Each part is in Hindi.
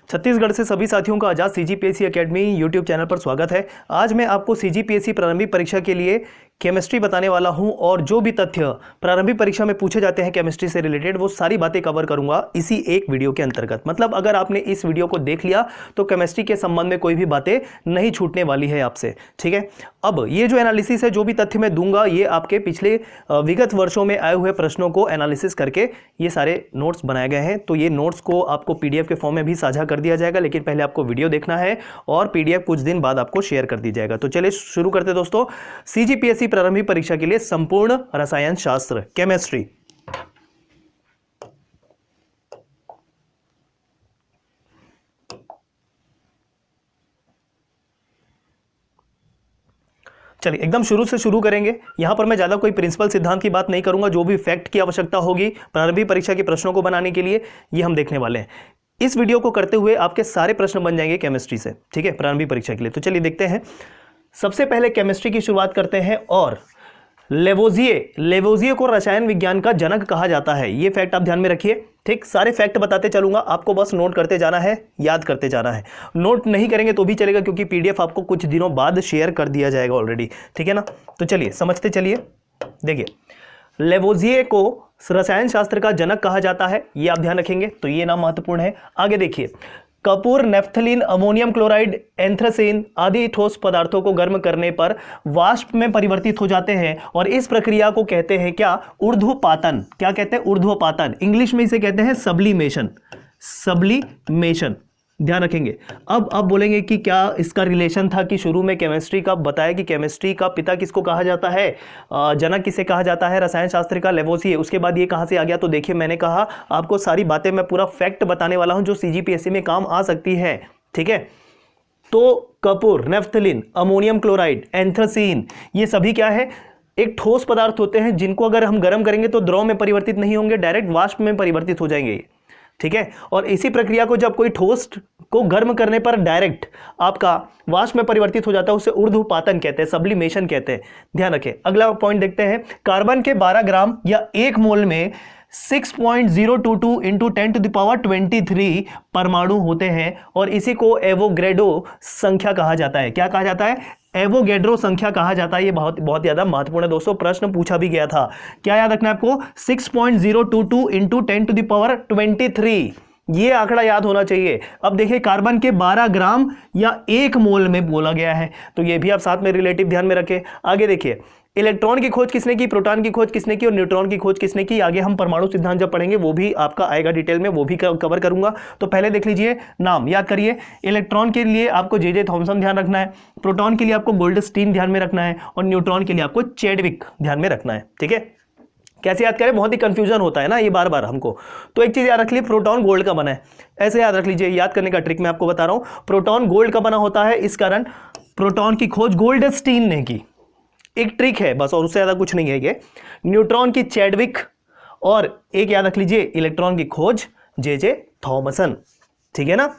छत्तीसगढ़ से सभी साथियों का आजाद सीजीपीएससी एकेडमी यूट्यूब चैनल पर स्वागत है। आज मैं आपको सीजीपीएससी प्रारंभिक परीक्षा के लिए केमिस्ट्री बताने वाला हूं और जो भी तथ्य प्रारंभिक परीक्षा में पूछे जाते हैं केमिस्ट्री से रिलेटेड वो सारी बातें कवर करूंगा इसी एक वीडियो के अंतर्गत। मतलब अगर आपने इस वीडियो को देख लिया तो केमिस्ट्री के संबंध में कोई भी बातें नहीं छूटने वाली है आपसे, ठीक है। अब ये जो एनालिसिस है, जो भी तथ्य मैं दूंगा, ये आपके पिछले विगत वर्षों में आए हुए प्रश्नों को एनालिसिस करके ये सारे नोट्स बनाए गए हैं। तो ये नोट्स को आपको पीडीएफ के फॉर्म में भी साझा कर दिया जाएगा, लेकिन पहले आपको वीडियो देखना है और पीडीएफ कुछ दिन बाद आपको शेयर कर दी जाएगा। तो चलिए शुरू करते दोस्तों। सीजीपीएससी प्रारंभिक परीक्षा के लिए संपूर्ण रसायन शास्त्र केमिस्ट्री। चलिए एकदम शुरू से शुरू करेंगे। यहां पर मैं ज्यादा कोई प्रिंसिपल सिद्धांत की बात नहीं करूंगा। जो भी फैक्ट की आवश्यकता होगी प्रारंभिक परीक्षा के प्रश्नों को बनाने के लिए, ये हम देखने वाले हैं। इस वीडियो को करते हुए आपके सारे प्रश्न बन जाएंगे केमिस्ट्री से, ठीक है, प्रारंभिक परीक्षा के लिए। तो चलिए देखते हैं। सबसे पहले केमिस्ट्री की शुरुआत करते हैं और लेवोजिए को रसायन विज्ञान का जनक कहा जाता है। ये फैक्ट आप ध्यान में रखिए, ठीक। सारे फैक्ट बताते चलूंगा, आपको बस नोट करते जाना है, याद करते जाना है। नोट नहीं करेंगे तो भी चलेगा क्योंकि पीडीएफ आपको कुछ दिनों बाद शेयर कर दिया जाएगा ऑलरेडी, ठीक है ना। तो चलिए समझते चलिए। देखिए, लेवोजिए को रसायन शास्त्र का जनक कहा जाता है, ये आप ध्यान रखेंगे, तो ये नाम महत्वपूर्ण है। आगे देखिए, Kapoor, naphthalene, ammonium chloride, anthracene आदि ठोस पदार्थों को गर्म करने पर वाष्प में परिवर्तित हो जाते हैं और इस प्रक्रिया को कहते हैं क्या? ऊर्ध्वपातन। क्या कहते हैं? ऊर्ध्वपातन। इंग्लिश में इसे कहते हैं सब्लिमेशन। सब्लिमेशन, ध्यान रखेंगे। अब बोलेंगे कि क्या इसका रिलेशन था कि शुरू में केमिस्ट्री का बताया कि केमिस्ट्री का पिता किसको कहा जाता है, जनक किसे कहा जाता है? रसायन शास्त्र का लेवोजिए। उसके बाद ये कहां से आ गया? तो देखिए, मैंने कहा आपको सारी बातें मैं पूरा फैक्ट बताने वाला हूं जो सीजीपीएससी में काम आ सकती है, ठीक है। तो Kapoor, naphthalene, ammonium chloride, anthracene, ये सभी क्या है? एक ठोस पदार्थ होते हैं जिनको अगर हम गर्म करेंगे तो द्रव में परिवर्तित नहीं होंगे, डायरेक्ट वाष्प में परिवर्तित हो जाएंगे, ठीक है। और इसी प्रक्रिया को जब कोई ठोस को गर्म करने पर डायरेक्ट आपका वाष्प में परिवर्तित हो जाता है, उसे ऊर्ध्वपातन कहते हैं, सब्लिमेशन कहते हैं। ध्यान रखें। अगला पॉइंट देखते हैं। कार्बन के 12 ग्राम या 1 मोल में 6.022 इंटू 10⁻23 परमाणु होते हैं और इसी को एवोगैड्रो संख्या कहा जाता है। क्या कहा जाता है? एवोगैड्रो संख्या कहा जाता है। ये बहुत ज्यादा महत्वपूर्ण है दोस्तों, प्रश्न पूछा भी गया था। क्या याद रखना है आपको? 6.022 इंटू 10⁻23, ये आंकड़ा याद होना चाहिए। अब देखिए, कार्बन के 12 ग्राम या 1 मोल में बोला गया है, तो ये भी आप साथ में रिलेटिव ध्यान में रखें। आगे देखिए, इलेक्ट्रॉन की खोज किसने की, प्रोटॉन की खोज किसने की और न्यूट्रॉन की खोज किसने की? आगे हम परमाणु सिद्धांत जब पढ़ेंगे वो भी आपका आएगा डिटेल में, वो भी कवर करूंगा। तो पहले देख लीजिए, नाम याद करिए। इलेक्ट्रॉन के लिए आपको जे थॉमसन ध्यान रखना है, प्रोटॉन के लिए आपको गोल्डस्टीन ध्यान में रखना है और न्यूट्रॉन के लिए आपको चैडविक ध्यान में रखना है, ठीक है। कैसे याद करें? बहुत ही कंफ्यूजन होता है ना ये बार बार हमको। तो एक चीज याद रख लीजिए, प्रोटॉन गोल्ड का बना है, ऐसे याद रख लीजिए। याद करने का ट्रिक मैं आपको बता रहा हूं। प्रोटॉन गोल्ड का बना होता है, इस कारण प्रोटॉन की खोज गोल्डस्टीन ने की। एक ट्रिक है बस, और उससे ज्यादा कुछ नहीं है ये। न्यूट्रॉन की चैडविक और एक याद रख लीजिए, इलेक्ट्रॉन की खोज जे थॉमसन, ठीक है ना।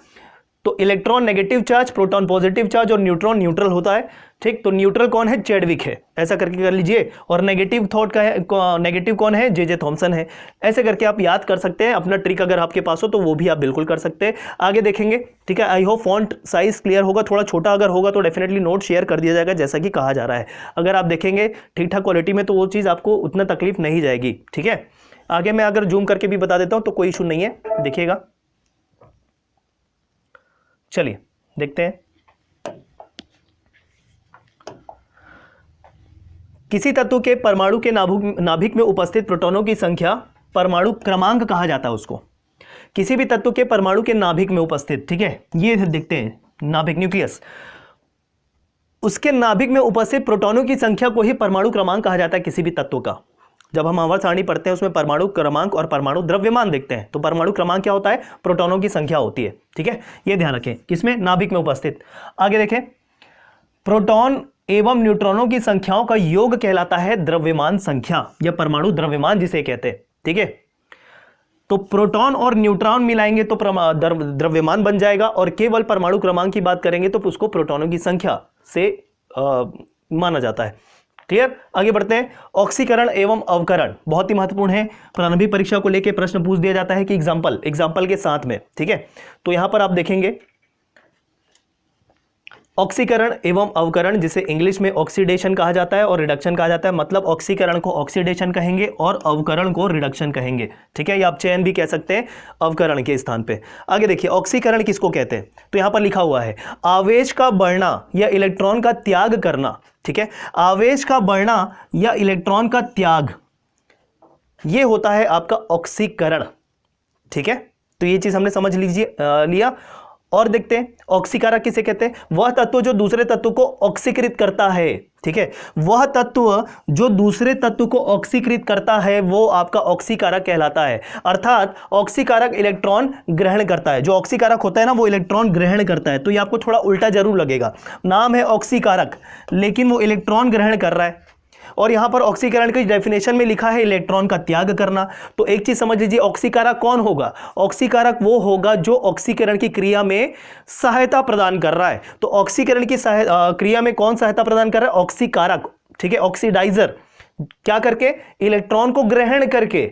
तो electron negative charge, proton positive charge और न्यूट्रॉन न्यूट्रल होता है, ठीक। तो न्यूट्रल कौन है? चैडविक है, ऐसा करके कर लीजिए। और नेगेटिव थॉट का है, नेगेटिव कौन है? जे थॉमसन है। ऐसे करके आप याद कर सकते हैं। अपना ट्रिक अगर आपके पास हो तो वो भी आप बिल्कुल कर सकते हैं। आगे देखेंगे, ठीक है। I hope font size clear होगा। थोड़ा छोटा अगर होगा तो डेफिनेटली नोट शेयर कर दिया जाएगा जैसा कि कहा जा रहा है। अगर आप देखेंगे ठीक ठाक क्वालिटी में तो वो चीज़ आपको उतना तकलीफ नहीं जाएगी, ठीक है। आगे मैं अगर जूम करके भी बता देता हूं तो कोई इशू नहीं है, देखिएगा। चलिए देखते हैं। किसी तत्व के परमाणु के नाभिक में उपस्थित प्रोटॉनों की संख्या परमाणु क्रमांक कहा जाता है उसको। किसी भी तत्व के परमाणु के नाभिक में उपस्थित, ठीक है, ये देखते हैं नाभिक, न्यूक्लियस, उसके नाभिक में उपस्थित प्रोटॉनों की संख्या को ही परमाणु क्रमांक कहा जाता है किसी भी तत्व का। जब हम आवर्त सारणी पढ़ते हैं उसमें परमाणु क्रमांक और परमाणु द्रव्यमान देखते हैं, तो परमाणु क्रमांक क्या होता है? प्रोटॉनों की संख्या होती है, ठीक है। ये ध्यान रखें, किसमें? नाभिक में उपस्थित। आगे देखें, प्रोटॉन एवं न्यूट्रॉनों की संख्याओं का योग कहलाता है द्रव्यमान संख्या या परमाणु द्रव्यमान जिसे कहते हैं, ठीक है। तो प्रोटॉन और न्यूट्रॉन मिलाएंगे तो द्रव्यमान बन जाएगा और केवल परमाणु क्रमांक की बात करेंगे तो उसको प्रोटॉनों की संख्या से माना जाता है। क्लियर, आगे बढ़ते हैं। ऑक्सीकरण एवं अवकरण बहुत ही महत्वपूर्ण है, प्रारंभिक परीक्षा को लेकर प्रश्न पूछ दिया जाता है कि एग्जाम्पल के साथ में, ठीक है। तो यहां पर आप देखेंगे ऑक्सीकरण एवं अवकरण, जिसे इंग्लिश में ऑक्सीडेशन कहा जाता है और रिडक्शन कहा जाता है, मतलब ऑक्सीकरण को ऑक्सीडेशन कहेंगे और अवकरण को रिडक्शन कहेंगे, ठीक है। या आप चयन भी कह सकते हैं अवकरण के स्थान पे। आगे देखिए ऑक्सीकरण किसको कहते हैं, तो यहां पर लिखा हुआ है आवेश का बढ़ना या इलेक्ट्रॉन का त्याग करना, ठीक है। आवेश का बढ़ना या इलेक्ट्रॉन का त्याग, यह होता है आपका ऑक्सीकरण, ठीक है। तो ये चीज हमने समझ लिया। और देखते हैं ऑक्सीकारक किसे कहते हैं, वह तत्व जो दूसरे तत्व को ऑक्सीकृत करता है, ठीक है। वह तत्व जो दूसरे तत्व को ऑक्सीकृत करता है वो आपका ऑक्सीकारक कहलाता है। अर्थात ऑक्सीकारक इलेक्ट्रॉन ग्रहण करता है, जो ऑक्सीकारक होता है ना वो इलेक्ट्रॉन ग्रहण करता है। तो ये आपको थोड़ा उल्टा जरूर लगेगा, नाम है ऑक्सीकारक लेकिन वो इलेक्ट्रॉन ग्रहण कर रहा है। और यहां पर ऑक्सीकरण की डेफिनेशन में लिखा है इलेक्ट्रॉन का त्याग करना। तो एक चीज समझ लीजिए, ऑक्सीकारक कौन होगा, ऑक्सीकारक वो होगा जो ऑक्सीकरण की क्रिया में सहायता प्रदान कर रहा है। तो ऑक्सीकरण की क्रिया में कौन सहायता प्रदान कर रहा है, ऑक्सीकारक, ठीक है। ऑक्सीडाइजर क्या करके, इलेक्ट्रॉन को ग्रहण करके,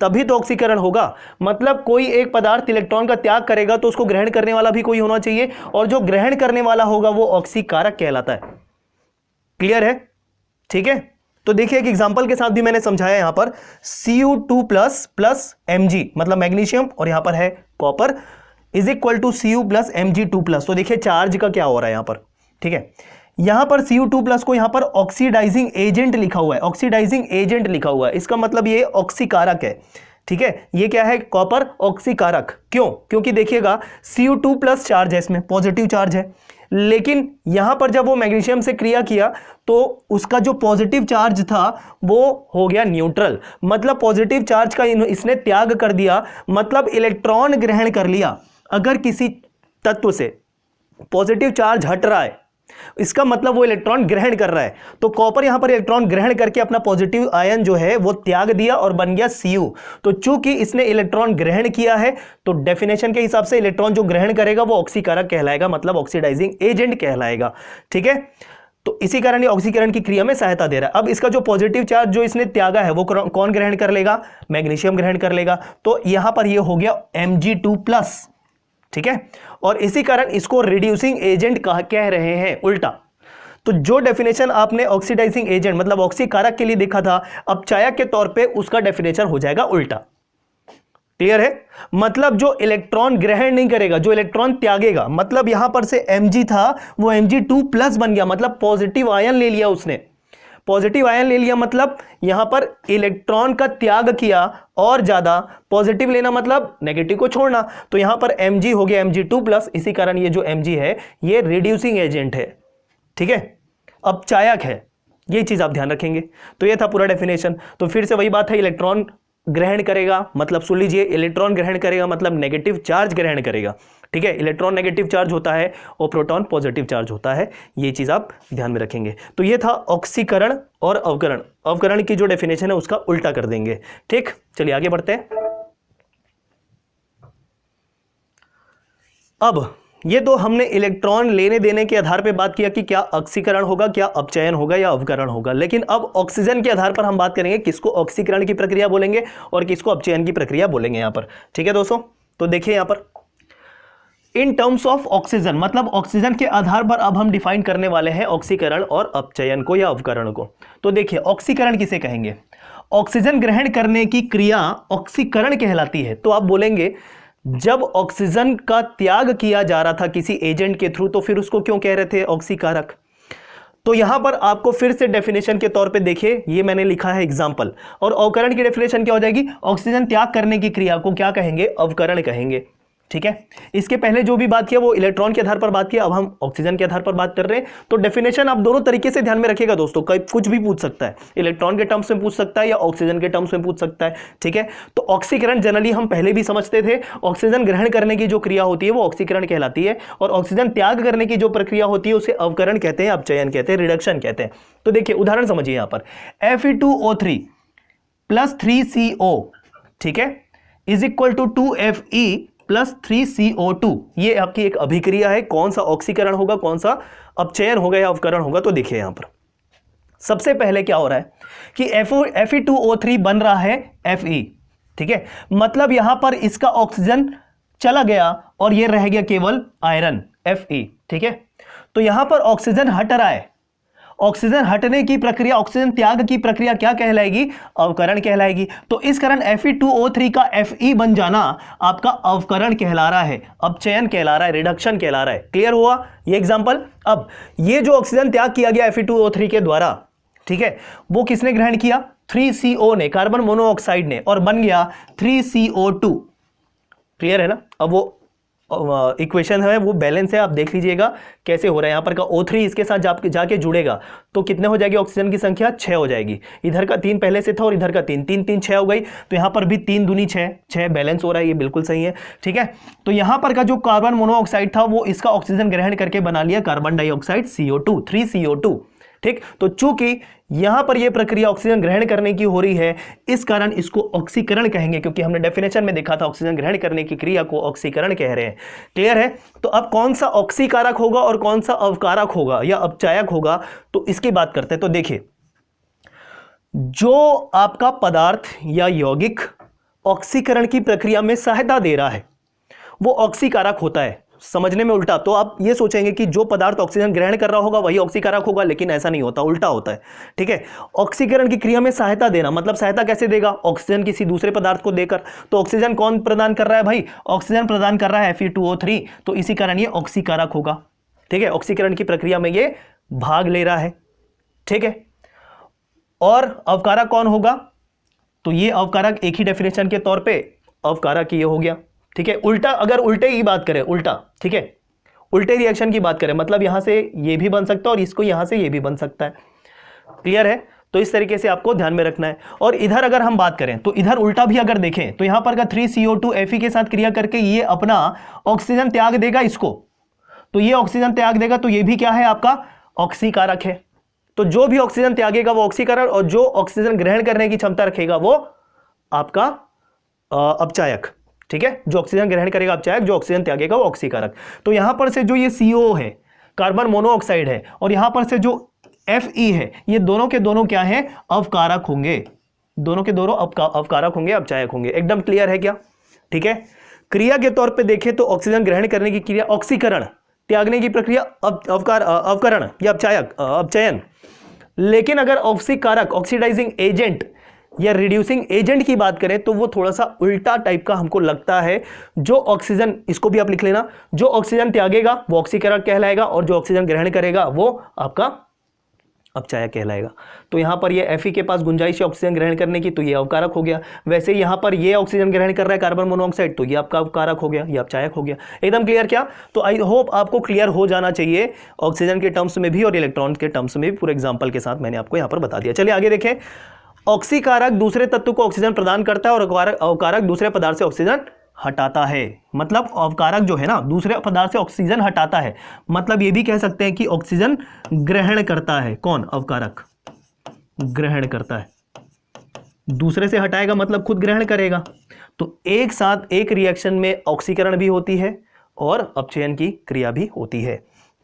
तभी तो ऑक्सीकरण होगा। मतलब कोई एक पदार्थ इलेक्ट्रॉन का त्याग करेगा तो उसको ग्रहण करने वाला भी कोई होना चाहिए, और जो ग्रहण करने वाला होगा वो ऑक्सीकारक कहलाता है। क्लियर है, ठीक है। तो देखिए एक एग्जांपल के साथ भी मैंने समझाया, यहां पर Cu2 प्लस Mg मतलब मैग्नीशियम, और यहां पर है copper, is equal to Cu plus Mg2 plus. तो देखिए चार्ज का क्या हो रहा है यहां पर, ठीक है। यहां पर Cu2 प्लस को यहां पर ऑक्सीडाइजिंग एजेंट लिखा हुआ है, ऑक्सीडाइजिंग एजेंट लिखा हुआ है, इसका मतलब ये ऑक्सीकारक है, ठीक है। ये क्या है, कॉपर ऑक्सीकारक। क्यों, क्योंकि देखिएगा Cu2 प्लस चार्ज है, इसमें पॉजिटिव चार्ज है, लेकिन यहां पर जब वो मैग्नीशियम से क्रिया किया तो उसका जो पॉजिटिव चार्ज था वो हो गया न्यूट्रल, मतलब पॉजिटिव चार्ज का इसने त्याग कर दिया, मतलब इलेक्ट्रॉन ग्रहण कर लिया। अगर किसी तत्व से पॉजिटिव चार्ज हट रहा है इसका मतलब वो इलेक्ट्रॉन ग्रहण कर रहा है। तो कॉपर यहां पर इलेक्ट्रॉन ग्रहण करके अपना पॉजिटिव आयन जो है वो त्याग दिया और बन गया Cu। तो चूंकि इसने इलेक्ट्रॉन ग्रहण किया है तो डेफिनेशन के हिसाब से इलेक्ट्रॉन जो ग्रहण करेगा वो ऑक्सीकारक कहलाएगा, मतलब ऑक्सीडाइजिंग एजेंट कहलाएगा, ठीक है। तो इसी कारण ये ऑक्सीकरण की क्रिया में सहायता दे रहा है। अब इसका जो पॉजिटिव चार्ज जो इसने त्यागा है वो कौन ग्रहण कर लेगा, मैग्नीशियम ग्रहण कर लेगा। तो यहां पर ये हो गया Mg2 प्लस, ठीक है। और इसी कारण इसको रिड्यूसिंग एजेंट कह रहे हैं, उल्टा। तो जो डेफिनेशन आपने ऑक्सीडाइजिंग एजेंट मतलब ऑक्सीकारक के लिए देखा था, अपचायक के तौर पे उसका डेफिनेशन हो जाएगा उल्टा। क्लियर है, मतलब जो इलेक्ट्रॉन ग्रहण नहीं करेगा, जो इलेक्ट्रॉन त्यागेगा, मतलब यहां पर से Mg था वो Mg2 प्लस बन गया, मतलब पॉजिटिव आयन ले लिया उसने, पॉजिटिव आयन ले लिया, मतलब यहां पर इलेक्ट्रॉन का त्याग किया, और ज्यादा पॉजिटिव लेना मतलब नेगेटिव को छोड़ना। तो यहां पर Mg हो गया Mg2 प्लस, इसी कारण ये जो Mg है ये रिड्यूसिंग एजेंट है, ठीक है, अपचायक है। ये चीज आप ध्यान रखेंगे। तो ये था पूरा डेफिनेशन। तो फिर से वही बात है, इलेक्ट्रॉन ग्रहण करेगा मतलब सुन लीजिए, इलेक्ट्रॉन ग्रहण करेगा मतलब नेगेटिव चार्ज ग्रहण करेगा, ठीक है। इलेक्ट्रॉन नेगेटिव चार्ज होता है और प्रोटॉन पॉजिटिव चार्ज होता है, ये चीज आप ध्यान में रखेंगे। तो ये था ऑक्सीकरण और अवकरण। अवकरण की जो डेफिनेशन है उसका उल्टा कर देंगे, ठीक। चलिए आगे बढ़ते हैं। अब ये तो हमने इलेक्ट्रॉन लेने देने के आधार पर बात किया कि क्या ऑक्सीकरण होगा, क्या अपचयन होगा या अवकरण होगा। लेकिन अब ऑक्सीजन के आधार पर हम बात करेंगे, किसको ऑक्सीकरण की प्रक्रिया बोलेंगे और किसको अपचयन की प्रक्रिया बोलेंगे यहां पर, ठीक है दोस्तों। तो देखिए यहां पर इन टर्म्स ऑफ ऑक्सीजन, मतलब ऑक्सीजन के आधार पर अब हम डिफाइन करने वाले हैं ऑक्सीकरण और अपचयन को या अवकरण को। तो देखिए ऑक्सीकरण किसे कहेंगे, ऑक्सीजन ग्रहण करने की क्रिया ऑक्सीकरण कहलाती है। तो आप बोलेंगे जब ऑक्सीजन का त्याग किया जा रहा था किसी एजेंट के थ्रू तो फिर उसको क्यों कह रहे थे ऑक्सीकारक। तो यहां पर आपको फिर से डेफिनेशन के तौर पे देखिए, ये मैंने लिखा है एग्जांपल, और अवकरण की डेफिनेशन क्या हो जाएगी, ऑक्सीजन त्याग करने की क्रिया को क्या कहेंगे, अवकरण कहेंगे, ठीक है। इसके पहले जो भी बात किया वो इलेक्ट्रॉन के आधार पर बात किया, अब हम ऑक्सीजन के आधार पर बात कर रहे हैं। तो डेफिनेशन आप दोनों तरीके से ध्यान में रखिएगा दोस्तों, कुछ भी पूछ सकता है, इलेक्ट्रॉन के टर्म्स में पूछ सकता है या ऑक्सीजन के टर्म्स में पूछ सकता है, ठीक है। तो ऑक्सीकरण जनरली हम पहले भी समझते थे, ऑक्सीजन ग्रहण करने की जो क्रिया होती है वो ऑक्सीकरण कहलाती है, और ऑक्सीजन त्याग करने की जो प्रक्रिया होती है उसे अवकरण कहते हैं, अपचयन कहते हैं, रिडक्शन कहते हैं। तो देखिए उदाहरण समझिए यहां पर Fe2O3 प्लस 3CO, ठीक है, is equal to 2Fe plus 3CO2। ये आपकी एक अभिक्रिया है, कौन सा ऑक्सीकरण होगा कौन सा अपचयन होगा या अवकरण होगा। तो देखिए यहां पर सबसे पहले क्या हो रहा है कि Fe2O3 बन रहा है Fe, ठीक है, मतलब यहां पर इसका ऑक्सीजन चला गया और ये रह गया केवल आयरन Fe, ठीक है। तो यहां पर ऑक्सीजन हट रहा है, ऑक्सीजन हटने की प्रक्रिया, ऑक्सीजन त्याग की प्रक्रिया क्या कहलाएगी? अवकरण कहलाएगी। तो इस कारण Fe2O3 का Fe बन जाना आपका अवकरण कहला रहा है, अपचयन कहला रहा है, रिडक्शन कहला रहा है। क्लियर हुआ ये एग्जांपल? अब ये जो ऑक्सीजन त्याग किया गया Fe2O3 के द्वारा, ठीक है, वो किसने ग्रहण किया? 3CO ने, कार्बन मोनोऑक्साइड ने, और बन गया 3CO2। क्लियर है ना? अब वो इक्वेशन है वो बैलेंस है, आप देख लीजिएगा कैसे हो रहा है। यहां पर का O3 इसके साथ जाके जुड़ेगा तो कितने हो जाएगी ऑक्सीजन की संख्या? 6 हो जाएगी। इधर का 3 पहले से था और इधर का 3, 3 3 6 हो गई। तो यहां पर भी 3 दूनी 6, 6 बैलेंस हो रहा है, ये बिल्कुल सही है, ठीक है। तो यहां पर का जो कार्बन मोनोऑक्साइड था वो इसका ऑक्सीजन ग्रहण करके बना लिया कार्बन डाइऑक्साइड CO2, 3CO2, ठीक। तो चूंकि यहां पर यह प्रक्रिया ऑक्सीजन ग्रहण करने की हो रही है, इस कारण इसको ऑक्सीकरण कहेंगे, क्योंकि हमने डेफिनेशन में देखा था ऑक्सीजन ग्रहण करने की क्रिया को ऑक्सीकरण कह रहे हैं। क्लियर है? तो अब कौन सा ऑक्सीकारक होगा और कौन सा अवकारक होगा या अपचायक होगा, तो इसकी बात करते हैं। तो देखिए, जो आपका पदार्थ या यौगिक ऑक्सीकरण की प्रक्रिया में सहायता दे रहा है वो ऑक्सीकारक होता है। समझने में उल्टा, तो आप ये सोचेंगे कि जो पदार्थ ऑक्सीजन ग्रहण कर रहा होगा वही ऑक्सीकारक होगा, लेकिन ऐसा नहीं होता, उल्टा होता है, ठीक है। ऑक्सीकरण की क्रिया में सहायता देना मतलब सहायता कैसे देगा? ऑक्सीजन किसी दूसरे पदार्थ को देकर। तो ऑक्सीजन कौन प्रदान कर रहा है भाई? ऑक्सीजन प्रदान कर रहा है Fe2O3, तो इसी कारण ये ऑक्सीकारक होगा, ठीक है। ऑक्सीकरण की प्रक्रिया में ये भाग ले रहा है, ठीक है। और अवकारक कौन होगा? तो ये अवकारक एक ही डेफिनेशन के तौर पे अवकारक ये हो गया, ठीक है। उल्टा, अगर उल्टे की बात करें, उल्टा, ठीक है, उल्टे रिएक्शन की बात करें, मतलब यहां से ये भी बन सकता है और इसको यहां से ये भी बन सकता है। क्लियर है? तो इस तरीके से आपको ध्यान में रखना है। और इधर अगर हम बात करें तो इधर उल्टा भी अगर देखें तो यहां पर का 3CO2 Fe के साथ क्रिया करके ये अपना ऑक्सीजन त्याग देगा इसको, तो ये ऑक्सीजन त्याग देगा, तो ये भी क्या है? आपका ऑक्सीकारक है। तो जो भी ऑक्सीजन त्यागेगा वो ऑक्सीकारक, और जो ऑक्सीजन ग्रहण करने की क्षमता रखेगा वो आपका अपचायक, ठीक है। जो ऑक्सीजन ग्रहण करेगा अपचायक, जो ऑक्सीजन त्यागेगा वो ऑक्सीकारक। तो यहां पर से जो ये CO है, कार्बन मोनोऑक्साइड है, और यहां पर से जो Fe है, ये दोनों के दोनों क्या है? अवकारक होंगे, दोनों के दोनों अवकारक होंगे, अपचायक होंगे। एकदम क्लियर है क्या? ठीक है। क्रिया के तौर पे देखें तो ऑक्सीजन ग्रहण करने की क्रिया ऑक्सीकरण, त्यागने की प्रक्रिया अवकरण या अपचयन। लेकिन अगर ऑक्सीकारक, ऑक्सीडाइजिंग एजेंट या रिड्यूसिंग एजेंट की बात करें तो वो थोड़ा सा उल्टा टाइप का हमको लगता है। जो ऑक्सीजन, इसको भी आप लिख लेना, जो ऑक्सीजन त्यागेगा वो ऑक्सीकारक कहलाएगा और जो ऑक्सीजन ग्रहण करेगा वो आपका अपचायक कहलाएगा। तो यहां पर ये Fe के पास गुंजाइश है ऑक्सीजन ग्रहण करने की, तो ये अवकारक हो गया। वैसे यहां पर ये ऑक्सीजन ग्रहण कर रहा है कार्बन मोनोऑक्साइड, तो ये आपका अवकारक हो गया, ये अपचायक हो गया। एकदम क्लियर क्या? तो आई होप आपको क्लियर हो जाना चाहिए ऑक्सीजन के टर्म्स में भी और इलेक्ट्रॉन के टर्म्स में भी। पूरे एग्जाम्पल के साथ मैंने आपको यहां पर बता दिया। चलिए आगे देखें। ऑक्सीकारक दूसरे तत्व को ऑक्सीजन प्रदान करता है और अवकारक दूसरे पदार्थ से ऑक्सीजन हटाता है। मतलब अवकारक जो है ना दूसरे पदार्थ से ऑक्सीजन हटाता है, मतलब ये भी कह सकते हैं कि ऑक्सीजन ग्रहण करता है। कौन? अवकारक ग्रहण करता है। दूसरे से हटाएगा मतलब खुद ग्रहण करेगा। तो एक साथ एक रिएक्शन में ऑक्सीकरण भी होती है और अपचयन की क्रिया भी होती है।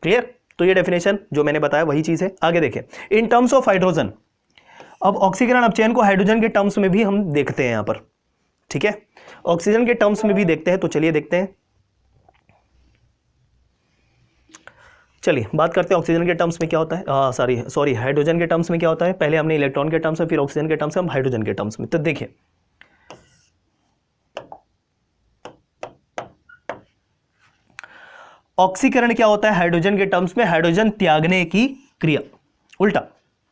क्लियर? तो ये डेफिनेशन जो मैंने बताया वही चीज है। आगे देखें, इन टर्म्स ऑफ हाइड्रोजन। अब ऑक्सीकरण अपचयन को हाइड्रोजन के टर्म्स में भी हम देखते हैं यहां पर, ठीक है, ऑक्सीजन के टर्म्स में भी देखते हैं। तो चलिए देखते हैं, चलिए बात करते हैं ऑक्सीजन के टर्म्स में क्या होता है, सॉरी हाइड्रोजन के टर्म्स में क्या होता है। पहले हमने इलेक्ट्रॉन के टर्म्स में, फिर ऑक्सीजन के टर्म्स में, हम हाइड्रोजन के टर्म्स में। तो देखिए, ऑक्सीकरण क्या होता है हाइड्रोजन के टर्म्स में? हाइड्रोजन त्यागने की क्रिया। उल्टा,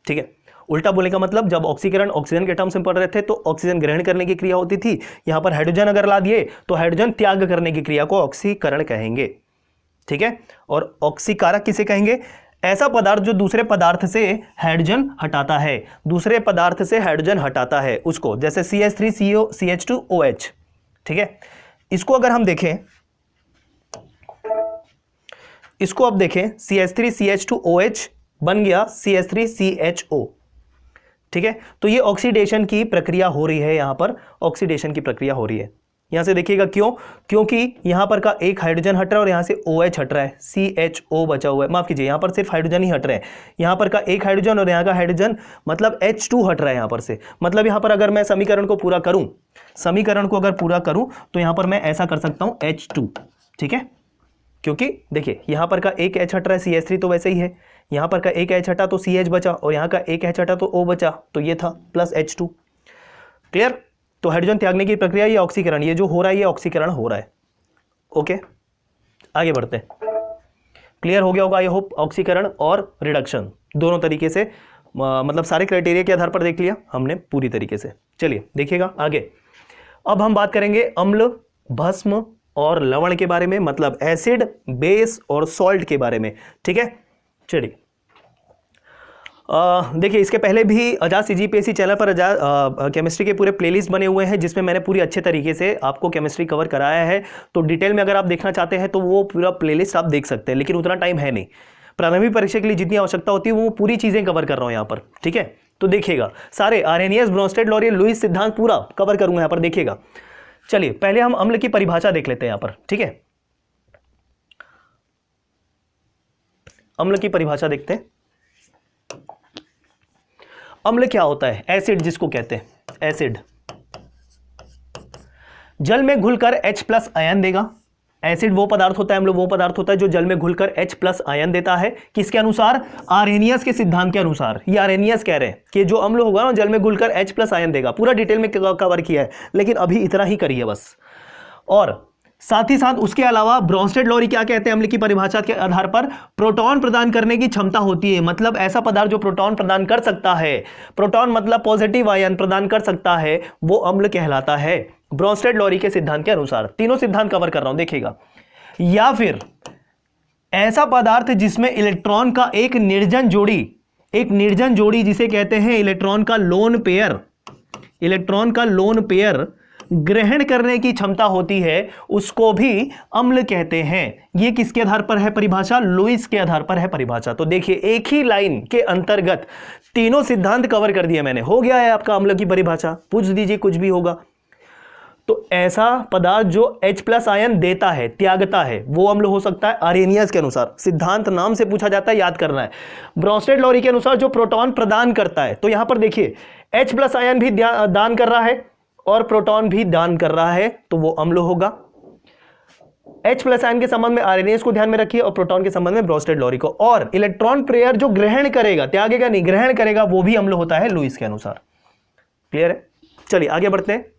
ठीक है, उल्टा बोलने का मतलब जब ऑक्सीकरण ऑक्सीजन के टर्म्स में पढ़ रहे थे तो ऑक्सीजन ग्रहण करने की क्रिया होती थी, यहां पर हाइड्रोजन अगर ला दिए तो हाइड्रोजन त्याग करने की क्रिया को ऑक्सीकरण कहेंगे, ठीक है। और ऑक्सीकारक किसे कहेंगे? ऐसा पदार्थ जो दूसरे पदार्थ से हाइड्रोजन हटाता है, दूसरे पदार्थ से हाइड्रोजन हटाता है उसको, जैसे CH3CH2OH, ठीक है। इसको अगर हम देखें, इसको अब देखें, CH3CH2OH बन गया CH3CHO, ठीक है। तो ये ऑक्सीडेशन की प्रक्रिया हो रही है, यहां पर ऑक्सीडेशन की प्रक्रिया हो रही है। यहां से देखिएगा क्यों, क्योंकि यहां पर का एक हाइड्रोजन हट रहा है और यहां से OH हट रहा है, CHO बचा हुआ है, माफ कीजिए यहां पर सिर्फ हाइड्रोजन ही हट रहे हैं, यहां पर का एक हाइड्रोजन और यहां का हाइड्रोजन मतलब H2 हट रहा है यहां पर से। मतलब यहां पर अगर मैं समीकरण को पूरा करूं, समीकरण को अगर पूरा करूं तो यहां पर मैं ऐसा कर सकता हूं H2, ठीक है, क्योंकि देखिए यहां पर का एक H हट रहा है, CH3 तो वैसे ही है, यहां पर का एक H हटा तो CH बचा और यहां का एक H हटा तो O बचा, तो ये था प्लस H2। क्लियर? तो हाइड्रोजन त्यागने की प्रक्रिया ये ऑक्सीकरण, ये जो हो रहा है ये ऑक्सीकरण हो रहा है। ओके, आगे बढ़ते हैं। क्लियर हो गया होगा आई होप, ऑक्सीकरण और रिडक्शन दोनों तरीके से, मतलब सारे क्राइटेरिया के आधार पर देख लिया हमने पूरी तरीके से। चलिए देखिएगा आगे। अब हम बात करेंगे अम्ल, भस्म और लवण के बारे में, मतलब एसिड, बेस और सॉल्ट के बारे में, ठीक है। चलिए देखिए इसके पहले भी आजाद CGPSC चैनल पर आजाद केमिस्ट्री के पूरे प्लेलिस्ट बने हुए हैं जिसमें मैंने पूरी अच्छे तरीके से आपको केमिस्ट्री कवर कराया है। तो डिटेल में अगर आप देखना चाहते हैं तो वो पूरा प्लेलिस्ट आप देख सकते हैं, लेकिन उतना टाइम है नहीं। प्रारंभिक परीक्षा के लिए जितनी आवश्यकता होती है वो पूरी चीज़ें कवर कर रहा हूँ यहाँ पर, ठीक है। तो देखिएगा सारे आर्हेनियस, ब्रोंस्टेड, लॉरियल, लुईस सिद्धांत पूरा कवर करूँगा यहाँ पर, देखिएगा। चलिए पहले हम अम्ल की परिभाषा देख लेते हैं यहाँ पर, ठीक है। अम्ल की परिभाषा देखते हैं। अम्ल क्या होता है? एसिड जिसको कहते हैं, एसिड जल में घुलकर H+ आयन देगा। एसिड वो पदार्थ होता है, अम्ल वो पदार्थ होता है जो जल में घुलकर H+ आयन देता है। किसके अनुसार? आर्हेनियस के सिद्धांत के अनुसार। ये आर्हेनियस कह रहे हैं कि जो अम्ल होगा ना जल में घुलकर H+ आयन देगा। पूरा डिटेल में कवर किया है, लेकिन अभी इतना ही करिए बस। और साथ ही साथ उसके अलावा ब्रोंस्टेड, लॉरी क्या कहते हैं? अम्ल की परिभाषा के आधार पर प्रोटॉन प्रदान करने की क्षमता होती है, मतलब ऐसा पदार्थ जो प्रोटॉन प्रदान कर सकता है, प्रोटॉन मतलब पॉजिटिव आयन प्रदान कर सकता है, वो अम्ल कहलाता है ब्रोंस्टेड, लॉरी के सिद्धांत के अनुसार। तीनों सिद्धांत कवर कर रहा हूं, देखिएगा। या फिर ऐसा पदार्थ जिसमें इलेक्ट्रॉन का एक निर्जन जोड़ी जिसे कहते हैं इलेक्ट्रॉन का लोन पेयर, इलेक्ट्रॉन का लोन पेयर ग्रहण करने की क्षमता होती है, उसको भी अम्ल कहते हैं। ये किसके आधार पर है परिभाषा? लुईस के आधार पर है परिभाषा। तो देखिए एक ही लाइन के अंतर्गत तीनों सिद्धांत कवर कर दिए मैंने, हो गया है आपका अम्ल की परिभाषा। पूछ दीजिए कुछ भी होगा तो। ऐसा पदार्थ जो H+ आयन देता है, त्यागता है, वो अम्ल हो सकता है आर्हेनियस के अनुसार। सिद्धांत नाम से पूछा जाता है, याद करना है। ब्रोंस्टेड, लॉरी के अनुसार जो प्रोटॉन प्रदान करता है, तो यहां पर देखिए H+ आयन भी दान कर रहा है और प्रोटॉन भी दान कर रहा है, तो वो अम्ल होगा। H+ आयन के संबंध में आर्हेनियस को ध्यान में रखिए और प्रोटॉन के संबंध में ब्रोंस्टेड, लॉरी को। और इलेक्ट्रॉन पेयर जो ग्रहण करेगा, त्यागेगा नहीं, ग्रहण करेगा, वो भी अम्ल होता है लुईस के अनुसार। क्लियर है? चलिए आगे बढ़ते हैं।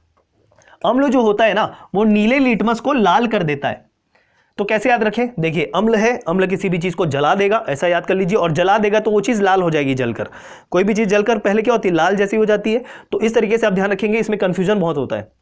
अम्ल जो होता है ना वो नीले लिटमस को लाल कर देता है। तो कैसे याद रखें? देखिए अम्ल है, अम्ल किसी भी चीज को जला देगा, ऐसा याद कर लीजिए, और जला देगा तो वो चीज लाल हो जाएगी जलकर। कोई भी चीज जलकर पहले क्या होती है? लाल जैसी हो जाती है। तो इस तरीके से आप ध्यान रखेंगे, इसमें कंफ्यूजन बहुत होता है।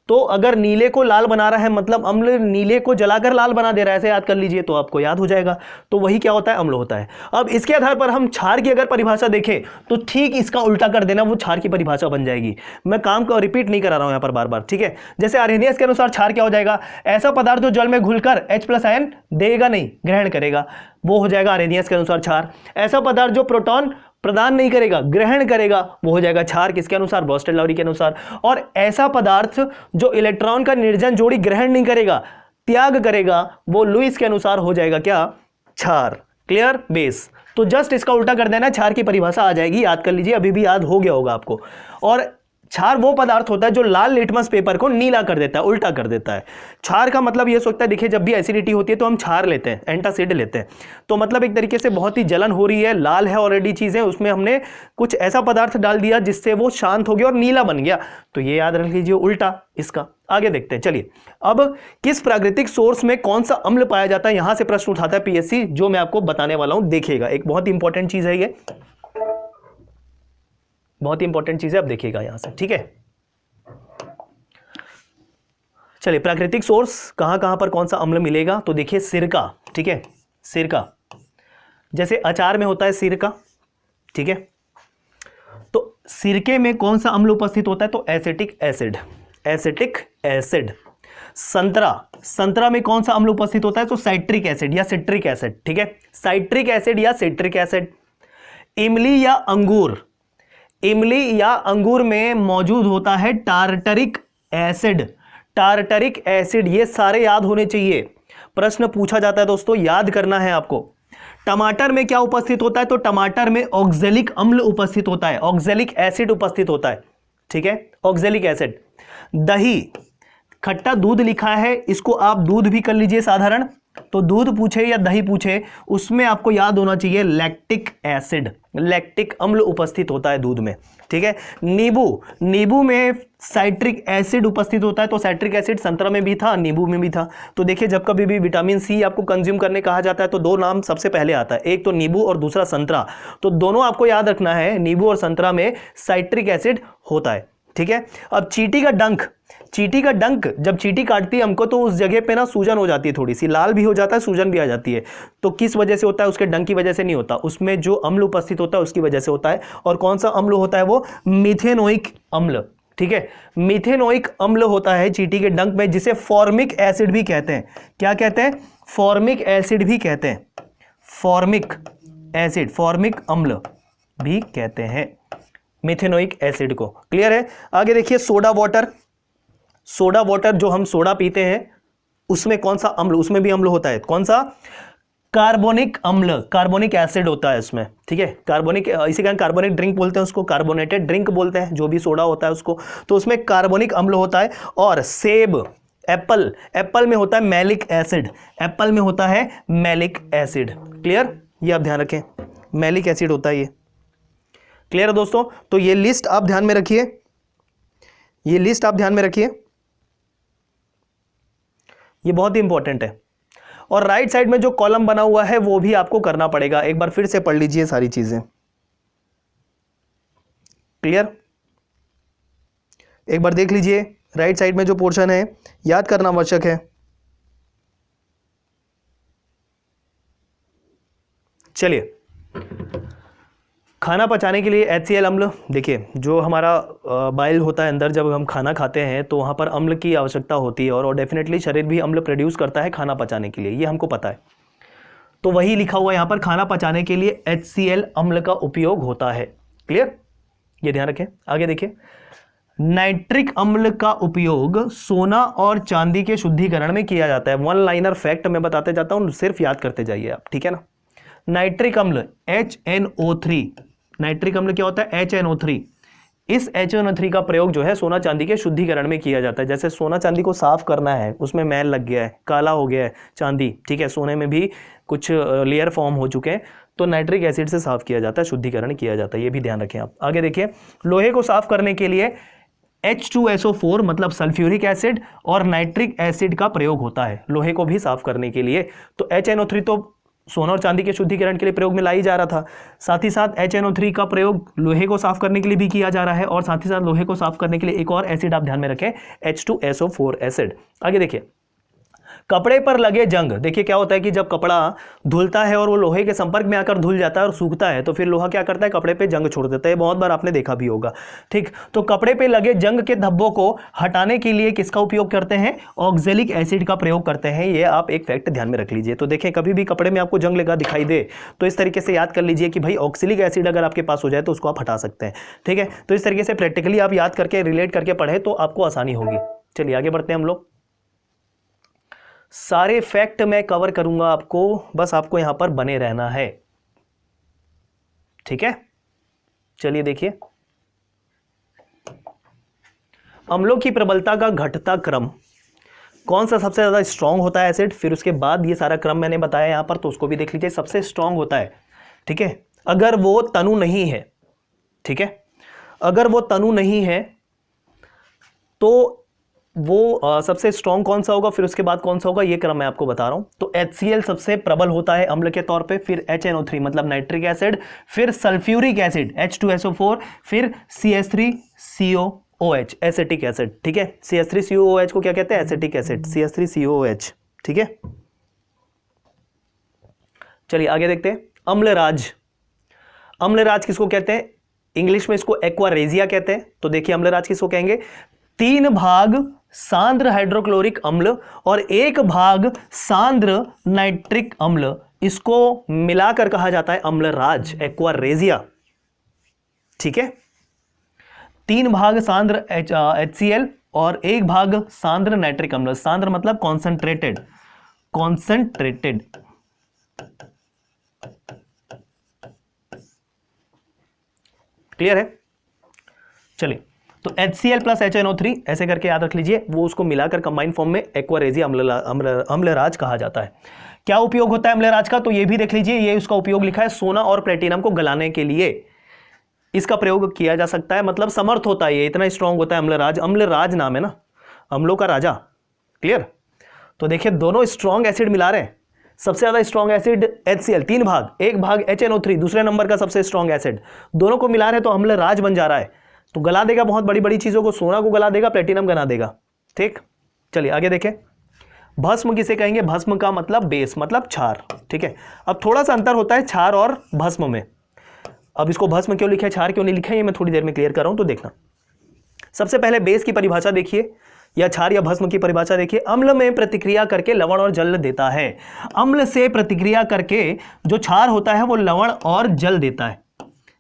तो अगर नीले को लाल बना रहा है मतलब अम्ल नीले को जलाकर लाल बना दे रहा है, ऐसे याद कर लीजिए तो आपको याद हो जाएगा। तो वही क्या होता है? अम्ल होता है। अब इसके आधार पर हम क्षार की अगर परिभाषा देखें तो ठीक इसका उल्टा कर देना, वो क्षार की परिभाषा बन जाएगी। मैं काम को रिपीट नहीं करा रहा हूं यहां पर बार बार, ठीक है। जैसे आर्हेनियस के अनुसार क्षार क्या हो जाएगा? ऐसा पदार्थ जो जल में घुलकर H+ आयन देगा नहीं, ग्रहण करेगा, वो हो जाएगा आर्हेनियस के अनुसार क्षार। ऐसा पदार्थ जो प्रोटॉन प्रदान नहीं करेगा, ग्रहण करेगा, वो हो जाएगा क्षार। किसके अनुसार? ब्रोंस्टेड, लॉरी के अनुसार। और ऐसा पदार्थ जो इलेक्ट्रॉन का निर्जन जोड़ी ग्रहण नहीं करेगा, त्याग करेगा, वो लुईस के अनुसार हो जाएगा क्या? क्षार। क्लियर? बेस। तो जस्ट इसका उल्टा कर देना, क्षार की परिभाषा आ जाएगी, याद कर लीजिए, अभी भी याद हो गया होगा आपको। और क्षार वो पदार्थ होता है जो लाल लिटमस पेपर को नीला कर देता है, उल्टा कर देता है। क्षार का मतलब ये सोचता है, देखिए जब भी एसिडिटी होती है तो हम क्षार लेते हैं, एंटासिड लेते हैं। तो मतलब एक तरीके से बहुत ही जलन हो रही है, लाल है ऑलरेडी चीजें, उसमें हमने कुछ ऐसा पदार्थ डाल दिया जिससे वो शांत हो गया और नीला बन गया। तो ये याद रख लीजिए, उल्टा इसका। आगे देखते हैं। चलिए अब किस प्राकृतिक सोर्स में कौन सा अम्ल पाया जाता है, यहां से प्रश्न उठाता है PSC, जो मैं आपको बताने वाला हूं। देखिएगा एक बहुत इंपॉर्टेंट चीज है, ये बहुत इंपॉर्टेंट चीज है, अब देखिएगा यहां से, ठीक है। चलिए प्राकृतिक सोर्स कहां कहां पर कौन सा अम्ल मिलेगा, तो देखिए सिरका, ठीक है, सिरका। जैसे अचार में होता है सिरका, ठीक है। तो सिरके में कौन सा अम्ल उपस्थित होता है? तो एसिटिक एसिड, एसिटिक एसिड। संतरा में कौन सा अम्ल उपस्थित होता है? तो साइट्रिक एसिड या सिट्रिक एसिड, ठीक है, साइट्रिक एसिड या सिट्रिक एसिड। इमली या अंगूर, इमली या अंगूर में मौजूद होता है टार्टरिक एसिड। टार्टरिक एसिड, ये सारे याद होने चाहिए, प्रश्न पूछा जाता है दोस्तों, याद करना है आपको। टमाटर में क्या उपस्थित होता है? तो टमाटर में ऑक्जेलिक अम्ल उपस्थित होता है, ऑक्जेलिक एसिड उपस्थित होता है, ठीक है, ऑक्जेलिक एसिड। दही, खट्टा दूध लिखा है, इसको आप दूध भी कर लीजिए साधारण, तो दूध पूछे या दही पूछे उसमें आपको याद होना चाहिए लैक्टिक एसिड, लैक्टिक अम्ल उपस्थित होता है दूध में, ठीक है। नींबू, नींबू में साइट्रिक एसिड उपस्थित होता है, तो साइट्रिक एसिड संतरा में भी था, नींबू में भी था। तो देखिए जब कभी भी विटामिन सी आपको कंज्यूम करने कहा जाता है तो दो नाम सबसे पहले आता है, एक तो नींबू और दूसरा संतरा, तो दोनों आपको याद रखना है, नींबू और संतरा में साइट्रिक एसिड होता है, ठीक है। अब चींटी का डंक, चींटी का डंक, जब चींटी काटती है हमको तो उस जगह पे ना सूजन हो जाती है, थोड़ी सी लाल भी हो जाता है, सूजन भी आ जाती है, तो किस वजह से होता है? उसके डंक की वजह से नहीं होता, उसमें जो अम्ल उपस्थित होता है उसकी वजह से होता है। और कौन सा अम्ल होता है? वो मीथेनोइक अम्ल, ठीक है, मीथेनोइक अम्ल होता है चींटी के डंक में, जिसे फॉर्मिक एसिड भी कहते हैं। क्या कहते हैं? फॉर्मिक एसिड भी कहते हैं, फॉर्मिक एसिड, फॉर्मिक अम्ल भी कहते हैं मीथेनोइक एसिड को। क्लियर है? आगे देखिए सोडा वाटर, सोडा वाटर जो हम सोडा पीते हैं उसमें कौन सा अम्ल? उसमें भी अम्ल होता है, कौन सा? कार्बोनिक अम्ल, कार्बोनिक एसिड होता है उसमें, ठीक है, कार्बोनिक, इसी कारण कार्बोनिक ड्रिंक बोलते हैं उसको, कार्बोनेटेड ड्रिंक बोलते हैं जो भी सोडा होता है उसको, तो उसमें कार्बोनिक अम्ल होता है। और सेब, एप्पल, एप्पल में होता है मैलिक एसिड, एप्पल में होता है मैलिक एसिड। क्लियर? ये आप ध्यान रखें, मैलिक एसिड होता है ये। क्लियर है दोस्तों? तो ये लिस्ट आप ध्यान में रखिए, ये लिस्ट आप ध्यान में रखिए, ये बहुत ही इंपॉर्टेंट है। और राइट साइड में जो कॉलम बना हुआ है वो भी आपको करना पड़ेगा, एक बार फिर से पढ़ लीजिए सारी चीजें। क्लियर? एक बार देख लीजिए, राइट साइड में जो पोर्शन है याद करना आवश्यक है। चलिए, खाना पचाने के लिए HCl अम्ल, देखिए जो हमारा बाइल होता है अंदर, जब हम खाना खाते हैं तो वहाँ पर अम्ल की आवश्यकता होती है, और डेफिनेटली शरीर भी अम्ल प्रोड्यूस करता है खाना पचाने के लिए, ये हमको पता है। तो वही लिखा हुआ है यहाँ पर, खाना पचाने के लिए HCl अम्ल का उपयोग होता है। क्लियर? ये ध्यान रखें। आगे देखिए, नाइट्रिक अम्ल का उपयोग सोना और चांदी के शुद्धिकरण में किया जाता है। वन लाइनर फैक्ट मैं बताते जाता हूँ, सिर्फ याद करते जाइए आप, ठीक है ना। नाइट्रिक अम्ल HNO3, नाइट्रिक अम्ल क्या होता है? HNO3। इस HNO3 का प्रयोग जो है सोना चांदी के शुद्धिकरण में किया जाता है। जैसे सोना चांदी को साफ करना है, उसमें मैल लग गया है, काला हो गया है चांदी, ठीक है, सोने में भी कुछ लेयर फॉर्म हो चुके हैं, तो नाइट्रिक एसिड से साफ किया जाता है, शुद्धिकरण किया जाता है, ये भी ध्यान रखें आप। आगे देखिए, लोहे को साफ करने के लिए H2SO4 मतलब सल्फ्यूरिक एसिड और नाइट्रिक एसिड का प्रयोग होता है, लोहे को भी साफ करने के लिए। तो HNO3 तो सोना और चांदी के शुद्धिकरण के लिए प्रयोग में लाई जा रहा था, साथ ही साथ HNO3 का प्रयोग लोहे को साफ करने के लिए भी किया जा रहा है, और साथ ही साथ लोहे को साफ करने के लिए एक और एसिड आप ध्यान में रखें, H2SO4 एसिड। आगे देखिए, कपड़े पर लगे जंग, देखिए क्या होता है कि जब कपड़ा धुलता है और वो लोहे के संपर्क में आकर धुल जाता है और सूखता है, तो फिर लोहा क्या करता है? कपड़े पे जंग छोड़ देता है, बहुत बार आपने देखा भी होगा, ठीक। तो कपड़े पे लगे जंग के धब्बों को हटाने के लिए किसका उपयोग करते हैं? ऑक्जेलिक एसिड का प्रयोग करते हैं। ये आप एक फैक्ट ध्यान में रख लीजिए। तो देखें, कभी भी कपड़े में आपको जंग लगा दिखाई दे तो इस तरीके से याद कर लीजिए कि भाई ऑक्जेलिक एसिड अगर आपके पास हो जाए तो उसको आप हटा सकते हैं, ठीक है। तो इस तरीके से प्रैक्टिकली आप याद करके रिलेट करके पढ़े तो आपको आसानी होगी। चलिए आगे बढ़ते हैं हम लोग। सारे फैक्ट मैं कवर करूंगा आपको, बस आपको यहां पर बने रहना है, ठीक है। चलिए देखिए, अम्लों की प्रबलता का घटता क्रम, कौन सा सबसे ज्यादा स्ट्रांग होता है एसिड, फिर उसके बाद ये सारा क्रम मैंने बताया यहां पर, तो उसको भी देख लीजिए। सबसे स्ट्रांग होता है, ठीक है, अगर वो तनु नहीं है, ठीक है, अगर वो तनु नहीं है तो वो सबसे स्ट्रॉन्ग कौन सा होगा, फिर उसके बाद कौन सा होगा, ये क्रम मैं आपको बता रहा हूं। तो HCl सबसे प्रबल होता है अम्ल के तौर पे, फिर HNO3 मतलब नाइट्रिक एसिड, फिर सल्फ्यूरिक एसिड H2SO4, फिर CH3COOH एसिटिक एसिड, ठीक है। CH3COOH को क्या कहते हैं? एसिटिक एसिड, CH3COOH, ठीक है। चलिए आगे देखते हैं। अम्लराज, अम्लराज किसको कहते हैं? इंग्लिश में इसको एक्वारेजिया कहते हैं। तो देखिए, अम्लराज किसको कहेंगे? 3 भाग सांद्र हाइड्रोक्लोरिक अम्ल और 1 भाग सांद्र नाइट्रिक अम्ल, इसको मिलाकर कहा जाता है अम्लराज, एक्वारेजिया, ठीक है। 3 भाग सांद्र HCl और 1 भाग सांद्र नाइट्रिक अम्ल। सांद्र मतलब कॉन्सेंट्रेटेड, कॉन्सेंट्रेटेड। क्लियर है? चलिए, तो HCl प्लस HNO3 ऐसे करके याद रख लीजिए, वो उसको मिलाकर कंबाइंड फॉर्म में एक्वारेजिया अम्लराज कहा जाता है। क्या उपयोग होता है अम्लराज का, तो ये भी देख लीजिए, ये उसका उपयोग लिखा है सोना और प्लेटिनम को गलाने के लिए इसका प्रयोग किया जा सकता है, मतलब समर्थ होता है, ये इतना स्ट्रांग होता है अम्लराज। अम्लराज नाम है ना, अम्लों का राजा। क्लियर? तो देखिए दोनों स्ट्रांग एसिड मिला रहे हैं, सबसे ज्यादा स्ट्रांग एसिड HCl 3 भाग, 1 भाग HNO3 दूसरे नंबर का सबसे स्ट्रांग एसिड, दोनों को मिला रहे हैं तो अम्लराज बन जा रहा है। तो गला देगा बहुत बड़ी बड़ी चीजों को, सोना को गला देगा, प्लेटिनम गला देगा। ठीक, चलिए आगे देखें। भस्म किसे कहेंगे? भस्म का मतलब बेस, मतलब क्षार। ठीक है, अब थोड़ा सा अंतर होता है क्षार और भस्म में। अब इसको भस्म क्यों लिखा है, क्षार क्यों नहीं लिखा है, ये मैं थोड़ी देर में क्लियर कर रहा हूं, तो देखना। सबसे पहले बेस की परिभाषा देखिए, या क्षार या भस्म की परिभाषा देखिए। अम्ल में प्रतिक्रिया करके लवण और जल देता है। अम्ल से प्रतिक्रिया करके जो क्षार होता है वो लवण और जल देता है,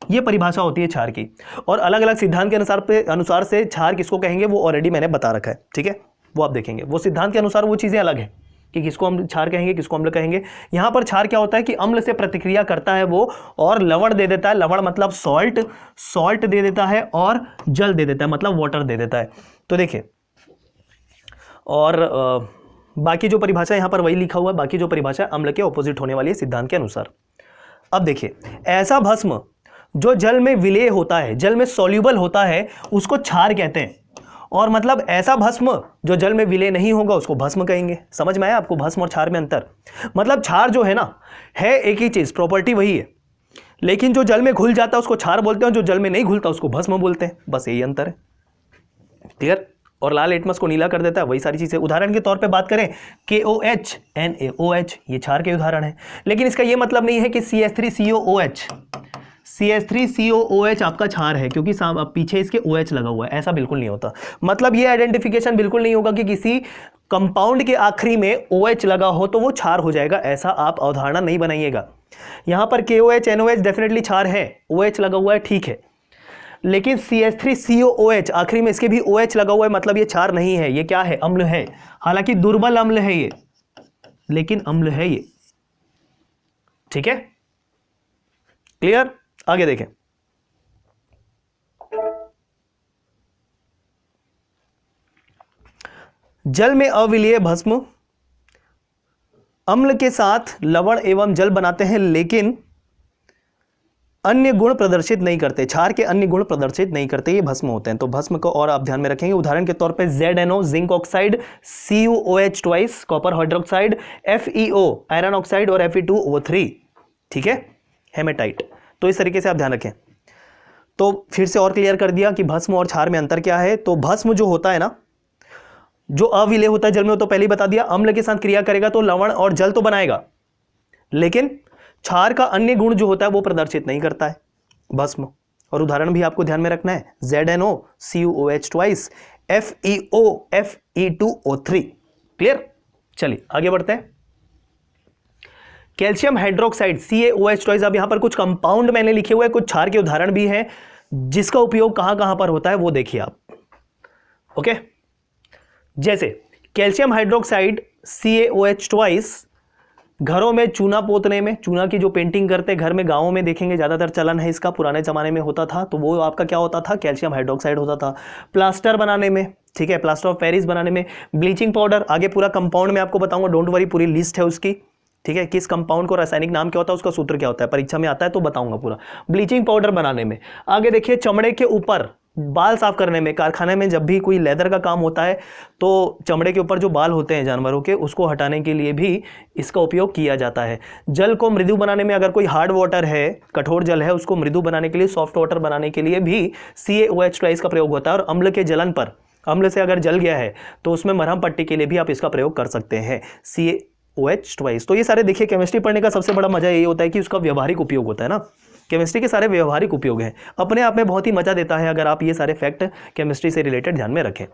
ये परिभाषा होती है क्षार की। और अलग अलग सिद्धांत के अनुसार से क्षार किसको कहेंगे वो ऑलरेडी मैंने बता रखा है। ठीक है, वो आप देखेंगे, वो सिद्धांत के अनुसार वो चीजें अलग है कि किसको हम क्षार कहेंगे, किसको अम्ल कहेंगे। यहां पर क्षार क्या होता है कि अम्ल से प्रतिक्रिया करता है वो और लवण दे देता है, लवण मतलब सॉल्ट, सॉल्ट दे देता है, और जल दे देता है मतलब वाटर दे देता है। तो देखिए, और बाकी जो परिभाषा यहां पर वही लिखा हुआ है, बाकी जो परिभाषा अम्ल के ऑपोजिट होने वाली है सिद्धांत के अनुसार। अब देखिए, ऐसा भस्म जो जल में विलेय होता है, जल में सॉल्यूबल होता है, उसको क्षार कहते हैं। और मतलब ऐसा भस्म जो जल में विलय नहीं होगा उसको भस्म कहेंगे। समझ में आया आपको भस्म और क्षार में अंतर? मतलब क्षार जो है ना, है एक ही चीज, प्रॉपर्टी वही है, लेकिन जो जल में घुल जाता है उसको क्षार बोलते हैं, जो जल में नहीं घुलता उसको भस्म बोलते हैं, बस यही अंतर है। क्लियर? और लाल लिटमस को नीला कर देता है, वही सारी चीजें। उदाहरण के तौर पे बात करें, KOH NaOH, ये क्षार के उदाहरण है, लेकिन इसका ये मतलब नहीं है कि CH3COOH CH3COOH आपका क्षार है, क्योंकि पीछे इसके OH लगा हुआ है, ऐसा बिल्कुल नहीं होता। मतलब ये आइडेंटिफिकेशन बिल्कुल नहीं होगा कि किसी कंपाउंड के आखिरी में OH लगा हो तो वो क्षार हो जाएगा, ऐसा आप अवधारणा नहीं बनाइएगा। यहां पर KOH NOH डेफिनेटली क्षार है, OH लगा हुआ है, ठीक है, लेकिन CH3COOH आखिरी में इसके भी OH लगा हुआ है, मतलब ये क्षार नहीं है, ये क्या है? अम्ल है। हालांकि दुर्बल अम्ल है ये, लेकिन अम्ल है ये। ठीक है, क्लियर? आगे देखें। जल में अविलेय भस्म अम्ल के साथ लवण एवं जल बनाते हैं, लेकिन अन्य गुण प्रदर्शित नहीं करते, क्षार के अन्य गुण प्रदर्शित नहीं करते, ये भस्म होते हैं। तो भस्म को और आप ध्यान में रखेंगे, उदाहरण के तौर पे ZNO zinc oxide, CuOH twice copper hydroxide, FeO iron oxide और Fe2O3। ठीक है, हेमेटाइट। तो इस तरीके से आप ध्यान रखें। तो फिर से और क्लियर कर दिया कि भस्म और क्षार में अंतर क्या है। तो भस्म जो होता है ना, जो अविलेय होता है जल में, वो तो पहले ही बता दिया, अम्ल के साथ क्रिया करेगा तो लवण और जल तो बनाएगा, लेकिन क्षार का अन्य गुण जो होता है वो प्रदर्शित नहीं करता है भस्म। और उदाहरण भी आपको ध्यान में रखना है, ZNO CuOH twice, FeO Fe2O3। Clear? चलिए आगे बढ़ते हैं। Calcium hydroxide CaOH twice. अब यहां पर कुछ कंपाउंड मैंने लिखे हुए हैं, कुछ क्षार के उदाहरण भी हैं, जिसका उपयोग कहां कहां पर होता है वो देखिए आप। ओके, जैसे कैल्शियम हाइड्रोक्साइड CaOH ट्वाइस घरों में चूना पोतने में, चूना की जो पेंटिंग करते घर में, गांवों में देखेंगे ज्यादातर चलन है इसका, पुराने जमाने में होता था, तो वो आपका क्या होता था? कैल्शियम हाइड्रोक्साइड होता था। प्लास्टर बनाने में, ठीक है, प्लास्टर ऑफ पेरिस बनाने में, ब्लीचिंग पाउडर, आगे पूरा कंपाउंड में आपको बताऊंगा, डोंट वरी, पूरी लिस्ट है उसकी। ठीक है, किस कंपाउंड को रासायनिक नाम क्या होता है, उसका सूत्र क्या होता है, परीक्षा में आता है तो बताऊंगा पूरा। ब्लीचिंग पाउडर बनाने में, आगे देखिए चमड़े के ऊपर बाल साफ करने में, कारखाने में जब भी कोई लेदर का काम होता है तो चमड़े के ऊपर जो बाल होते हैं जानवरों के, उसको हटाने के लिए भी इसका उपयोग किया जाता है। जल को मृदु बनाने में, अगर कोई हार्ड वाटर है, कठोर जल है, उसको मृदु बनाने के लिए, सॉफ्ट वाटर बनाने के लिए भी CaOH ट्वाइस का प्रयोग होता है। और अम्ल के जलन पर, अम्ल से अगर जल गया है तो उसमें मरहम पट्टी के लिए भी आप इसका प्रयोग कर सकते हैं, CaOH ट्वाइस। तो ये सारे देखिए, केमिस्ट्री पढ़ने का सबसे बड़ा मजा ये होता है कि उसका व्यवहारिक उपयोग होता है ना, केमिस्ट्री के सारे व्यवहारिक उपयोग हैं, अपने आप में बहुत ही मजा देता है अगर आप ये सारे फैक्ट केमिस्ट्री से रिलेटेड ध्यान में रखें।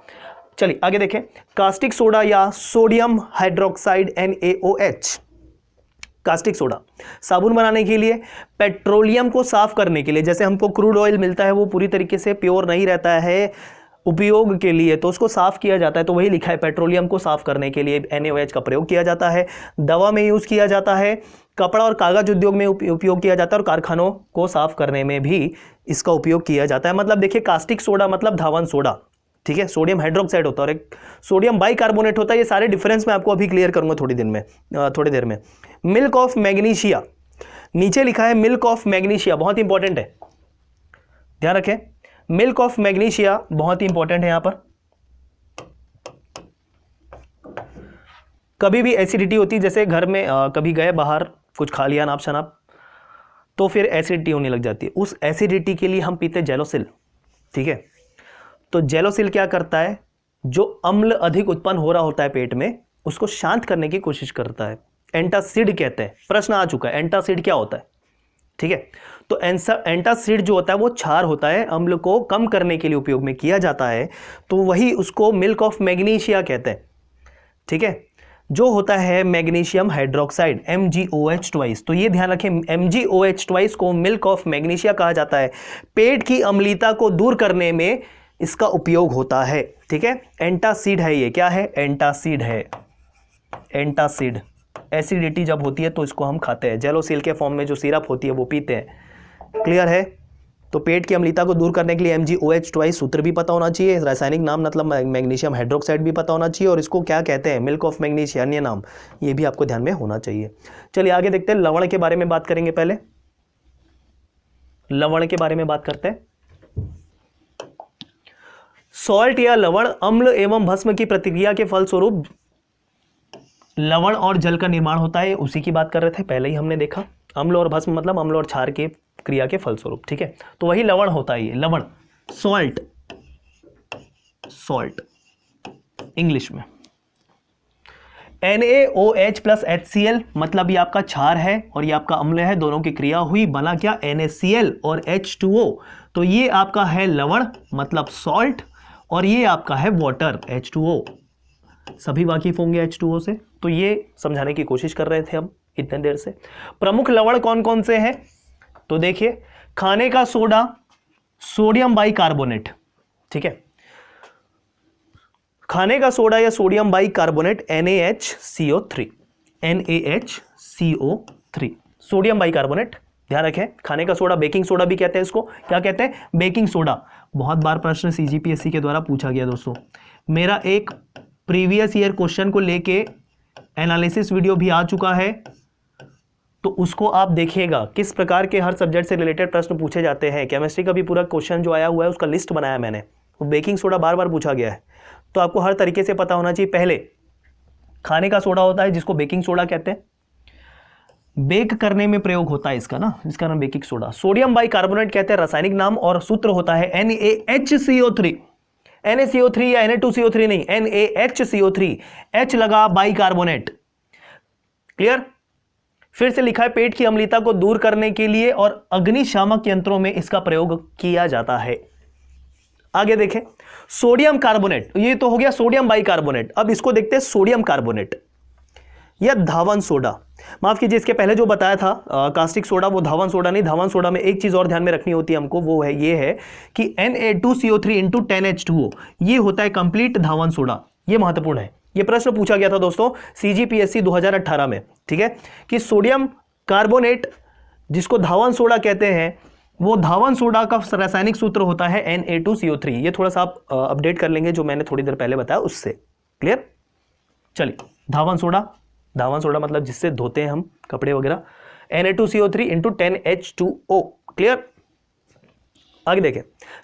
चलिए आगे देखें। कास्टिक सोडा या sodium hydroxide NaOH, caustic soda साबुन बनाने के लिए, पेट्रोलियम को साफ करने के लिए, जैसे हमको क्रूड ऑयल मिलता है वो पूरी तरीके से प्योर नहीं रहता है, उपयोग के लिए, तो उसको साफ किया जाता है, तो वही लिखा है पेट्रोलियम को साफ करने के लिए NaOH का प्रयोग किया जाता है। दवा में यूज़ किया जाता है, कपड़ा और कागज उद्योग में उपयोग किया जाता है, और कारखानों को साफ करने में भी इसका उपयोग किया जाता है। मतलब देखिए कास्टिक सोडा मतलब धावन सोडा, ठीक है, सोडियम हाइड्रोक्साइड होता है और एक सोडियम बाइकार्बोनेट होता है। ये सारे डिफरेंस मैं आपको अभी क्लियर करूंगा थोड़ी देर में। मिल्क ऑफ मैग्नीशिया, नीचे लिखा है मिल्क ऑफ मैग्नीशिया, बहुत इंपॉर्टेंट है, ध्यान रखें, मिल्क ऑफ मैग्नीशिया बहुत ही इंपॉर्टेंट है। यहां पर कभी भी एसिडिटी होती, जैसे घर में कभी गए बाहर कुछ खा लिया नाप शनाप, तो फिर एसिडिटी होने लग जाती है। उस एसिडिटी के लिए हम पीते जेलोसिल, ठीक है। तो जेलोसिल क्या करता है, जो अम्ल अधिक उत्पन्न हो रहा होता है पेट में, उसको शांत करने की कोशिश करता है। एंटासिड कहते हैं, प्रश्न आ चुका है एंटासिड क्या होता है, ठीक है। तो एंटासिड जो होता है वो क्षार होता है, अम्ल को कम करने के लिए उपयोग में किया जाता है, तो वही उसको मिल्क ऑफ मैग्नीशिया कहते हैं, ठीक है, जो होता है मैग्नीशियम हाइड्रोक्साइड MgOH ट्वाइस। तो ये ध्यान रखें, MgOH ट्वाइस को मिल्क ऑफ मैग्नीशिया कहा जाता है। पेट की अम्लता को दूर करने में इसका उपयोग होता है, ठीक है। एंटासिड है, ये क्या है, एंटासिड है, एंटासिड। एसिडिटी जब होती है तो इसको हम खाते हैं, जेलोसिल के फॉर्म में जो सिरप होती है वो पीते हैं, क्लियर है। तो पेट की अम्लता को दूर करने के लिए MgOH ट्वाइस सूत्र भी पता होना चाहिए, रासायनिक नाम मतलब मैग्नीशियम हाइड्रोक्साइड भी पता होना चाहिए, और इसको क्या कहते हैं, मिल्क ऑफ मैग्नीशिया, अन्य नाम, ये भी आपको ध्यान में होना चाहिए। चलिए आगे देखते हैं, लवण के बारे में बात करेंगे। पहले लवण के बारे में बात करते हैं। सॉल्ट या लवण अम्ल एवं भस्म की प्रतिक्रिया के फलस्वरूप लवण और जल का निर्माण होता है, उसी की बात कर रहे थे, पहले ही हमने देखा। अम्ल और भस्म मतलब अम्ल और क्षार के क्रिया के फलस्वरूप, ठीक है। तो वही लवण होता है, ये लवण, सॉल्ट, सॉल्ट इंग्लिश में। NaOH प्लस HCl मतलब ये आपका क्षार है और ये आपका अम्ल है, दोनों की क्रिया हुई, बना क्या, NaCl और H2O। तो ये आपका है लवण मतलब सॉल्ट, और ये आपका है वाटर H2O। सभी वाकिफ होंगे H2O से, तो ये समझाने की कोशिश कर रहे थे हम इतने देर से। प्रमुख लवण कौन कौन से हैं, तो देखिए, खाने का सोडा, सोडियम बाइकार्बोनेट, ठीक है, खाने का सोडा या sodium bicarbonate NaHCO3, NaHCO3, sodium bicarbonate, ध्यान रखें। खाने का सोडा, बेकिंग सोडा भी कहते हैं इसको, क्या कहते हैं, बेकिंग सोडा। बहुत बार प्रश्न CGPSC के द्वारा पूछा गया दोस्तों। मेरा एक प्रीवियस ईयर क्वेश्चन को लेके एनालिसिस वीडियो भी आ चुका है, तो उसको आप देखिएगा, किस प्रकार के हर सब्जेक्ट से रिलेटेड प्रश्न पूछे जाते हैं। केमिस्ट्री का भी पूरा क्वेश्चन जो आया हुआ है उसका लिस्ट बनाया मैंने, वो बेकिंग सोडा बार बार पूछा गया है, तो आपको हर तरीके से पता होना चाहिए। पहले खाने का सोडा होता है जिसको बेकिंग सोडा कहते हैं, बेक करने में प्रयोग होता है इसका ना, इसका नाम बेकिंग सोडा। सोडियम बाइकार्बोनेट कहते हैं रासायनिक नाम, और सूत्र होता है NaHCO3, NaCO3 या Na2CO3 नहीं, NaHCO3, H लगा बाइकार्बोनेट, क्लियर। फिर से लिखा है पेट की अम्लता को दूर करने के लिए और अग्निशामक यंत्रों में इसका प्रयोग किया जाता है। आगे देखें, सोडियम कार्बोनेट, ये तो हो गया सोडियम बाइकार्बोनेट। अब इसको देखते हैं सोडियम कार्बोनेट या धावन सोडा, माफ कीजिए, इसके पहले जो बताया था कास्टिक सोडा, वो धावन सोडा नहीं। धावन सोडा में एक चीज और ध्यान में रखनी होती है हमको, वो है ये है कि Na2CO3 × 10H2O, ये होता है कंप्लीट धावन सोडा। ये महत्वपूर्ण है, ये प्रश्न पूछा गया था दोस्तों CGPSC 2018 में, ठीक है, कि सोडियम कार्बोनेट जिसको धावन सोडा कहते हैं, वो धावन सोडा का रासायनिक सूत्र होता है Na2CO3। ये थोड़ा सा आप अपडेट कर लेंगे जो मैंने थोड़ी देर पहले बताया उससे, क्लियर। चलिए, धावन सोडा, धावन सोडा मतलब जिससे धोते हैं हम कपड़े वगैरह, Na2CO3 × 10H2O, क्लियर। आगे देखें,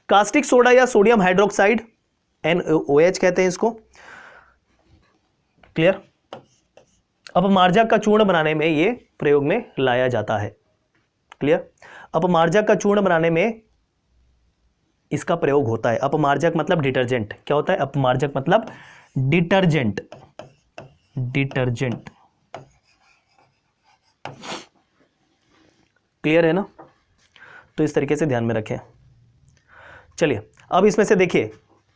कास्टिक सोडा या सोडियम हाइड्रोक्साइड, NaOH कहते हैं इसको, क्लियर। अपमार्जक का चूर्ण बनाने में ये प्रयोग में लाया जाता है, क्लियर। अपमार्जक का चूर्ण बनाने में इसका प्रयोग होता है। अपमार्जक मतलब डिटर्जेंट, क्या होता है, अपमार्जक मतलब डिटर्जेंट, डिटर्जेंट, क्लियर है ना। तो इस तरीके से ध्यान में रखें। चलिए, अब इसमें से देखिए,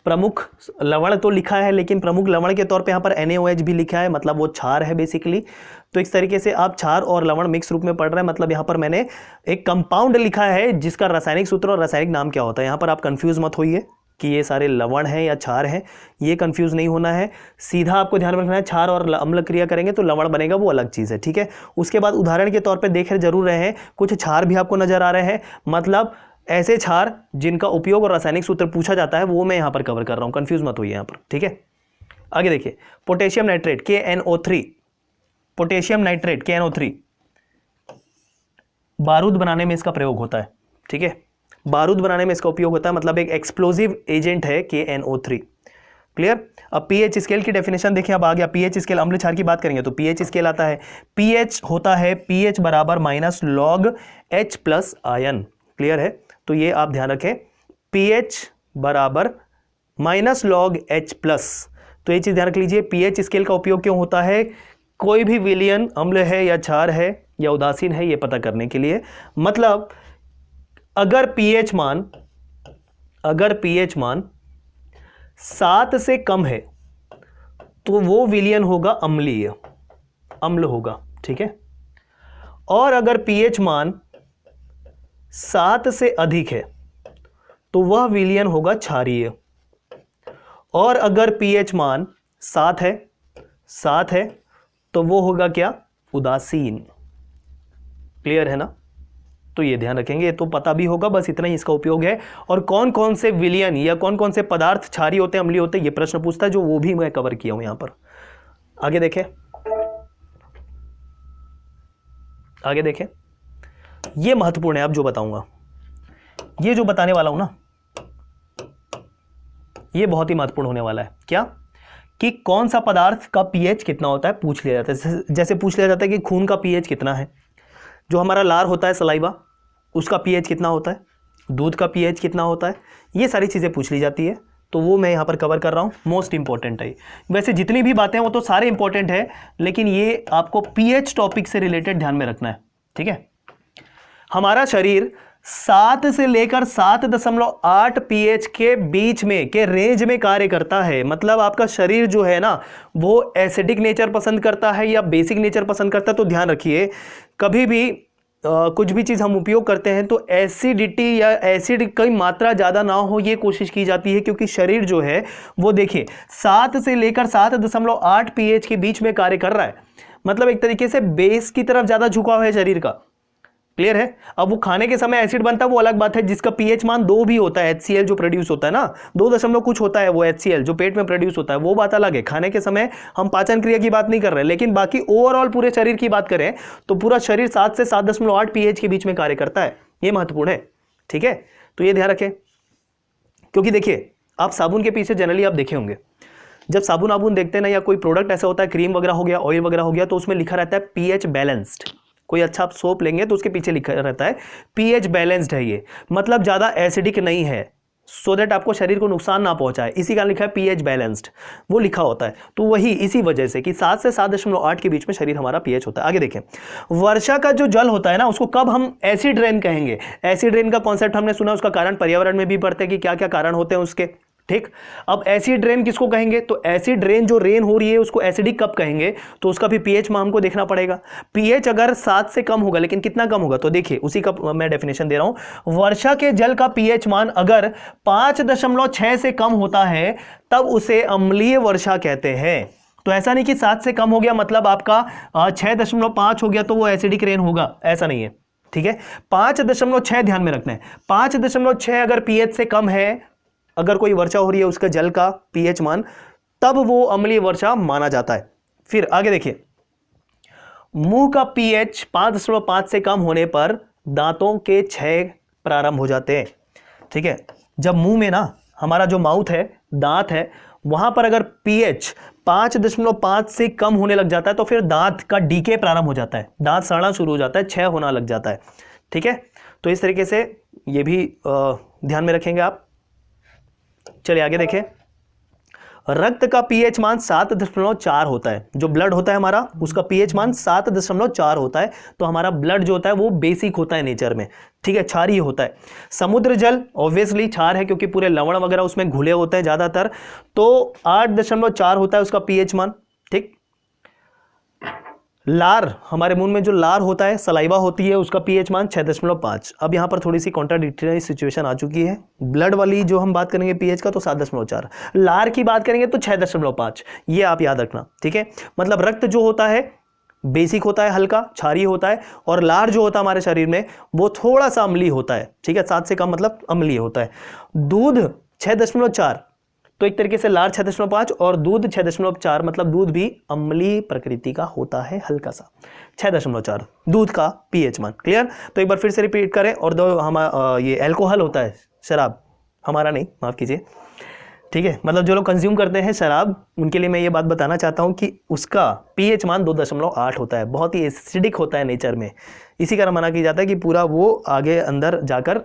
प्रमुख लवण तो लिखा है, लेकिन प्रमुख लवण के तौर पे यहाँ पर NaOH भी लिखा है, मतलब वो क्षार है बेसिकली। तो इस तरीके से आप क्षार और लवण मिक्स रूप में पढ़ रहे हैं, मतलब यहाँ पर मैंने एक कंपाउंड लिखा है जिसका रासायनिक सूत्र और रासायनिक नाम क्या होता है। यहाँ पर आप कंफ्यूज मत होइए, कि ये सारे लवण हैं या क्षार हैं, ये कंफ्यूज नहीं होना है। सीधा आपको ध्यान में रखना है क्षार और अम्ल क्रिया करेंगे तो लवण बनेगा, वो अलग चीज़ है, ठीक है। उसके बाद उदाहरण के तौर पे देख जरूर रहे हैं, कुछ क्षार भी आपको नजर आ रहे हैं, मतलब ऐसे क्षार जिनका उपयोग और रासायनिक सूत्र पूछा जाता है वो मैं यहाँ पर कवर कर रहा हूँ, कंफ्यूज मत होइए यहाँ पर, ठीक है। आगे देखिए, potassium nitrate KNO3, potassium nitrate KNO3 बारूद बनाने में इसका प्रयोग होता है, ठीक है, बारूद बनाने में इसका उपयोग होता है, मतलब एक एक्सप्लोजिव एजेंट है KNO3, क्लियर। अब पीएच स्केल की डेफिनेशन देखिए, अब आ गया पीएच स्केल, अम्ल क्षार की बात करेंगे तो पीएच स्केल आता है, पीएच होता है पीएच बराबर minus log H plus ion, clear है। तो ये आप ध्यान रखें, पीएच बराबर माइनस लॉग H प्लस, तो ये चीज ध्यान रख लीजिए। पीएच स्केल का उपयोग क्यों होता है, कोई भी विलयन अम्ल है या क्षार है या उदासीन है ये पता करने के लिए, मतलब अगर पीएच मान 7 से कम है तो वो विलयन होगा अम्लीय, अम्ल होगा, ठीक है। और अगर पीएच मान 7 से अधिक है तो वह विलयन होगा क्षारीय, और अगर पीएच मान 7 है तो वो होगा क्या, उदासीन, क्लियर है ना। तो ये ध्यान रखेंगे, ये तो पता भी होगा, बस इतना ही इसका उपयोग है। और कौन कौन से विलयन या कौन कौन से पदार्थ क्षारीय होते हैं अम्लीय होते हैं ये प्रश्न पूछता है, जो वो भी मैं कवर किया हूं यहां पर। आगे देखें, ये महत्वपूर्ण है, अब जो बताऊंगा, ये जो बताने वाला हूं ना, ये बहुत ही महत्वपूर्ण होने वाला है। क्या कि कौन सा पदार्थ का पीएच कितना होता है पूछ लिया जाता है। जैसे पूछ लिया जाता है कि खून का पीएच कितना है, जो हमारा लार होता है सलाइवा उसका पीएच कितना होता है, दूध का पीएच कितना होता है, ये सारी चीज़ें पूछ ली जाती है, तो वो मैं यहाँ पर कवर कर रहा हूँ, मोस्ट इंपॉर्टेंट है। वैसे जितनी भी बातें हैं वो तो सारे इंपॉर्टेंट है, लेकिन ये आपको पीएच टॉपिक से रिलेटेड ध्यान में रखना है, ठीक है। हमारा शरीर 7 से लेकर 7.8 पीएच के बीच में के रेंज में कार्य करता है, मतलब आपका शरीर जो है ना वो एसिडिक नेचर पसंद करता है या बेसिक नेचर पसंद करता है। तो ध्यान रखिए, कभी भी कुछ भी चीज़ हम उपयोग करते हैं तो एसिडिटी या एसिड की मात्रा ज़्यादा ना हो ये कोशिश की जाती है, क्योंकि शरीर जो है वो देखिए 7 से लेकर 7.8 पीएच के बीच में कार्य कर रहा है, मतलब एक तरीके से बेस की तरफ ज़्यादा झुकाव है शरीर का, क्लियर है। अब वो खाने के समय एसिड बनता है वो अलग बात है, जिसका पीएच मान 2 भी होता है, HCl जो प्रोड्यूस होता है ना 2 कुछ होता है वो HCl जो पेट में प्रोड्यूस होता है, वो बात अलग है। खाने के समय हम पाचन क्रिया की बात नहीं कर रहे, लेकिन बाकी ओवरऑल पूरे शरीर की बात करें तो पूरा शरीर 7 से 7.8 पीएच के बीच में कार्य करता है, ये महत्वपूर्ण है, ठीक है। तो ये ध्यान रखें, क्योंकि देखिए आप साबुन के पीछे जनरली आप देखे होंगे, जब साबुन आबुन देखते हैं ना या कोई प्रोडक्ट ऐसा होता है, क्रीम वगैरह हो गया, ऑयल वगैरह हो गया, तो उसमें लिखा रहता है पीएच बैलेंस्ड। कोई अच्छा आप सोप लेंगे तो उसके पीछे लिखा रहता है पीएच बैलेंस्ड है, ये मतलब ज़्यादा एसिडिक नहीं है, सो दैट आपको शरीर को नुकसान ना पहुंचाए, इसी कारण लिखा है पीएच बैलेंस्ड, वो लिखा होता है। तो वही इसी वजह से कि 7 से 7.8 के बीच में शरीर हमारा पीएच होता है। आगे देखें, वर्षा का जो जल होता है ना उसको कब हम एसिड रेन कहेंगे। एसिड रेन का कॉन्सेप्ट हमने सुना, उसका कारण पर्यावरण में भी पढ़ते हैं कि क्या क्या कारण होते हैं उसके, ठीक। अब एसिड रेन किसको कहेंगे, तो एसिड रेन जो रेन हो रही है उसको एसिडिक कब कहेंगे, तो उसका भी पीएच मान हमको देखना पड़ेगा। पीएच अगर 7 से कम होगा, लेकिन कितना कम होगा, तो देखिए उसी का मैं डेफिनेशन दे रहा हूं। वर्षा के जल का पीएच मान अगर 5.6 से कम होता है तब उसे अम्लीय वर्षा कहते हैं। तो ऐसा नहीं कि 7 से कम हो गया मतलब आपका 6.5 हो गया तो वो एसिडिक रेन होगा, ऐसा नहीं है, ठीक है। 5.6 ध्यान में रखना है, 5.6 अगर पीएच से कम है, अगर कोई वर्षा हो रही है उसका जल का पीएच मान, तब वो अम्लीय वर्षा माना जाता है। फिर आगे देखिए, मुंह का पीएच 5.5 से कम होने पर दांतों के क्षय प्रारंभ हो जाते हैं, ठीक है। जब मुंह में ना हमारा जो माउथ है, दांत है, वहां पर अगर पीएच 5.5 से कम होने लग जाता है तो फिर दांत का डीके प्रारंभ हो जाता है, दांत सड़ना शुरू हो जाता है, क्षय होना लग जाता है, ठीक है। तो इस तरीके से ये भी ध्यान में रखेंगे आप। चलिए आगे देखें, रक्त का पीएच मान 7.4 होता है, जो ब्लड होता है हमारा उसका पीएच मान 7.4 होता है, तो हमारा ब्लड जो होता है वो बेसिक होता है नेचर में, ठीक है, क्षारीय होता है। समुद्र जल ऑब्वियसली क्षार है क्योंकि पूरे लवण वगैरह उसमें घुले होते हैं ज़्यादातर, तो 8.4 होता है उसका पीएच मान, ठीक। लार, हमारे मुंह में जो लार होता है, सलाइवा होती है, उसका पीएच मान 6.5। अब यहाँ पर थोड़ी सी कॉन्ट्राडिक्टरी सिचुएशन आ चुकी है। ब्लड वाली जो हम बात करेंगे पीएच का तो 7.4, लार की बात करेंगे तो 6.5। ये आप याद रखना, ठीक है। मतलब रक्त जो होता है बेसिक होता है, हल्का क्षारीय होता है, और लार जो होता है हमारे शरीर में वो थोड़ा सा अम्लीय होता है, ठीक है। 7 से कम मतलब अम्लीय होता है। दूध 6.4, तो एक तरीके से लार 6.5 और दूध 6.4, मतलब दूध भी अम्लीय प्रकृति का होता है, हल्का सा। 6.4 दूध का पीएच मान। क्लियर? तो एक बार फिर से रिपीट करें। और दो ये अल्कोहल होता है, शराब, हमारा नहीं, माफ कीजिए, ठीक है। मतलब जो लोग कंज्यूम करते हैं शराब, उनके लिए मैं ये बात बताना चाहता हूं कि उसका पीएच मान 2.8 होता है, बहुत ही एसिडिक होता है नेचर में। इसी कारण मना किया जाता है कि पूरा वो आगे अंदर जाकर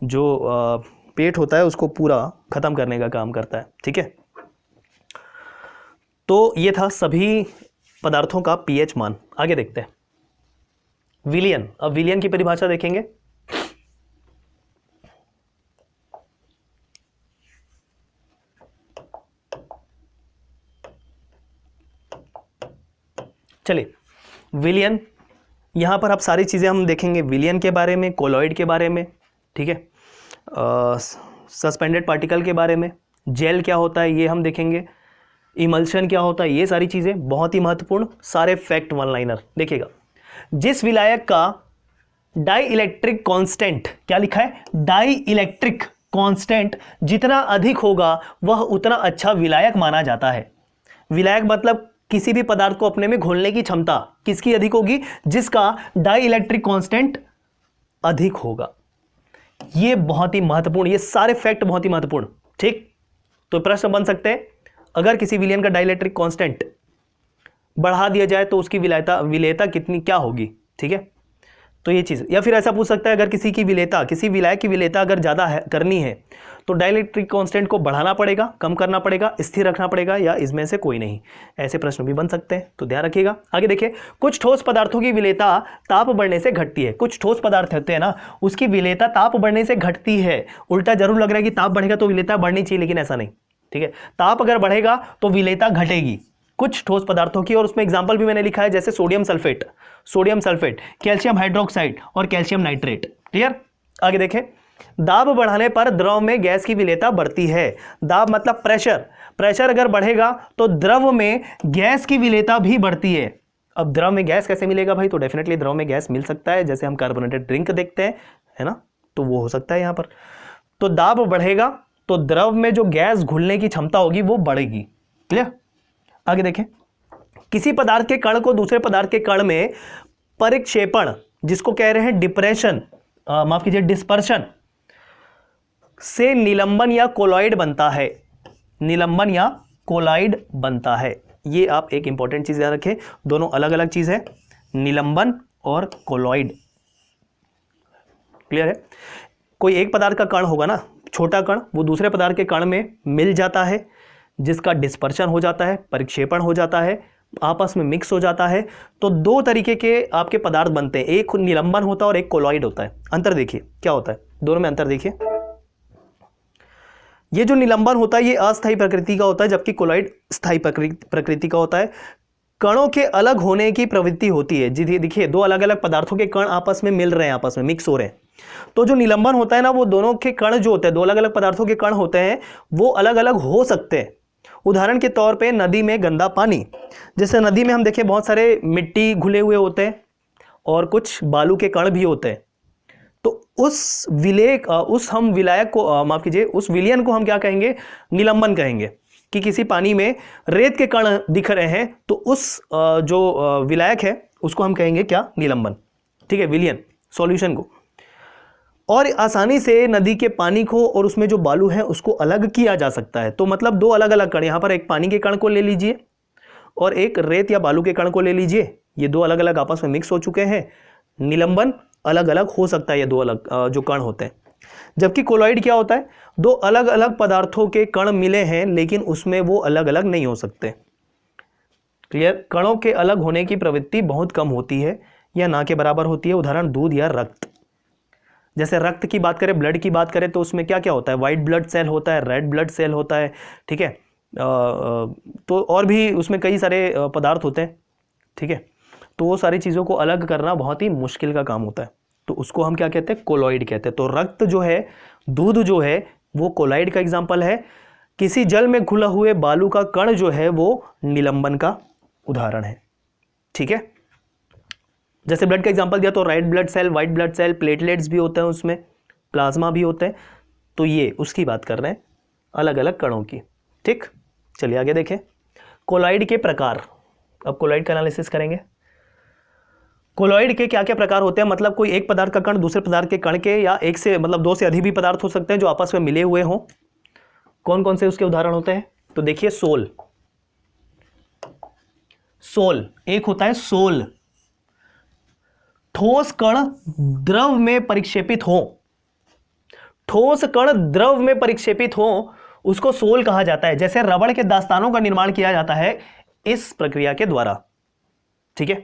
जो पेट होता है उसको पूरा खत्म करने का काम करता है, ठीक है। तो ये था सभी पदार्थों का पीएच मान। आगे देखते हैं विलियन। अब विलियन की परिभाषा देखेंगे। चलिए विलियन, यहां पर आप सारी चीजें हम देखेंगे विलियन के बारे में, कोलॉइड के बारे में, ठीक है, सस्पेंडेड पार्टिकल के बारे में, जेल क्या होता है ये हम देखेंगे, इमल्शन क्या होता है, ये सारी चीज़ें बहुत ही महत्वपूर्ण सारे फैक्ट वन लाइनर देखिएगा। जिस विलायक का डाई इलेक्ट्रिक कांस्टेंट, क्या लिखा है, डाई इलेक्ट्रिक कांस्टेंट जितना अधिक होगा वह उतना अच्छा विलायक माना जाता है। विलायक मतलब किसी भी पदार्थ को अपने में घोलने की क्षमता किसकी अधिक होगी, जिसका डाई इलेक्ट्रिक कांस्टेंट अधिक होगा। ये बहुत ही महत्वपूर्ण, ये सारे फैक्ट बहुत ही महत्वपूर्ण, ठीक। तो प्रश्न बन सकते हैं, अगर किसी विलियन का डाइलेक्ट्रिक कांस्टेंट बढ़ा दिया जाए तो उसकी विलेयता कितनी क्या होगी, ठीक है। तो ये चीज़, या फिर ऐसा पूछ सकता है अगर किसी की विलेयता, किसी विलायक की विलेयता अगर ज़्यादा करनी है तो डाइलेक्ट्रिक कांस्टेंट को बढ़ाना पड़ेगा, कम करना पड़ेगा, स्थिर रखना पड़ेगा, या इसमें से कोई नहीं। ऐसे प्रश्न भी बन सकते हैं, तो ध्यान रखिएगा। आगे देखिए, कुछ ठोस पदार्थों की विलेयता ताप बढ़ने से घटती है। कुछ ठोस पदार्थ होते हैं ना, उसकी विलेयता ताप बढ़ने से घटती है। उल्टा जरूर लग रहा है कि ताप बढ़ेगा तो विलेयता बढ़नी चाहिए, लेकिन ऐसा नहीं, ठीक है। ताप अगर बढ़ेगा तो विलेयता घटेगी कुछ ठोस पदार्थों की, और उसमें एग्जांपल भी मैंने लिखा है, जैसे सोडियम सल्फेट, कैल्शियम हाइड्रोक्साइड और कैल्शियम नाइट्रेट। क्लियर? आगे देखें, दाब बढ़ाने पर द्रव में गैस की विलेयता बढ़ती है। दाब मतलब प्रेशर अगर बढ़ेगा तो द्रव में गैस की विलेयता भी बढ़ती है। अब द्रव में गैस कैसे मिलेगा भाई, तो डेफिनेटली द्रव में गैस मिल सकता है, जैसे हम कार्बोनेटेड ड्रिंक देखते हैं, है ना, तो वो हो सकता है यहां पर। तो दाब बढ़ेगा तो द्रव में जो गैस घुलने की क्षमता होगी वो बढ़ेगी। क्लियर? आगे देखें, किसी पदार्थ के कण को दूसरे पदार्थ के कण में परिक्षेपण, जिसको कह रहे हैं डिप्रेशन, माफ कीजिए डिस्पर्शन, से निलंबन या कोलॉइड बनता है। निलंबन या कोलॉइड बनता है। ये आप एक इंपॉर्टेंट चीज याद रखें, दोनों अलग अलग चीज है, निलंबन और कोलॉइड। क्लियर है? कोई एक पदार्थ का कण होगा ना, छोटा कण, वो दूसरे पदार्थ के कण में मिल जाता है, जिसका डिस्पर्शन हो जाता है, परिक्षेपण हो जाता है, आपस में मिक्स हो जाता है। तो दो तरीके के आपके पदार्थ बनते हैं, एक निलंबन होता है और एक कोलॉइड होता है। अंतर देखिए क्या होता है, दोनों में अंतर देखिए। ये जो निलंबन होता है ये अस्थायी प्रकृति का होता है, जबकि कोलॉइड स्थायी प्रकृति का होता है। कणों के अलग होने की प्रवृत्ति होती है। जी देखिए, दो अलग अलग पदार्थों के कण आपस में मिल रहे हैं, आपस में मिक्स हो रहे हैं, तो जो निलंबन होता है ना, वो दोनों के कण जो होते हैं, दो अलग अलग पदार्थों के कण होते हैं, वो अलग अलग हो सकते हैं। उदाहरण के तौर पे नदी में गंदा पानी, जैसे नदी में हम देखें बहुत सारे मिट्टी घुले हुए होते हैं और कुछ बालू के कण भी होते हैं, तो उस विलायक को, माफ कीजिए, उस विलियन को हम क्या कहेंगे, निलंबन कहेंगे। कि किसी पानी में रेत के कण दिख रहे हैं तो उस जो विलायक है उसको हम कहेंगे क्या, निलंबन, ठीक है, विलियन सॉल्यूशन को। और आसानी से नदी के पानी को और उसमें जो बालू है उसको अलग किया जा सकता है। तो मतलब दो अलग अलग कण, यहाँ पर एक पानी के कण को ले लीजिए और एक रेत या बालू के कण को ले लीजिए, ये दो अलग अलग आपस में मिक्स हो चुके हैं, निलंबन अलग अलग हो सकता है, ये दो अलग जो कण होते हैं। जबकि कोलॉइड क्या होता है, दो अलग अलग पदार्थों के कण मिले हैं लेकिन उसमें वो अलग अलग नहीं हो सकते। क्लियर? कणों के अलग होने की प्रवृत्ति बहुत कम होती है या ना के बराबर होती है। उदाहरण दूध या रक्त। जैसे रक्त की बात करें, ब्लड की बात करें, तो उसमें क्या क्या होता है, व्हाइट ब्लड सेल होता है, रेड ब्लड सेल होता है, ठीक है, तो और भी उसमें कई सारे पदार्थ होते हैं, ठीक है। तो वो सारी चीज़ों को अलग करना बहुत ही मुश्किल का काम होता है, तो उसको हम क्या कहते हैं, कोलॉइड कहते हैं। तो रक्त जो है, दूध जो है, वो कोलॉइड का एग्जाम्पल है। किसी जल में घुला हुए बालू का कण जो है वो निलंबन का उदाहरण है। ठीक है, जैसे ब्लड का एग्जांपल दिया तो red blood cell, white blood cell, platelets भी होते हैं उसमें, प्लाज्मा भी होते हैं, तो ये उसकी बात कर रहे हैं, अलग अलग कणों की। ठीक, चलिए आगे देखें कोलॉइड के प्रकार। अब कोलॉइड का एनालिसिस करेंगे। कोलॉइड के क्या क्या प्रकार होते हैं, मतलब कोई एक पदार्थ का कण दूसरे पदार्थ के कण के, या एक से मतलब दो से अधिक भी पदार्थ हो सकते हैं जो आपस में मिले हुए हों। कौन कौन से उसके उदाहरण होते हैं, तो देखिए सोल, सोल एक होता है सोल, ठोस कण द्रव में परिक्षेपित हो, ठोस कण द्रव में परिक्षेपित हो उसको सोल कहा जाता है। जैसे रबड़ के दास्तानों का निर्माण किया जाता है इस प्रक्रिया के द्वारा। ठीक है,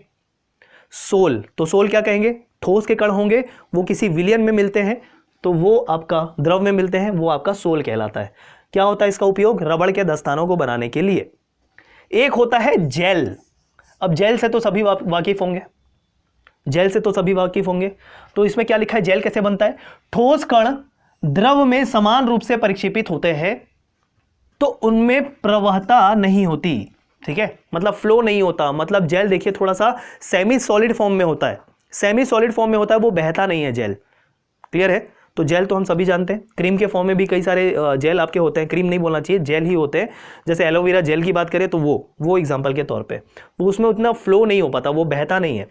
सोल, तो सोल क्या कहेंगे, ठोस के कण होंगे, वो किसी विलयन में मिलते हैं तो वो आपका द्रव में मिलते हैं, वो आपका सोल कहलाता है। क्या होता है इसका उपयोग, रबड़ के दस्तानों को बनाने के लिए। एक होता है जेल। अब जेल से तो सभी वाकिफ होंगे, जेल से तो सभी वाकिफ होंगे, तो इसमें क्या लिखा है, जेल कैसे बनता है, ठोस कण द्रव में समान रूप से परिक्षेपित होते हैं तो उनमें प्रवाहता नहीं होती। ठीक है, मतलब फ्लो नहीं होता, मतलब जेल देखिए थोड़ा सा सेमी सॉलिड फॉर्म में होता है, सेमी सॉलिड फॉर्म में होता है, वो बहता नहीं है जेल। क्लियर है, तो जेल तो हम सभी जानते हैं, क्रीम के फॉर्म में भी कई सारे जेल आपके होते हैं, क्रीम नहीं बोलना चाहिए, जेल ही होते हैं। जैसे एलोवेरा जेल की बात करें तो वो एग्जाम्पल के तौर पे, तो उसमें उतना फ्लो नहीं हो पाता, वो बहता नहीं है।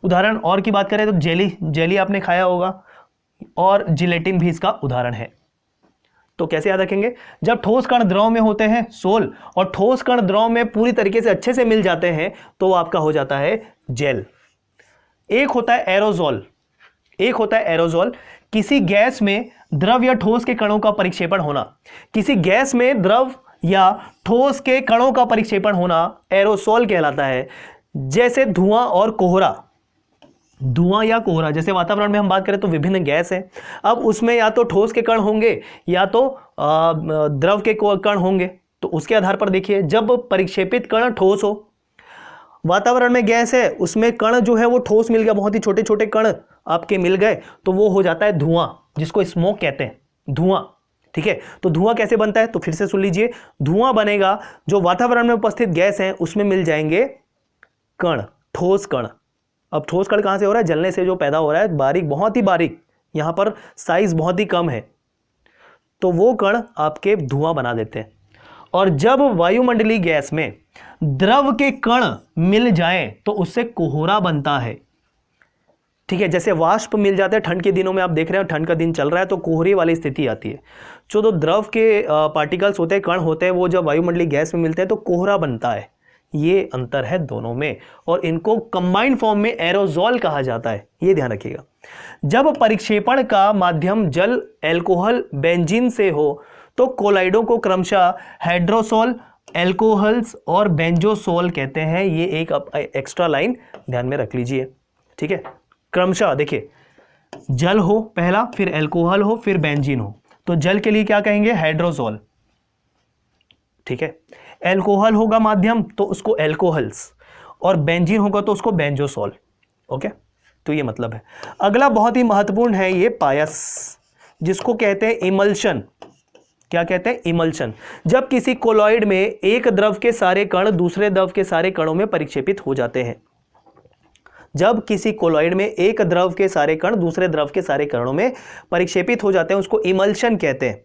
उदाहरण और की बात करें तो जेली आपने खाया होगा, और जिलेटिन भी इसका उदाहरण है। तो कैसे याद रखेंगे, जब ठोस कण द्रव में होते हैं सोल, और ठोस कण द्रव में पूरी तरीके से अच्छे से मिल जाते हैं तो आपका हो जाता है जेल। एक होता है एरोजोल, एक होता है एरोजोल, किसी गैस में द्रव या ठोस के कणों का परिक्षेपण होना, किसी गैस में द्रव या ठोस के कणों का परिक्षेपण होना एरोसोल कहलाता है। जैसे धुआं और कोहरा, धुआं या कोहरा, जैसे वातावरण में हम बात करें तो विभिन्न गैस हैं, अब उसमें या तो ठोस के कण होंगे या तो द्रव के कण होंगे, तो उसके आधार पर देखिए जब परिक्षेपित कण ठोस हो, वातावरण में गैस है उसमें कण जो है वो ठोस मिल गया, बहुत ही छोटे छोटे कण आपके मिल गए, तो वो हो जाता है धुआं, जिसको स्मोक कहते हैं, धुआं। ठीक है, तो धुआं कैसे बनता है, तो फिर से सुन लीजिए, धुआं बनेगा जो वातावरण में उपस्थित गैस है उसमें मिल जाएंगे कण, ठोस कण। अब ठोस कण कहां से हो रहा है, जलने से जो पैदा हो रहा है, बारीक, बहुत ही बारीक, यहां पर साइज बहुत ही कम है, तो वो कण आपके धुआं बना देते हैं। और जब वायुमंडलीय गैस में द्रव के कण मिल जाएं तो उससे कोहरा बनता है। ठीक है, जैसे वाष्प मिल जाते हैं, ठंड के दिनों में आप देख रहे हैं, ठंड का दिन चल रहा है तो कोहरे वाली स्थिति आती है। जो तो द्रव के पार्टिकल्स होते हैं, कण होते हैं, वो जब वायुमंडलीय गैस में मिलते हैं तो कोहरा बनता है। ये अंतर है दोनों में, और इनको कंबाइंड फॉर्म में एरोजोल कहा जाता है, ये ध्यान रखिएगा। जब परिक्षेपण का माध्यम जल, एल्कोहल, बेंजीन से हो तो कोलाइडों को क्रमशः हाइड्रोसोल, एल्कोहल्स और बेंजोसोल कहते हैं। ये एक एक्स्ट्रा लाइन ध्यान में रख लीजिए। ठीक है, क्रमशः देखिए, जल हो पहला, फिर एल्कोहल हो, फिर बेंजीन हो, तो जल के लिए क्या कहेंगे, हाइड्रोसोल। ठीक है, एल्कोहल होगा माध्यम तो उसको एल्कोहल्स, और बेंजीन होगा तो उसको बेंजोसोल। ओके, तो ये मतलब है। अगला बहुत ही महत्वपूर्ण है ये पायस, जिसको कहते हैं इमल्शन। क्या कहते हैं, इमल्शन। जब किसी कोलॉइड में एक द्रव के सारे कण दूसरे द्रव के सारे कणों में परिक्षेपित हो जाते हैं, जब किसी कोलॉइड में एक द्रव के सारे कण दूसरे द्रव के सारे कणों में परिक्षेपित हो जाते हैं, उसको इमल्शन कहते हैं।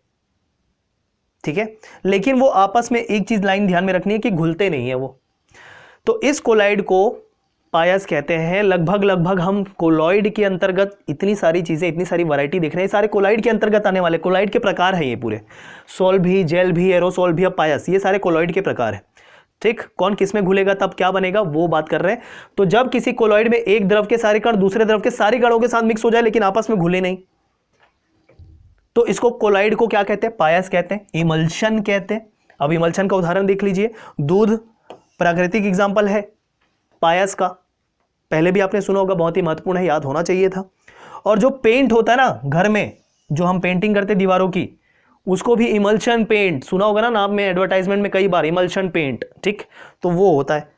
ठीक है, लेकिन वो आपस में एक चीज लाइन ध्यान में रखनी है कि घुलते नहीं है वो, तो इस कोलॉइड को पायस कहते हैं। लगभग हम कोलॉइड के अंतर्गत इतनी सारी चीजें, इतनी सारी वैरायटी देख रहे हैं, सारे कोलॉइड के अंतर्गत आने वाले, कोलॉइड के प्रकार हैं ये पूरे, सोल भी, जेल भी, एरोसोल भी, अब पायस, ये सारे कोलॉइड के प्रकार हैं। ठीक, कौन किस में घुलेगा तब क्या बनेगा वो बात कर रहे हैं। तो जब किसी कोलॉइड में एक द्रव के सारे कण दूसरे द्रव के सारे कणों के साथ मिक्स हो जाए लेकिन आपस में घुले नहीं, तो इसको कोलॉइड को क्या कहते हैं, पायस कहते हैं, इमल्शन कहते हैं। अब इमल्शन का उदाहरण देख लीजिए, दूध प्राकृतिक एग्जाम्पल है पायस का, पहले भी आपने सुना होगा, बहुत ही महत्वपूर्ण है, याद होना चाहिए था। और जो पेंट होता है ना घर में, जो हम पेंटिंग करते दीवारों की, उसको भी इमल्शन पेंट सुना होगा ना नाम में, एडवर्टाइजमेंट में कई बार, इमल्शन पेंट। ठीक, तो वो होता है।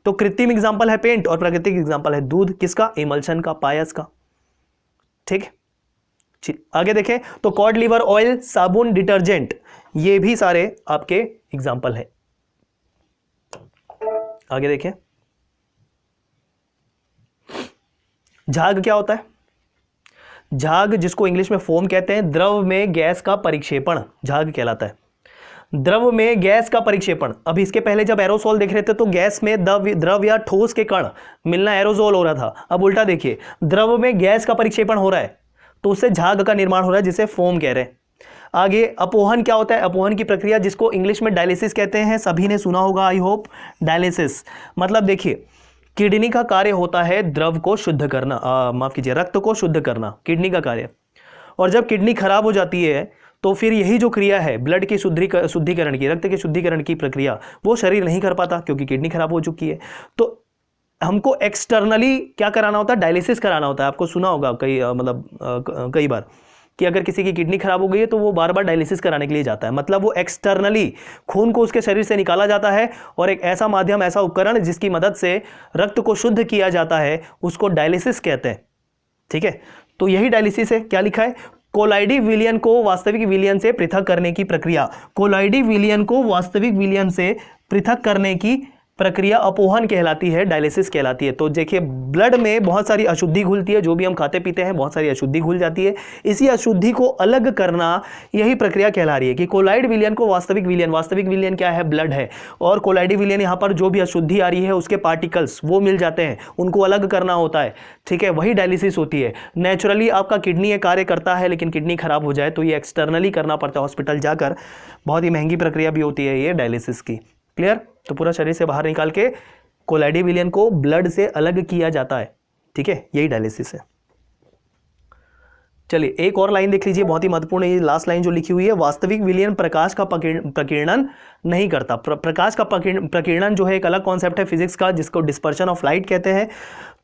तो तो कृत्रिम एग्जाम्पल है पेंट और प्राकृतिक एग्जाम्पल है दूध। किसका? इमल्शन का, पायस का। ठीक, आगे देखें तो कॉड लिवर ऑयल, साबुन, डिटर्जेंट, ये भी सारे आपके एग्जाम्पल हैं। आगे देखें झाग क्या होता है? झाग, जिसको इंग्लिश में फोम कहते हैं, द्रव में गैस का परिक्षेपण झाग कहलाता है। द्रव में गैस का परिक्षेपण। अब इसके पहले जब एरोसोल देख रहे थे तो गैस में द्रव या ठोस के कण मिलना एरोसोल हो रहा था। अब उल्टा देखिए, द्रव में गैस का परिक्षेपण हो रहा है तो उससे झाग का निर्माण हो रहा है, जिसे फोम कह रहे हैं। आगे अपोहन क्या होता है? अपोहन की प्रक्रिया, जिसको इंग्लिश में डायलिसिस कहते हैं, सभी ने सुना होगा आई होप। डायलिसिस मतलब देखिए, किडनी का कार्य होता है द्रव को शुद्ध करना, माफ कीजिए, रक्त को शुद्ध करना, किडनी का कार्य। और जब किडनी खराब हो जाती है तो फिर यही जो क्रिया है ब्लड की शुद्धिकरण की, रक्त के शुद्धिकरण की प्रक्रिया, वो शरीर नहीं कर पाता क्योंकि किडनी खराब हो चुकी है। तो हमको एक्सटर्नली क्या कराना होता है? डायलिसिस कराना होता है। आपको सुना होगा कई बार कि अगर किसी की किडनी खराब हो गई है तो वो बार बार डायलिसिस कराने के लिए जाता है। मतलब वो एक्सटर्नली खून को उसके शरीर से निकाला जाता है और एक ऐसा माध्यम, ऐसा उपकरण जिसकी मदद से रक्त को शुद्ध किया जाता है, उसको डायलिसिस कहते हैं। ठीक है, तो यही डायलिसिस है। क्या लिखा है? कोलाइडी विलयन को वास्तविक विलयन से पृथक करने की प्रक्रिया। कोलाइडी विलयन को वास्तविक विलयन से पृथक करने की प्रक्रिया अपोहन कहलाती है, डायलिसिस कहलाती है। तो देखिए, ब्लड में बहुत सारी अशुद्धि घुलती है, जो भी हम खाते पीते हैं बहुत सारी अशुद्धि घुल जाती है। इसी अशुद्धि को अलग करना, यही प्रक्रिया कहला रही है कि कोलाइड विलयन को वास्तविक विलयन, वास्तविक विलयन क्या है? ब्लड है। और कोलाइडी विलयन, यहाँ पर जो भी अशुद्धि आ रही है उसके पार्टिकल्स वो मिल जाते हैं, उनको अलग करना होता है। ठीक है, वही डायलिसिस होती है। नेचुरली आपका किडनी ये कार्य करता है, लेकिन किडनी खराब हो जाए तो ये एक्सटर्नली करना पड़ता है हॉस्पिटल जाकर। बहुत ही महंगी प्रक्रिया भी होती है ये डायलिसिस की। क्लियर? तो पूरा शरीर से बाहर निकाल के कोलाइडी विलयन को ब्लड से अलग किया जाता है। ठीक है, यही डायलिसिस है। चलिए एक और लाइन देख लीजिए, बहुत ही महत्वपूर्ण है ये लास्ट लाइन जो लिखी हुई है। वास्तविक विलयन प्रकाश का प्रकीर्णन नहीं करता। प्रकाश का प्रकीर्णन जो है एक अलग कॉन्सेप्ट है फिजिक्स का, जिसको डिस्पर्शन ऑफ लाइट कहते हैं।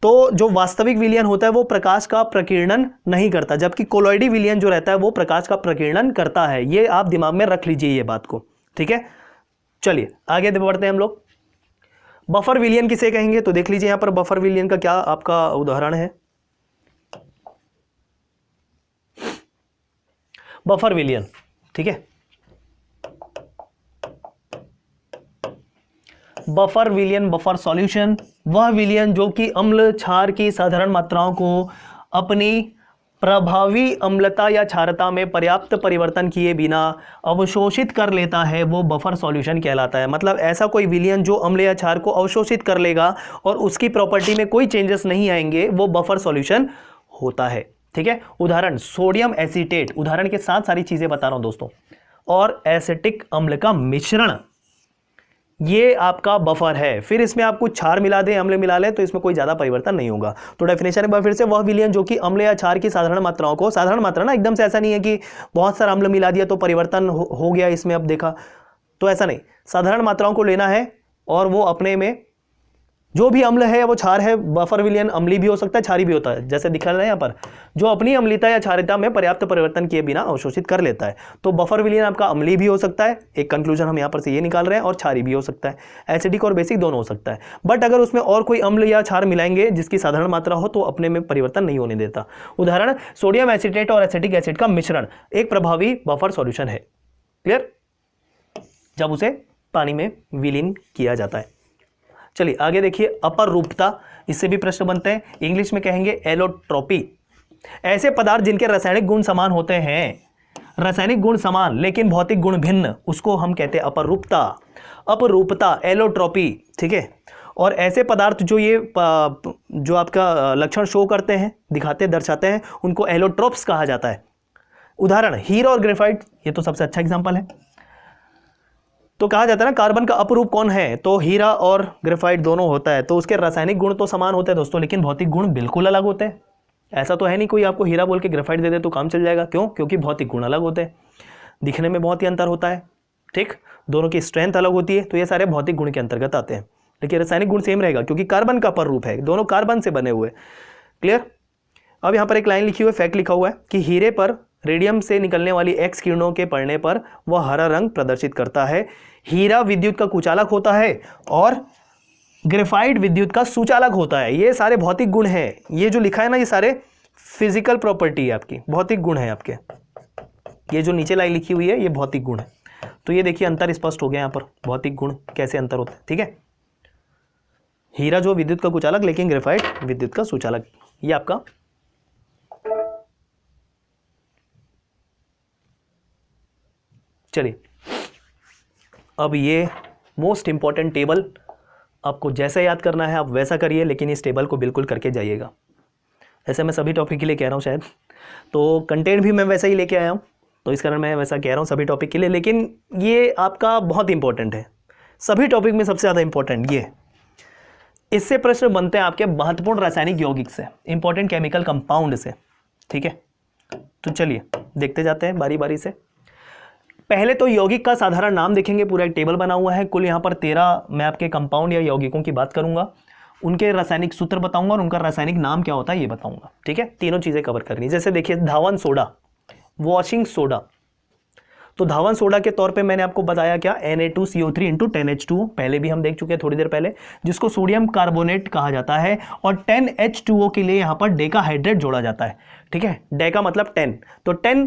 तो जो वास्तविक विलयन होता है वो प्रकाश का प्रकीर्णन नहीं करता, जबकि कोलॉइडी विलयन जो रहता है वो प्रकाश का प्रकीर्णन करता है। ये आप दिमाग में रख लीजिए ये बात को। ठीक है, चलिए आगे बढ़ते हैं हम लोग। बफर विलयन किसे कहेंगे? तो देख लीजिए यहां पर बफर विलयन का क्या आपका उदाहरण है। बफर विलयन, ठीक है, बफर विलयन, बफर सॉल्यूशन, वह विलयन जो कि अम्ल क्षार की साधारण मात्राओं को अपनी प्रभावी अम्लता या क्षारता में पर्याप्त परिवर्तन किए बिना अवशोषित कर लेता है, वो बफर सॉल्यूशन कहलाता है। मतलब ऐसा कोई विलयन जो अम्ल या क्षार को अवशोषित कर लेगा और उसकी प्रॉपर्टी में कोई चेंजेस नहीं आएंगे, वो बफर सॉल्यूशन होता है। ठीक है, उदाहरण सोडियम एसीटेट, उदाहरण के साथ सारी चीजें बता रहा हूं दोस्तों, और एसिटिक अम्ल का मिश्रण, ये आपका बफर है। फिर इसमें आप कुछ क्षार मिला दें, अम्ल मिला लें, तो इसमें कोई ज्यादा परिवर्तन नहीं होगा। तो डेफिनेशन एक बार फिर से, वह विलयन जो कि अम्ल या क्षार की साधारण मात्राओं को, साधारण मात्रा ना, एकदम से ऐसा नहीं है कि बहुत सारा अम्ल मिला दिया तो परिवर्तन हो गया इसमें, अब देखा तो ऐसा नहीं। साधारण मात्राओं को लेना है और वो अपने में जो भी अम्ल है वो क्षार है। बफर विलयन अम्ली भी हो सकता है, क्षारी भी होता है, जैसे दिखा रहा है यहाँ पर, जो अपनी अम्लता या क्षारिता में पर्याप्त परिवर्तन किए बिना अवशोषित कर लेता है। तो बफर विलयन आपका अम्ली भी हो सकता है, एक कंक्लूजन हम यहाँ पर से ये निकाल रहे हैं, और क्षारी भी हो सकता है, एसिडिक और बेसिक दोनों हो सकता है। बट अगर उसमें और कोई अम्ल या क्षार मिलाएंगे जिसकी साधारण मात्रा हो तो अपने में परिवर्तन नहीं होने देता। उदाहरण सोडियम एसीटेट और एसिटिक एसिड का मिश्रण एक प्रभावी बफर सॉल्यूशन है। क्लियर? जब उसे पानी में विलीन किया जाता है। चलिए आगे देखिए, अपर रूपता, इससे भी प्रश्न बनते हैं। इंग्लिश में कहेंगे एलोट्रोपी। ऐसे पदार्थ जिनके रासायनिक गुण समान होते हैं, रासायनिक गुण समान लेकिन भौतिक गुण भिन्न, उसको हम कहते हैं अपर रूपता। अपरूपता, एलोट्रोपी। ठीक है, और ऐसे पदार्थ जो ये जो आपका लक्षण शो करते हैं, दिखाते दर्शाते हैं, उनको एलोट्रोप्स कहा जाता है। उदाहरण हीरा और ग्रेफाइट, ये तो सबसे अच्छा एग्जाम्पल है। तो कहा जाता है ना कार्बन का अपरूप कौन है, तो हीरा और ग्रेफाइट दोनों होता है। तो उसके रासायनिक गुण तो समान होते हैं दोस्तों, लेकिन भौतिक गुण बिल्कुल अलग होते हैं। ऐसा तो है नहीं कोई आपको हीरा बोल के ग्रेफाइट दे दे तो काम चल जाएगा। क्यों? क्योंकि भौतिक गुण अलग होते हैं, दिखने में बहुत ही अंतर होता है। ठीक, दोनों की स्ट्रेंथ अलग होती है, तो ये सारे भौतिक गुण के अंतर्गत आते हैं। लेकिन रासायनिक गुण सेम रहेगा क्योंकि कार्बन का अपरूप है, दोनों कार्बन से बने हुए। क्लियर? अब यहाँ पर एक लाइन लिखी हुई है, फैक्ट लिखा हुआ है कि हीरे पर रेडियम से निकलने वाली एक्स किरणों के पड़ने पर वह हरा रंग प्रदर्शित करता है। हीरा विद्युत का कुचालक होता है और ग्रेफाइट विद्युत का सुचालक होता है। ये सारे भौतिक गुण हैं, ये जो लिखा है ना, ये सारे फिजिकल प्रॉपर्टी है आपकी, भौतिक गुण है आपके। ये जो नीचे लाइन लिखी हुई है ये भौतिक गुण है। तो ये देखिए अंतर स्पष्ट हो गया यहाँ पर, भौतिक गुण कैसे अंतर होता है। ठीक है, हीरा जो विद्युत का कुचालक, लेकिन ग्रेफाइट विद्युत का सुचालक। ये आपका चलिए, अब ये मोस्ट इंपॉर्टेंट टेबल आपको जैसा याद करना है आप वैसा करिए, लेकिन इस टेबल को बिल्कुल करके जाइएगा। ऐसे मैं सभी टॉपिक के लिए कह रहा हूँ शायद, तो कंटेंट भी मैं वैसा ही लेके आया हूँ, तो इस कारण मैं वैसा कह रहा हूँ सभी टॉपिक के लिए, लेकिन ये आपका बहुत इंपॉर्टेंट है। सभी टॉपिक में सबसे ज़्यादा इंपॉर्टेंट ये, इससे प्रश्न बनते हैं आपके महत्वपूर्ण रासायनिक यौगिक से, इंपॉर्टेंट केमिकल कंपाउंड से। ठीक है, तो चलिए देखते जाते हैं बारी बारी से। पहले तो यौगिक का साधारण नाम देखेंगे, पूरा एक टेबल बना हुआ है। कुल यहाँ पर 13 मैं आपके कंपाउंड या यौगिकों की बात करूंगा, उनके रासायनिक सूत्र बताऊंगा और उनका रासायनिक नाम क्या होता है ये बताऊंगा। ठीक है, तीनों चीज़ें कवर करनी। जैसे देखिए धावन सोडा, वॉशिंग सोडा, तो धावन सोडा के तौर पे मैंने आपको बताया क्या, Na2CO3 इंटू 10H2O, पहले भी हम देख चुके हैं थोड़ी देर पहले, जिसको सोडियम कार्बोनेट कहा जाता है। और 10H2O के लिए यहाँ पर डेकाहाइड्रेट जोड़ा जाता है। ठीक है, डेका मतलब 10, तो 10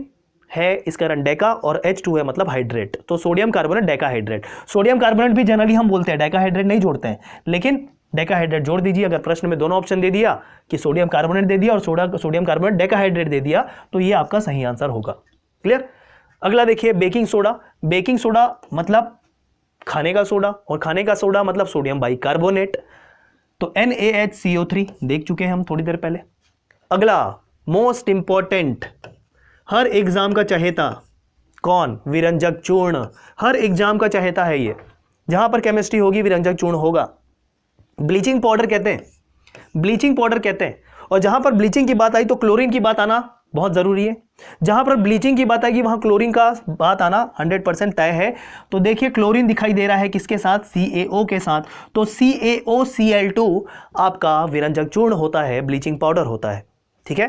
है इस कारण डेका, और H2 है मतलब हाइड्रेट, तो sodium carbonate decahydrate. Sodium carbonate भी जनरली हम बोलते हैं, डेकाहाइड्रेट नहीं जोड़ते हैं, लेकिन डेकाहाइड्रेट जोड़ दीजिए। अगर प्रश्न में दोनों ऑप्शन दे दिया कि सोडियम कार्बोनेट दे दिया और सोडियम कार्बोनेट डेकाहाइड्रेट दे दिया, तो ये आपका सही आंसर होगा। क्लियर। अगला देखिए बेकिंग सोडा, बेकिंग सोडा मतलब खाने का सोडा, और खाने का सोडा मतलब सोडियम बाइकार्बोनेट, तो NaHCO3 देख चुके हैं हम थोड़ी देर पहले। अगला मोस्ट इंपॉर्टेंट, हर एग्जाम का चहेता कौन, विरंजक चूर्ण। हर एग्जाम का चहेता है ये, जहां पर केमिस्ट्री होगी विरंजक चूर्ण होगा। ब्लीचिंग पाउडर कहते हैं, ब्लीचिंग पाउडर कहते हैं। और जहां पर ब्लीचिंग की बात आई तो क्लोरीन की बात आना बहुत जरूरी है। जहां पर ब्लीचिंग की बात आएगी वहां क्लोरीन का बात आना 100% तय है। तो देखिए क्लोरीन दिखाई दे रहा है किसके साथ, CaO के साथ, तो CaOCl2 आपका विरंजक चूर्ण होता है, ब्लीचिंग पाउडर होता है। ठीक है।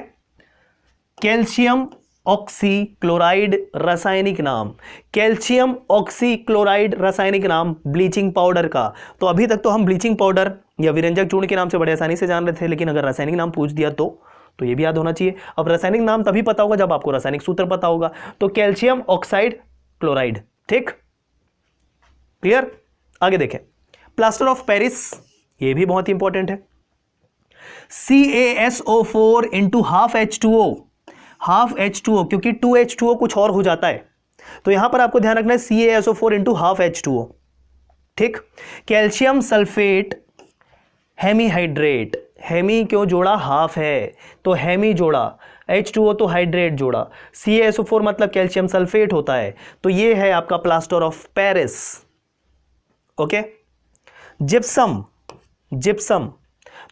कैल्शियम ऑक्सीक्लोराइड रासायनिक नाम, कैल्शियम ऑक्सीक्लोराइड रासायनिक नाम ब्लीचिंग पाउडर का। तो अभी तक तो हम ब्लीचिंग पाउडर या विरंजक चूर्ण के नाम से बड़े आसानी से जान रहे थे, लेकिन अगर रासायनिक नाम पूछ दिया तो ये भी याद होना चाहिए। अब रासायनिक नाम तभी पता होगा जब आपको रासायनिक सूत्र पता होगा। तो कैल्शियम ऑक्साइड क्लोराइड, ठीक, क्लियर। आगे देखें प्लास्टर ऑफ पेरिस, ये भी बहुत इंपॉर्टेंट है। CaSO4 into half H2O, half H2O क्योंकि 2H2O कुछ और हो जाता है, तो यहां पर आपको ध्यान रखना है CaSO4 इंटू हाफ H2O, ठीक। कैल्शियम सल्फेट हेमीहाइड्रेट, हेमी क्यों जोड़ा, हाफ है तो हेमी जोड़ा, H2O तो हाइड्रेट जोड़ा, CaSO4 मतलब कैल्शियम सल्फेट होता है, तो ये है आपका plaster of Paris. Okay. Gypsum, gypsum,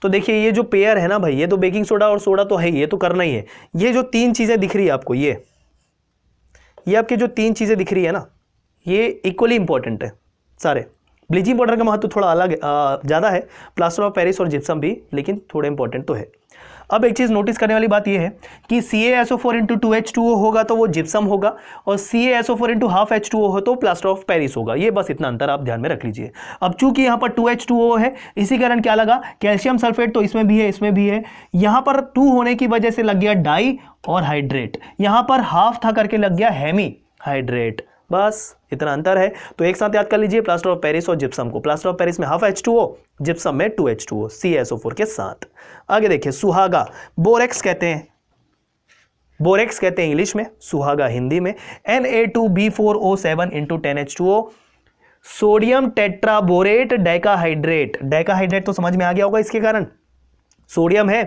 तो देखिए ये जो पेयर है ना भाई, ये तो बेकिंग सोडा और सोडा तो है, ये तो करना ही है। ये जो तीन चीजें दिख रही है आपको, ये आपके जो तीन चीजें दिख रही है ना, ये इक्वली इंपॉर्टेंट है सारे। ब्लीचिंग पाउडर का महत्व थोड़ा अलग ज़्यादा है, प्लास्टर ऑफ पेरिस और जिप्सम भी, लेकिन थोड़े इंपॉर्टेंट तो है। अब एक चीज़ नोटिस करने वाली बात यह है कि CaSO4 इंटू 2H2O होगा तो वो जिप्सम होगा, और CaSO4 इंटू हाफ H2O हो तो प्लास्टर ऑफ पेरिस होगा। ये बस इतना अंतर आप ध्यान में रख लीजिए। अब चूंकि यहाँ पर 2H2O है, इसी कारण क्या लगा, कैल्शियम सल्फेट तो इसमें भी है, इसमें भी है, यहाँ पर 2 होने की वजह से लग गया डाई और हाइड्रेट, यहाँ पर हाफ था करके लग गया हेमी हाइड्रेट, बस इतना अंतर है। तो एक साथ याद कर लीजिए प्लास्टर ऑफ पेरिस और जिप्सम को। प्लास्टर ऑफ पेरिस में हाफ H2O, जिप्सम में 2H2O, CaSO4 के साथ। आगे देखिए सुहागा, बोरेक्स कहते हैं, बोरेक्स कहते हैं इंग्लिश में, सुहागा हिंदी में। Na2B4O7 into 10H2O, sodium tetraborate decahydrate, decahydrate तो समझ में आ गया होगा इसके कारण, सोडियम है,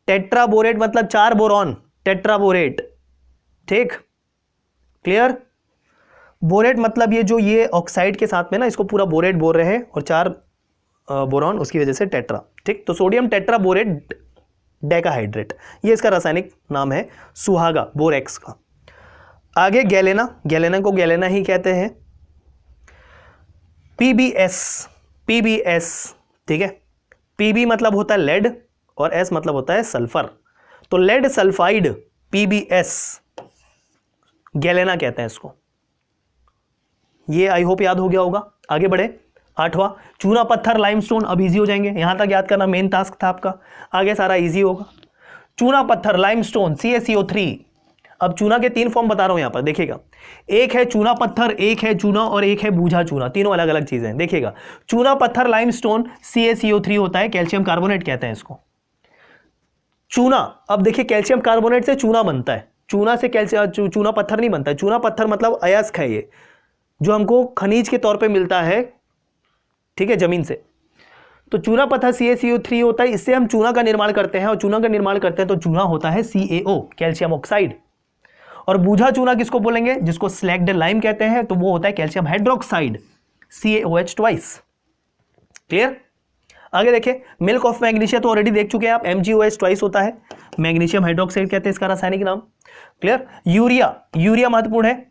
टेट्राबोरेट मतलब 4 बोरॉन, टेट्राबोरेट, ठीक, क्लियर। बोरेट मतलब ये जो ये ऑक्साइड के साथ में ना, इसको पूरा बोरेट बोल रहे हैं, और 4 बोरॉन उसकी वजह से टेट्रा, ठीक। तो सोडियम टेट्राबोरेट डेकाहाइड्रेट, ये इसका रासायनिक नाम है सुहागा, बोरेक्स का। आगे गैलेना, गैलेना को गैलेना ही कहते हैं। PbS, PbS, ठीक है। Pb मतलब होता है लेड और S मतलब होता है सल्फर, तो लेड सल्फाइड PbS गैलेना कहते हैं इसको। ये आई होप याद हो गया होगा। आगे बढ़े, 8वां चूना पत्थर लाइमस्टोन, अब इजी हो जाएंगे, यहां तक याद करना मेन टास्क था आपका, आगे सारा इजी होगा। चूना पत्थर लाइमस्टोन CaCO3। अब चूना के 3 फॉर्म बता रहा हूं यहां पर, देखिएगा, एक है चूना पत्थर, एक है चूना और एक है बूझा चूना, तीनों अलग अलग चीजें हैं। देखिएगा, चूना पत्थर लाइमस्टोन CaCO3 होता है, कैल्शियम कार्बोनेट कहते हैं इसको। चूना, अब देखिए कैल्शियम कार्बोनेट से चूना बनता है, चूना से कैल्शियम चूना पत्थर नहीं बनता है। चूना पत्थर मतलब अयस्क है ये, जो हमको खनिज के तौर पे मिलता है, ठीक है, जमीन से। तो चूना पत्थर CaCO3 होता है, इससे हम चूना का निर्माण करते हैं, और चूना का निर्माण करते हैं तो चूना होता है CaO, कैल्शियम ऑक्साइड। और बूझा चूना किसको बोलेंगे, जिसको स्लैग्ड लाइम कहते हैं, तो वो होता है calcium hydroxide, CaOH twice. Clear? आगे देखिए, मिल्क ऑफ मैग्नीशिया तो ऑलरेडी देख चुके हैं आप, MgOH ट्वाइस होता है, मैग्नीशियम हाइड्रोक्साइड कहते हैं इसका रासायनिक नाम। क्लियर? यूरिया, यूरिया महत्वपूर्ण है।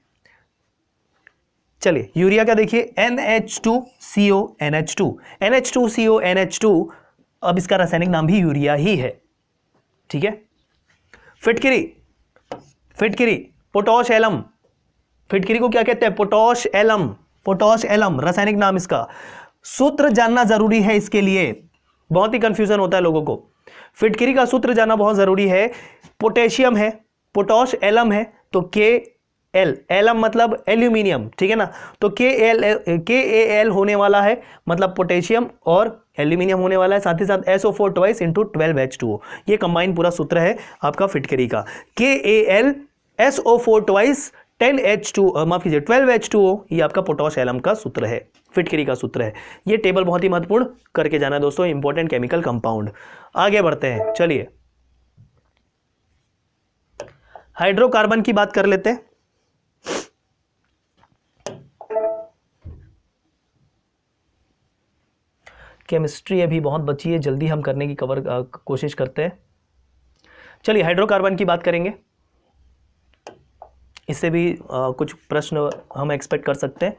चलिए यूरिया का देखिए, NH2CO NH2, NH2CO NH2, अब इसका रासायनिक नाम भी यूरिया ही है, ठीक है। फिटकिरी, फिटकिरी पोटोश एलम, फिटकिरी को क्या कहते हैं, पोटोश एलम, पोटोश एलम रासायनिक नाम इसका। सूत्र जानना जरूरी है इसके लिए, बहुत ही कंफ्यूजन होता है लोगों को। फिटकिरी का सूत्र जानना बहुत जरूरी है। पोटेशियम है, पोटोश एलम है, तो KL, एलम मतलब एल्यूमिनियम, ठीक है ना, तो KAL होने वाला है, मतलब पोटेशियम और एल्यूमिनियम होने वाला है, साथ ही साथ SO4 ट्वाइस इंटू 12H2O, ये कंबाइन पूरा सूत्र है आपका फिटकरी का। KAL SO4 ट्वाइस 10H2, माफ कीजिए 12H2O, ये आपका पोटोश एलम का सूत्र है, फिटकरी का सूत्र है। ये टेबल बहुत ही महत्वपूर्ण करके जाना है दोस्तों, इंपॉर्टेंट केमिकल कंपाउंड। आगे बढ़ते हैं, चलिए हाइड्रोकार्बन की बात कर लेते हैं। केमिस्ट्री अभी बहुत बची है, जल्दी हम करने की कोशिश करते हैं। चलिए हाइड्रोकार्बन की बात करेंगे, इससे भी कुछ प्रश्न हम एक्सपेक्ट कर सकते हैं।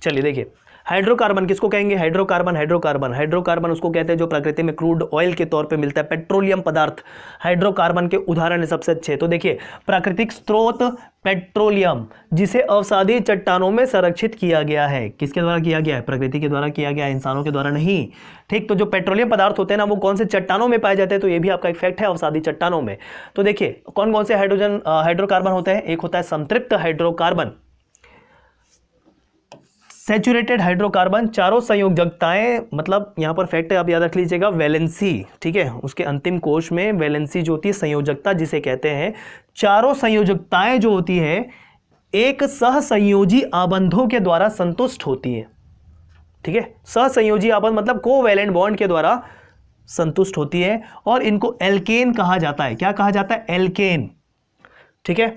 चलिए देखिए, हाइड्रोकार्बन किसको कहेंगे, हाइड्रोकार्बन, हाइड्रोकार्बन, हाइड्रोकार्बन उसको कहते हैं जो प्रकृति में क्रूड ऑयल के तौर पे मिलता है, पेट्रोलियम पदार्थ। हाइड्रोकार्बन के उदाहरण है सबसे अच्छे, तो देखिए प्राकृतिक स्रोत पेट्रोलियम, जिसे अवसादी चट्टानों में संरक्षित किया गया है। किसके द्वारा किया गया है, प्रकृति के द्वारा किया गया है, इंसानों के द्वारा नहीं, ठीक। तो जो पेट्रोलियम पदार्थ होते हैं ना, वो कौन से चट्टानों में पाए जाते हैं, तो ये भी आपका एक फैक्ट है, अवसादी चट्टानों में। तो देखिए कौन कौन से हाइड्रोकार्बन होते हैं, एक होता है संतृप्त हाइड्रोकार्बन, सैचुरेटेड हाइड्रोकार्बन, चारों संयोजकताएं, मतलब यहां पर फैक्ट आप याद रख लीजिएगा, वैलेंसी, ठीक है, उसके अंतिम कोश में वैलेंसी जो होती है, संयोजकता जिसे कहते हैं, चारों संयोजकताएं जो होती है एक सहसंयोजी आबंधों के द्वारा संतुष्ट होती है, ठीक है। सहसंयोजी आबंध मतलब कोवैलेंट बॉन्ड के द्वारा संतुष्ट होती है, और इनको एल्केन कहा जाता है। क्या कहा जाता है, एल्केन, ठीक है।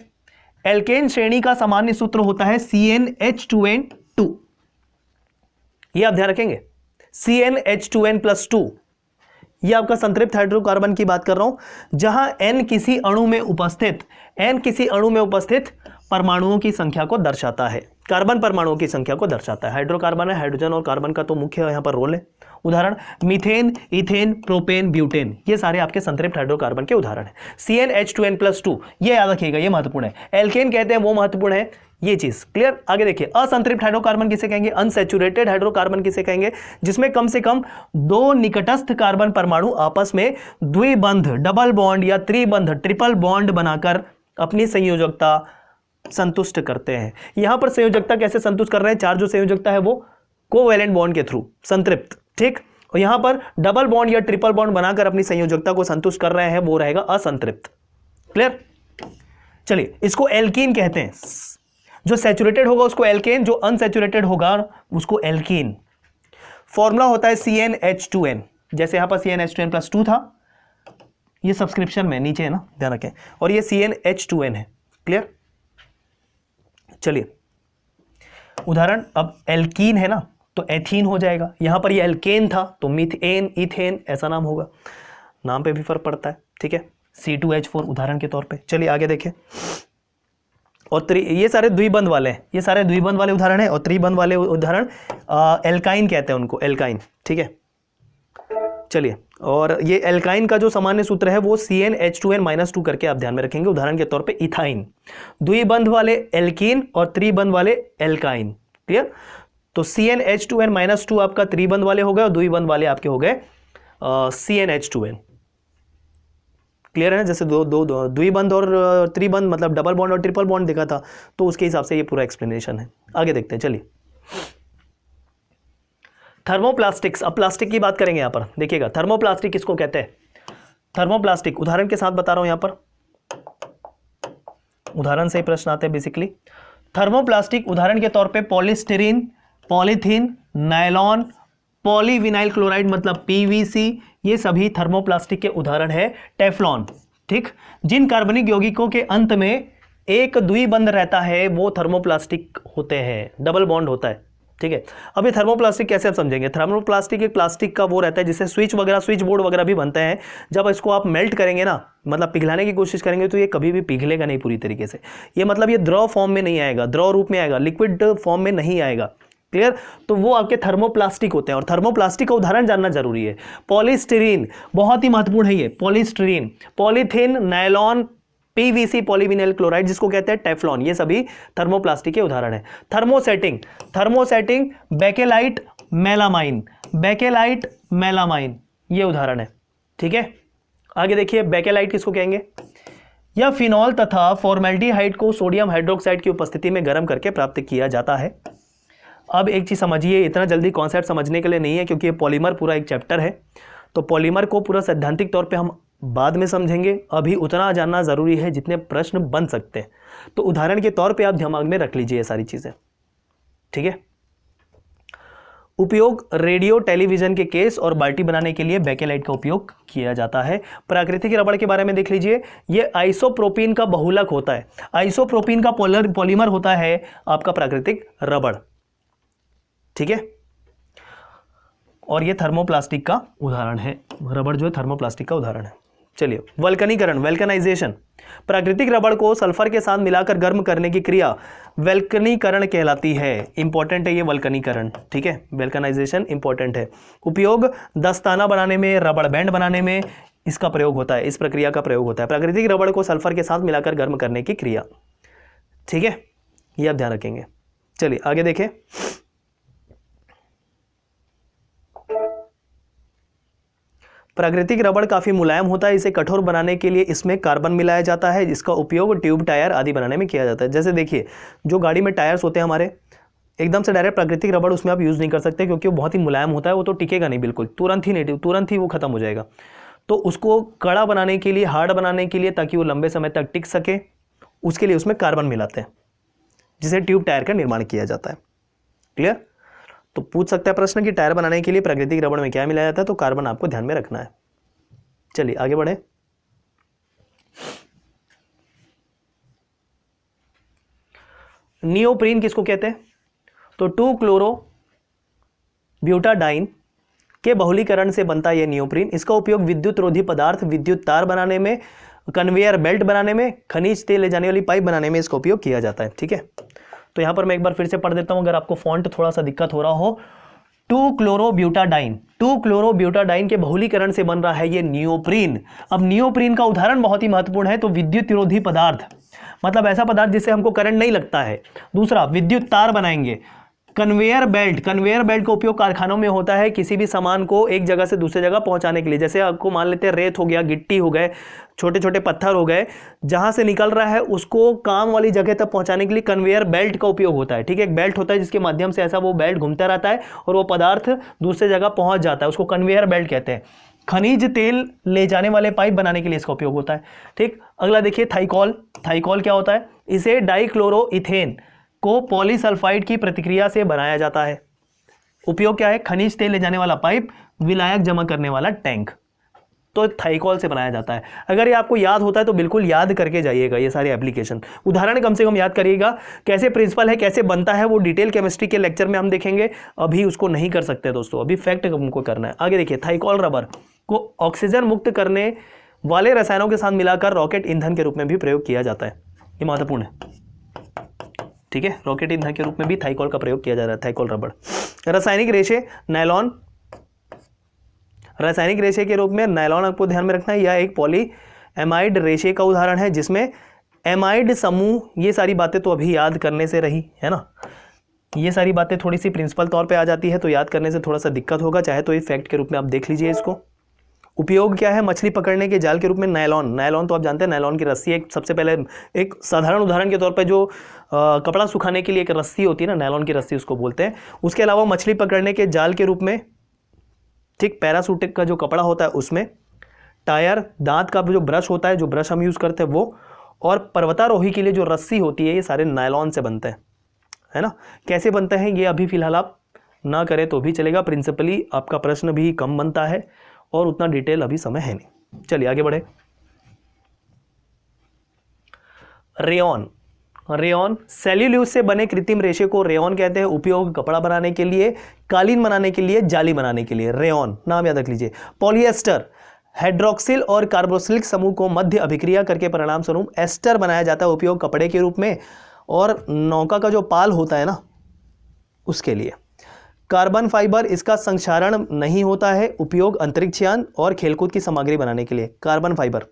एल्केन श्रेणी का सामान्य सूत्र होता है CnH2n2, ये आप ध्यान रखेंगे, CnH2n+2, ये आपका संतृप्त हाइड्रोकार्बन की बात कर रहा हूं, जहां N किसी अणु में उपस्थित परमाणुओं की संख्या को दर्शाता है, कार्बन परमाणुओं की संख्या को दर्शाता है। हाइड्रोकार्बन है, हाइड्रोजन और कार्बन का तो मुख्य यहां पर रोल है। उदाहरण मीथेन, इथेन, प्रोपेन, ब्यूटेन, ये सारे आपके संतृप्त हाइड्रोकार्बन के उदाहरण है। CnH2n+2, ये याद रखिएगा, ये महत्वपूर्ण है। एल्केन कहते हैं वो महत्वपूर्ण है, ये चीज क्लियर। आगे देखिए, असंतृप्त हाइड्रोकार्बन किसे कहेंगे, अनसैचुरेटेड हाइड्रोकार्बन किसे कहेंगे, जिसमें कम से कम 2 निकटस्थ कार्बन परमाणु आपस में द्विबंध, डबल बॉन्ड या त्रिबंध, ट्रिपल बॉन्ड बनाकर अपनी संयोजकता संतुष्ट करते हैं। यहां पर संयोजकता कैसे संतुष्ट कर रहे हैं, 4 जो संयोजकता है वो कोवैलेंट बॉन्ड के थ्रू, संतृप्त, ठीक। और यहां पर डबल बॉन्ड या ट्रिपल बॉन्ड बनाकर अपनी संयोजकता को संतुष्ट कर रहे हैं, वो रहेगा असंतृप्त। क्लियर? चलिए, इसको एल्कीन कहते हैं, जो सैचुरेटेड होगा उसको एल्केन, जो अनसैचुरेटेड होगा उसको एल्कीन। फॉर्मूला होता है CnH2n, जैसे यहां पर CnH2n+2 था, ये सब्सक्रिप्शन में नीचे है ना, ध्यान रखें, और ये CnH2n है। क्लियर? चलिए उदाहरण, अब एल्कीन है ना तो एथीन हो जाएगा, यहां पर ये एल्केन था तो मीथेन, इथेन, ऐसा नाम होगा, नाम पे भी फर्क पड़ता है, ठीक है। C2H4 उदाहरण के तौर पे। चलिए आगे देखें, और ये सारे द्विबंध वाले हैं, ये सारे द्विबंध वाले उदाहरण है, और त्रिबंध वाले उदाहरण एल्काइन कहते हैं उनको, एल्काइन, ठीक है। चलिए, और ये एल्काइन का जो सामान्य सूत्र है वो CnH2n-2 करके आप ध्यान में रखेंगे। उदाहरण के तौर पे इथाइन, द्विबंध वाले एल्कीन और त्रिबंध वाले एल्काइन। क्लियर? तो CnH2n-2 आपका त्रिबंध वाले हो गए और द्विबंध वाले आपके हो गए CnH2n। क्लियर है ना? जैसे दो द्विबंध और त्रिबंध मतलब डबल बॉन्ड और ट्रिपल बॉन्ड देखा था, तो उसके हिसाब से ये पूरा एक्सप्लेनेशन है। आगे देखते हैं, चलिए। थर्मोप्लास्टिक्स, अब प्लास्टिक की बात करेंगे। यहां पर देखिएगा, थर्मोप्लास्टिक किसको कहते हैं? थर्मोप्लास्टिक उदाहरण के साथ बता रहा हूं, यहां पर उदाहरण से ही प्रश्न आते हैं बेसिकली। थर्मोप्लास्टिक उदाहरण के तौर पे polystyrene, polythene, nylon, polyvinyl chloride मतलब PVC, ये सभी थर्मोप्लास्टिक के उदाहरण है। टेफ्लॉन, ठीक, जिन कार्बनिक यौगिकों के अंत में एक द्विबंध रहता है वो थर्मोप्लास्टिक होते हैं, डबल बॉन्ड होता है, ठीक है। अब ये थर्मोप्लास्टिक कैसे आप समझेंगे? थर्मोप्लास्टिक एक प्लास्टिक का वो रहता है जिससे स्विच वगैरह, स्विच बोर्ड वगैरह भी बनते हैं। जब इसको आप मेल्ट करेंगे ना, मतलब पिघलाने की कोशिश करेंगे, तो ये कभी भी पिघलेगा नहीं पूरी तरीके से। ये मतलब ये द्रव फॉर्म में नहीं आएगा, द्रव रूप में आएगा, लिक्विड फॉर्म में नहीं आएगा। क्लियर? तो वो आपके थर्मोप्लास्टिक होते हैं। और थर्मोप्लास्टिक का उदाहरण जानना जरूरी है। पॉलीस्टीरीन बहुत ही महत्वपूर्ण है ये, polystyrene, polythene, nylon, PVC polyvinyl chloride जिसको कहते हैं टेफ्लॉन, ये सभी थर्मोप्लास्टिक के उदाहरण है। Thermosetting, thermosetting bakelite, melamine, bakelite, melamine, ये उदाहरण है, ठीक है। आगे देखिए, बेकेलाइट किसको कहेंगे? यह फिनॉल तथा फॉर्मेल्डिहाइड को सोडियम हाइड्रोक्साइड की उपस्थिति में गर्म करके प्राप्त किया जाता है। अब एक चीज समझिए, इतना जल्दी कॉन्सेप्ट समझने के लिए नहीं है क्योंकि ये पॉलीमर पूरा एक चैप्टर है, तो पॉलीमर को पूरा सैद्धांतिक तौर पे हम बाद में समझेंगे। अभी उतना जानना जरूरी है जितने प्रश्न बन सकते हैं। तो उदाहरण के तौर पे आप दिमाग में रख लीजिए ये सारी चीजें, ठीक है। उपयोग रेडियो टेलीविजन के केस और बाल्टी बनाने के लिए बेकेलाइट का उपयोग किया जाता है। प्राकृतिक रबड़ के बारे में देख लीजिए, ये आइसोप्रोपीन का बहुलक होता है। आइसोप्रोपीन का पॉलीमर होता है आपका प्राकृतिक रबड़, ठीक है। और ये थर्मोप्लास्टिक का उदाहरण है, रबड़ जो है थर्मोप्लास्टिक का उदाहरण है। चलिए, वल्कनीकरण, वल्कनाइजेशन, प्राकृतिक रबड़ को सल्फर के साथ मिलाकर गर्म करने की क्रिया वल्कनीकरण कहलाती है। इंपॉर्टेंट है ये वल्कनीकरण, ठीक है, वल्कनाइजेशन इंपॉर्टेंट है। उपयोग दस्ताना बनाने में, रबड़ बैंड बनाने में इसका प्रयोग होता है, इस प्रक्रिया का प्रयोग होता है। प्राकृतिक रबड़ को सल्फर के साथ मिलाकर गर्म करने की क्रिया, ठीक है, ये आप ध्यान रखेंगे। चलिए आगे देखें। प्राकृतिक रबड़ काफ़ी मुलायम होता है, इसे कठोर बनाने के लिए इसमें कार्बन मिलाया जाता है, जिसका उपयोग ट्यूब, टायर आदि बनाने में किया जाता है। जैसे देखिए, जो गाड़ी में टायर्स होते हैं हमारे, एकदम से डायरेक्ट प्राकृतिक रबड़ उसमें आप यूज़ नहीं कर सकते क्योंकि वो बहुत ही मुलायम होता है, वो तो टिकेगा नहीं बिल्कुल, तुरंत ही वो खत्म हो जाएगा। तो उसको कड़ा बनाने के लिए, हार्ड बनाने के लिए, ताकि वो लंबे समय तक टिक सके, उसके लिए उसमें कार्बन मिलाते हैं, जिसे ट्यूब टायर का निर्माण किया जाता है। क्लियर? तो पूछ सकता है प्रश्न कि टायर बनाने के लिए प्राकृतिक रबड़ में क्या मिलाया जाता है, तो कार्बन आपको ध्यान में रखना है। चलिए आगे बढ़े। नियोप्रीन किसको कहते हैं? तो 2-क्लोरो ब्यूटाडाइन के बहुलीकरण से बनता है यह नियोप्रीन। इसका उपयोग विद्युत रोधी पदार्थ, विद्युत तार बनाने में, कन्वेयर बेल्ट बनाने में, खनिज तेल ले जाने वाली पाइप बनाने में इसका उपयोग किया जाता है, ठीक है। तो यहां पर मैं एक बार फिर से पढ़ देता हूं अगर आपको फॉन्ट थोड़ा सा दिक्कत हो रहा हो। 2-क्लोरोब्यूटाडाइन, 2-क्लोरोब्यूटाडाइन के बहुलीकरण से बन रहा है ये नियोप्रीन। अब नियोप्रीन का उदाहरण बहुत ही महत्वपूर्ण है, तो विद्युत विरोधी पदार्थ मतलब ऐसा पदार्थ जिससे हमको करंट नहीं लगता है। दूसरा, विद्युत तार बनाएंगे। कन्वेयर बेल्ट, कन्वेयर बेल्ट का उपयोग कारखानों में होता है किसी भी सामान को एक जगह से दूसरी जगह पहुंचाने के लिए। जैसे आपको मान लेते हैं रेत हो गया, गिट्टी हो गए, छोटे छोटे पत्थर हो गए, जहां से निकल रहा है उसको काम वाली जगह तक पहुंचाने के लिए कन्वेयर बेल्ट का उपयोग होता है, ठीक है। एक बेल्ट होता है जिसके माध्यम से ऐसा वो बेल्ट घूमता रहता है और वो पदार्थ दूसरी जगह पहुंच जाता है, उसको कन्वेयर बेल्ट कहते हैं। खनिज तेल ले जाने वाले पाइप बनाने के लिए इसका उपयोग होता है, ठीक। अगला देखिए, थाइकॉल। थाइकॉल क्या होता है? इसे डाइक्लोरोइथेन को पॉलीसल्फाइड की प्रतिक्रिया से बनाया जाता है। उपयोग क्या है? खनिज तेल ले जाने वाला पाइप, विलायक जमा करने वाला टैंक, तो थाइकॉल से बनाया जाता है। अगर ये आपको याद होता है तो बिल्कुल याद करके जाइएगा ये सारे एप्लीकेशन, उदाहरण कम से कम याद करिएगा। कैसे प्रिंसिपल है, कैसे बनता है, वो डिटेल केमिस्ट्री के लेक्चर में हम देखेंगे, अभी उसको नहीं कर सकते दोस्तों, अभी फैक्ट हमको करना है। आगे देखिए, थाइकॉल रबर को ऑक्सीजन मुक्त करने वाले रसायनों के साथ मिलाकर रॉकेट ईंधन के रूप में भी प्रयोग किया जाता है। ये महत्वपूर्ण है, ठीक है। रॉकेट ईंधन के रूप में भी थाइकॉल का प्रयोग किया जा रहा है, थाइकॉल रबड़। रासायनिक रेशे, नायलॉन। रासायनिक रेशे के रूप में नायलॉन आपको ध्यान में रखना है, यह एक पॉली एमाइड रेशे का उदाहरण है जिसमें एमाइड समूह, ये सारी बातें तो अभी याद करने से रही है ना। ये सारी बातें थोड़ी सी प्रिंसिपल तौर पे आ जाती है तो याद करने से थोड़ा सा दिक्कत होगा, चाहे तो एक फैक्ट के रूप में आप देख लीजिए इसको। उपयोग क्या है मछली पकड़ने के जाल के रूप में? नायलॉन। नायलॉन तो आप जानते हैं, नायलॉन की रस्सी एक सबसे पहले एक साधारण उदाहरण के तौर पे जो कपड़ा सुखाने के लिए एक रस्सी होती है ना, नायलॉन की रस्सी उसको बोलते हैं। उसके अलावा मछली पकड़ने के जाल के रूप में, ठीक, पैरासूटिक का जो कपड़ा होता है उसमें, टायर, दांत का जो ब्रश होता है, जो ब्रश हम यूज़ करते हैं वो, और पर्वतारोही के लिए जो रस्सी होती है, ये सारे नायलॉन से बनते हैं, है ना। कैसे बनते हैं ये अभी फिलहाल आप ना करें तो भी चलेगा, प्रिंसिपली आपका प्रश्न भी कम बनता है और उतना डिटेल अभी समय है नहीं। चलिए आगे बढ़े। रेयॉन। रेयॉन सेल्यूलोज से बने कृत्रिम रेशे को रेयॉन कहते हैं। उपयोग कपड़ा बनाने के लिए, कालीन बनाने के लिए, जाली बनाने के लिए। रेयॉन नाम याद रख लीजिए। पॉलिएस्टर हाइड्रोक्सिल और कार्बोक्सिलिक समूह को मध्य अभिक्रिया करके परिणाम स्वरूप एस्टर बनाया जाता है। उपयोग कपड़े के रूप में और नौका का जो पाल होता है ना उसके लिए। कार्बन फाइबर, इसका संक्षारण नहीं होता है। उपयोग अंतरिक्ष यान और खेलकूद की सामग्री बनाने के लिए। कार्बन फाइबर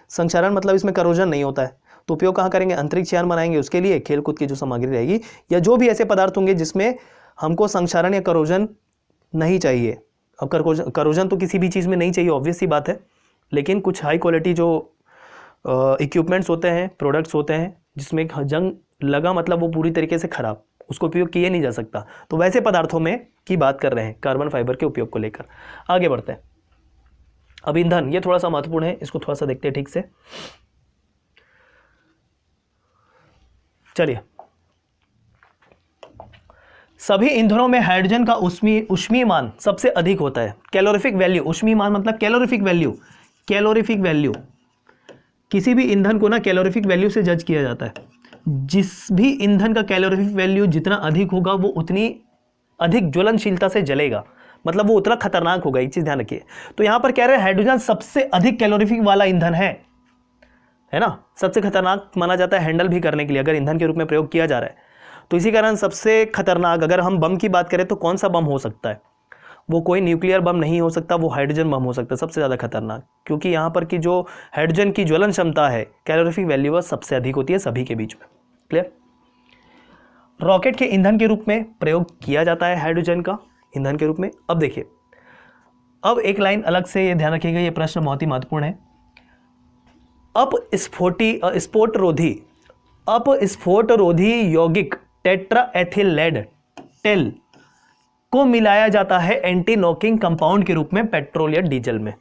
संक्षारण मतलब इसमें करोजन नहीं होता है, तो उपयोग कहाँ करेंगे? अंतरिक्ष यान बनाएंगे उसके लिए, खेलकूद की जो सामग्री रहेगी, या जो भी ऐसे पदार्थ होंगे जिसमें हमको संक्षारण या करोजन नहीं चाहिए। अब करोजन तो किसी भी चीज़ में नहीं चाहिए, ऑब्वियस सी बात है, लेकिन कुछ हाई क्वालिटी जो इक्विपमेंट्स होते हैं, प्रोडक्ट्स होते हैं जिसमें जंग लगा मतलब वो पूरी तरीके से खराब, उसको उपयोग किया नहीं जा सकता, तो वैसे पदार्थों में की बात कर रहे हैं कार्बन फाइबर के उपयोग को लेकर। आगे बढ़ते हैं। अब ईंधन, ये थोड़ा सा महत्वपूर्ण है, इसको थोड़ा सा देखते हैं ठीक से। चलिए, सभी ईंधनों में हाइड्रोजन का ऊष्मीय मान सबसे अधिक होता है। कैलोरीफिक वैल्यू, ऊष्मीय मान मतलब कैलोरीफिक वैल्यू। कैलोरीफिक वैल्यू, किसी भी ईंधन को ना कैलोरीफिक वैल्यू से जज किया जाता है। जिस भी ईंधन का कैलोरीफिक वैल्यू जितना अधिक होगा वो उतनी अधिक ज्वलनशीलता से जलेगा, मतलब वो उतना खतरनाक होगा। एक चीज ध्यान रखिए। तो यहां पर कह रहे हैं हाइड्रोजन सबसे अधिक कैलोरीफिक वाला ईंधन है ना, सबसे खतरनाक माना जाता है हैंडल भी करने के लिए, अगर ईंधन के रूप में प्रयोग किया जा रहा है। तो इसी कारण सबसे खतरनाक, अगर हम बम की बात करें तो कौन सा बम हो सकता है? वो कोई न्यूक्लियर बम नहीं हो सकता, वो हाइड्रोजन बम हो सकता है सबसे ज़्यादा खतरनाक, क्योंकि यहाँ पर की जो हाइड्रोजन की ज्वलन क्षमता है, कैलोरीफिक वैल्यू वह सबसे अधिक होती है सभी के बीच में। क्लियर? रॉकेट के ईंधन के रूप में प्रयोग किया जाता है हाइड्रोजन का ईंधन के रूप में। अब देखिए, अब एक लाइन अलग से ये ध्यान रखिएगा, ये प्रश्न बहुत ही महत्वपूर्ण है। अपस्फोटरोधी यौगिक टेट्राएथिलेड टेल को मिलाया जाता है एंटी नॉकिंग कंपाउंड के रूप में पेट्रोल या डीजल में।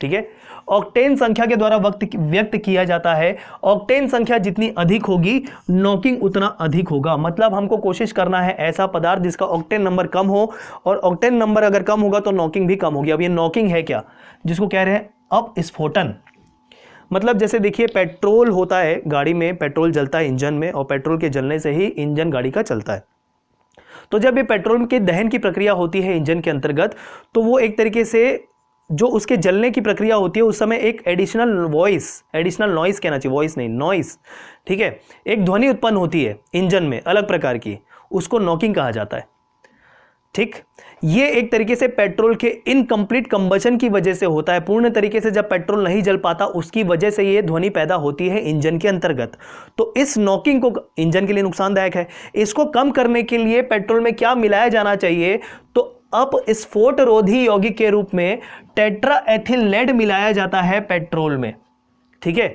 ठीक है, ऑक्टेन संख्या के द्वारा व्यक्त किया जाता है। ऑक्टेन संख्या जितनी अधिक होगी नॉकिंग उतना अधिक होगा, मतलब हमको कोशिश करना है ऐसा पदार्थ जिसका ऑक्टेन नंबर कम हो, और ऑक्टेन नंबर अगर कम होगा तो नॉकिंग भी कम होगी। अब ये नॉकिंग है क्या, जिसको कह रहे हैं अपस्फोटन। मतलब जैसे देखिए, पेट्रोल होता है गाड़ी में, पेट्रोल जलता है इंजन में, और पेट्रोल के जलने से ही इंजन गाड़ी का चलता है। तो जब ये पेट्रोल के दहन की प्रक्रिया होती है इंजन के अंतर्गत, तो वो एक तरीके से जो उसके जलने की प्रक्रिया होती है उस समय एक एडिशनल नॉइस कहना चाहिए, वॉइस नहीं नॉइस, ठीक है, एक ध्वनि उत्पन्न होती है इंजन में अलग प्रकार की, उसको नॉकिंग कहा जाता है। ठीक, ये एक तरीके से पेट्रोल के इनकम्प्लीट कंबशन की वजह से होता है। पूर्ण तरीके से जब पेट्रोल नहीं जल पाता उसकी वजह से ये ध्वनि पैदा होती है इंजन के अंतर्गत। तो इस नॉकिंग को इंजन के लिए नुकसानदायक है। इसको कम करने के लिए पेट्रोल में क्या मिलाया जाना चाहिए? तो अपस्फोटरोधी यौगिक के रूप में टेट्राएथिलेड मिलाया जाता है पेट्रोल में। ठीक है,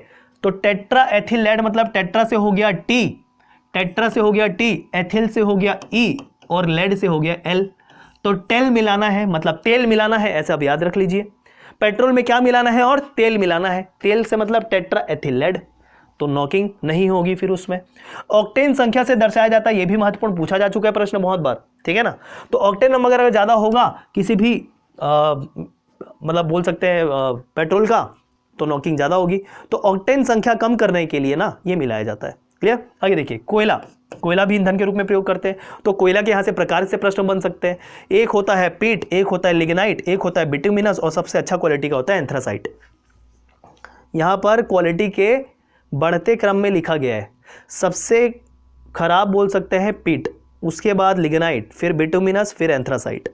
तो टेट्राएथिलेड मतलब टेट्रा से हो गया टी, टेट्रा से हो गया टी, एथिल से हो गया ई, और लेड से हो गया एल। तो टेल मिलाना है मतलब तेल मिलाना है, ऐसा आप याद रख लीजिए। पेट्रोल में क्या मिलाना है? और तेल मिलाना है। तेल से मतलब टेट्राएथिलेड, तो नॉकिंग नहीं होगी फिर उसमें। ऑक्टेन संख्या से दर्शाया जाता है, यह भी महत्वपूर्ण पूछा जा चुका है प्रश्न बहुत बार, ठीक है ना। तो ऑक्टेन नंबर अगर ज्यादा होगा किसी भी मतलब बोल सकते हैं पेट्रोल का, तो नॉकिंग ज्यादा होगी। तो ऑक्टेन संख्या कम करने के लिए ना ये मिलाया जाता है। क्लियर? आगे देखिए, कोयला भी ईंधन के रूप में प्रयोग करते हैं। तो कोयला के यहां से प्रकार से प्रश्न बन सकते हैं। एक होता है पीट, एक होता है लिग्नाइट, एक होता है बिटुमिनस, और सबसे अच्छा क्वालिटी का होता है एंथ्रासाइट। यहां पर क्वालिटी के बढ़ते क्रम में लिखा गया है। सबसे खराब बोल सकते हैं पीट, उसके बाद लिग्नाइट, फिर बिटुमिनस, फिर एंथ्रासाइट।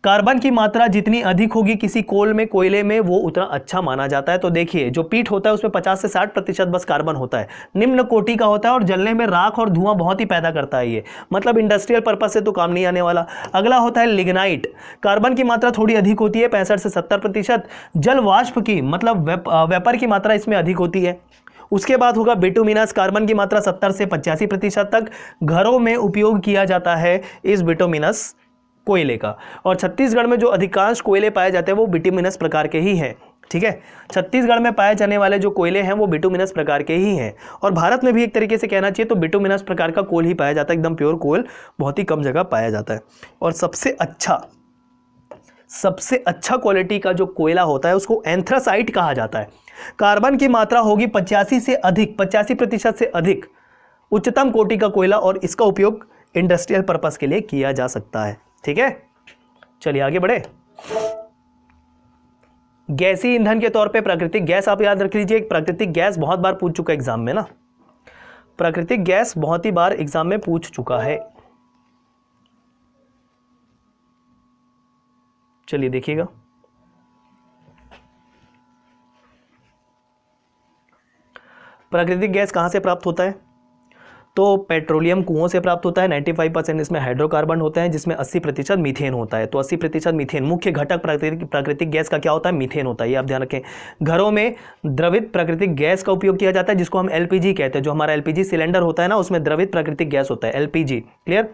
कार्बन की मात्रा जितनी अधिक होगी किसी कोयले में वो उतना अच्छा माना जाता है। तो देखिए जो पीट होता है उसमें 50 से 60% बस कार्बन होता है, निम्न कोटि का होता है और जलने में राख और धुआं बहुत ही पैदा करता है ये, मतलब इंडस्ट्रियल पर्पज से तो काम नहीं आने वाला। अगला होता है लिग्नाइट, कार्बन की मात्रा थोड़ी अधिक होती है 65 से 70%, जल वाष्प की मतलब वेपर की मात्रा इसमें अधिक होती है। उसके बाद होगा बिटुमिनस, कार्बन की मात्रा 70 से 85% तक घरों में उपयोग किया जाता है इस बिटुमिनस कोयले का। और छत्तीसगढ़ में जो अधिकांश कोयले पाए जाते हैं वो बिटुमिनस प्रकार के ही हैं, ठीक है। छत्तीसगढ़ में पाए जाने वाले जो कोयले हैं वो बिटुमिनस प्रकार के ही हैं। और भारत में भी एक तरीके से कहना चाहिए तो बिटुमिनस प्रकार का कोल ही पाया जाता है, एकदम प्योर कोल बहुत ही कम जगह पाया जाता है। और सबसे अच्छा क्वालिटी का जो कोयला होता है उसको एंथ्रासाइट कहा जाता है। कार्बन की मात्रा होगी 85% से अधिक, उच्चतम कोटि का कोयला, और इसका उपयोग इंडस्ट्रियल पर्पस के लिए किया जा सकता है, ठीक है। चलिए आगे बढ़े। गैसीय ईंधन के तौर पे प्राकृतिक गैस आप याद रख लीजिए। प्राकृतिक गैस बहुत बार पूछ चुका है एग्जाम में ना, प्राकृतिक गैस बहुत ही बार एग्जाम में पूछ चुका है। चलिए देखिएगा, प्राकृतिक गैस कहां से प्राप्त होता है, तो पेट्रोलियम कुओं से प्राप्त होता है। 95% इसमें हाइड्रोकार्बन होते हैं जिसमें 80% मीथेन होता है। तो 80% मीथेन, मुख्य घटक प्राकृतिक गैस का क्या होता है, मीथेन होता है, ये आप ध्यान रखें। घरों में द्रवित प्राकृतिक गैस का उपयोग किया जाता है जिसको हम एलपीजी कहते हैं। जो हमारा एलपीजी सिलेंडर होता है ना उसमें द्रवित प्राकृतिक गैस होता है, एलपीजी, क्लियर।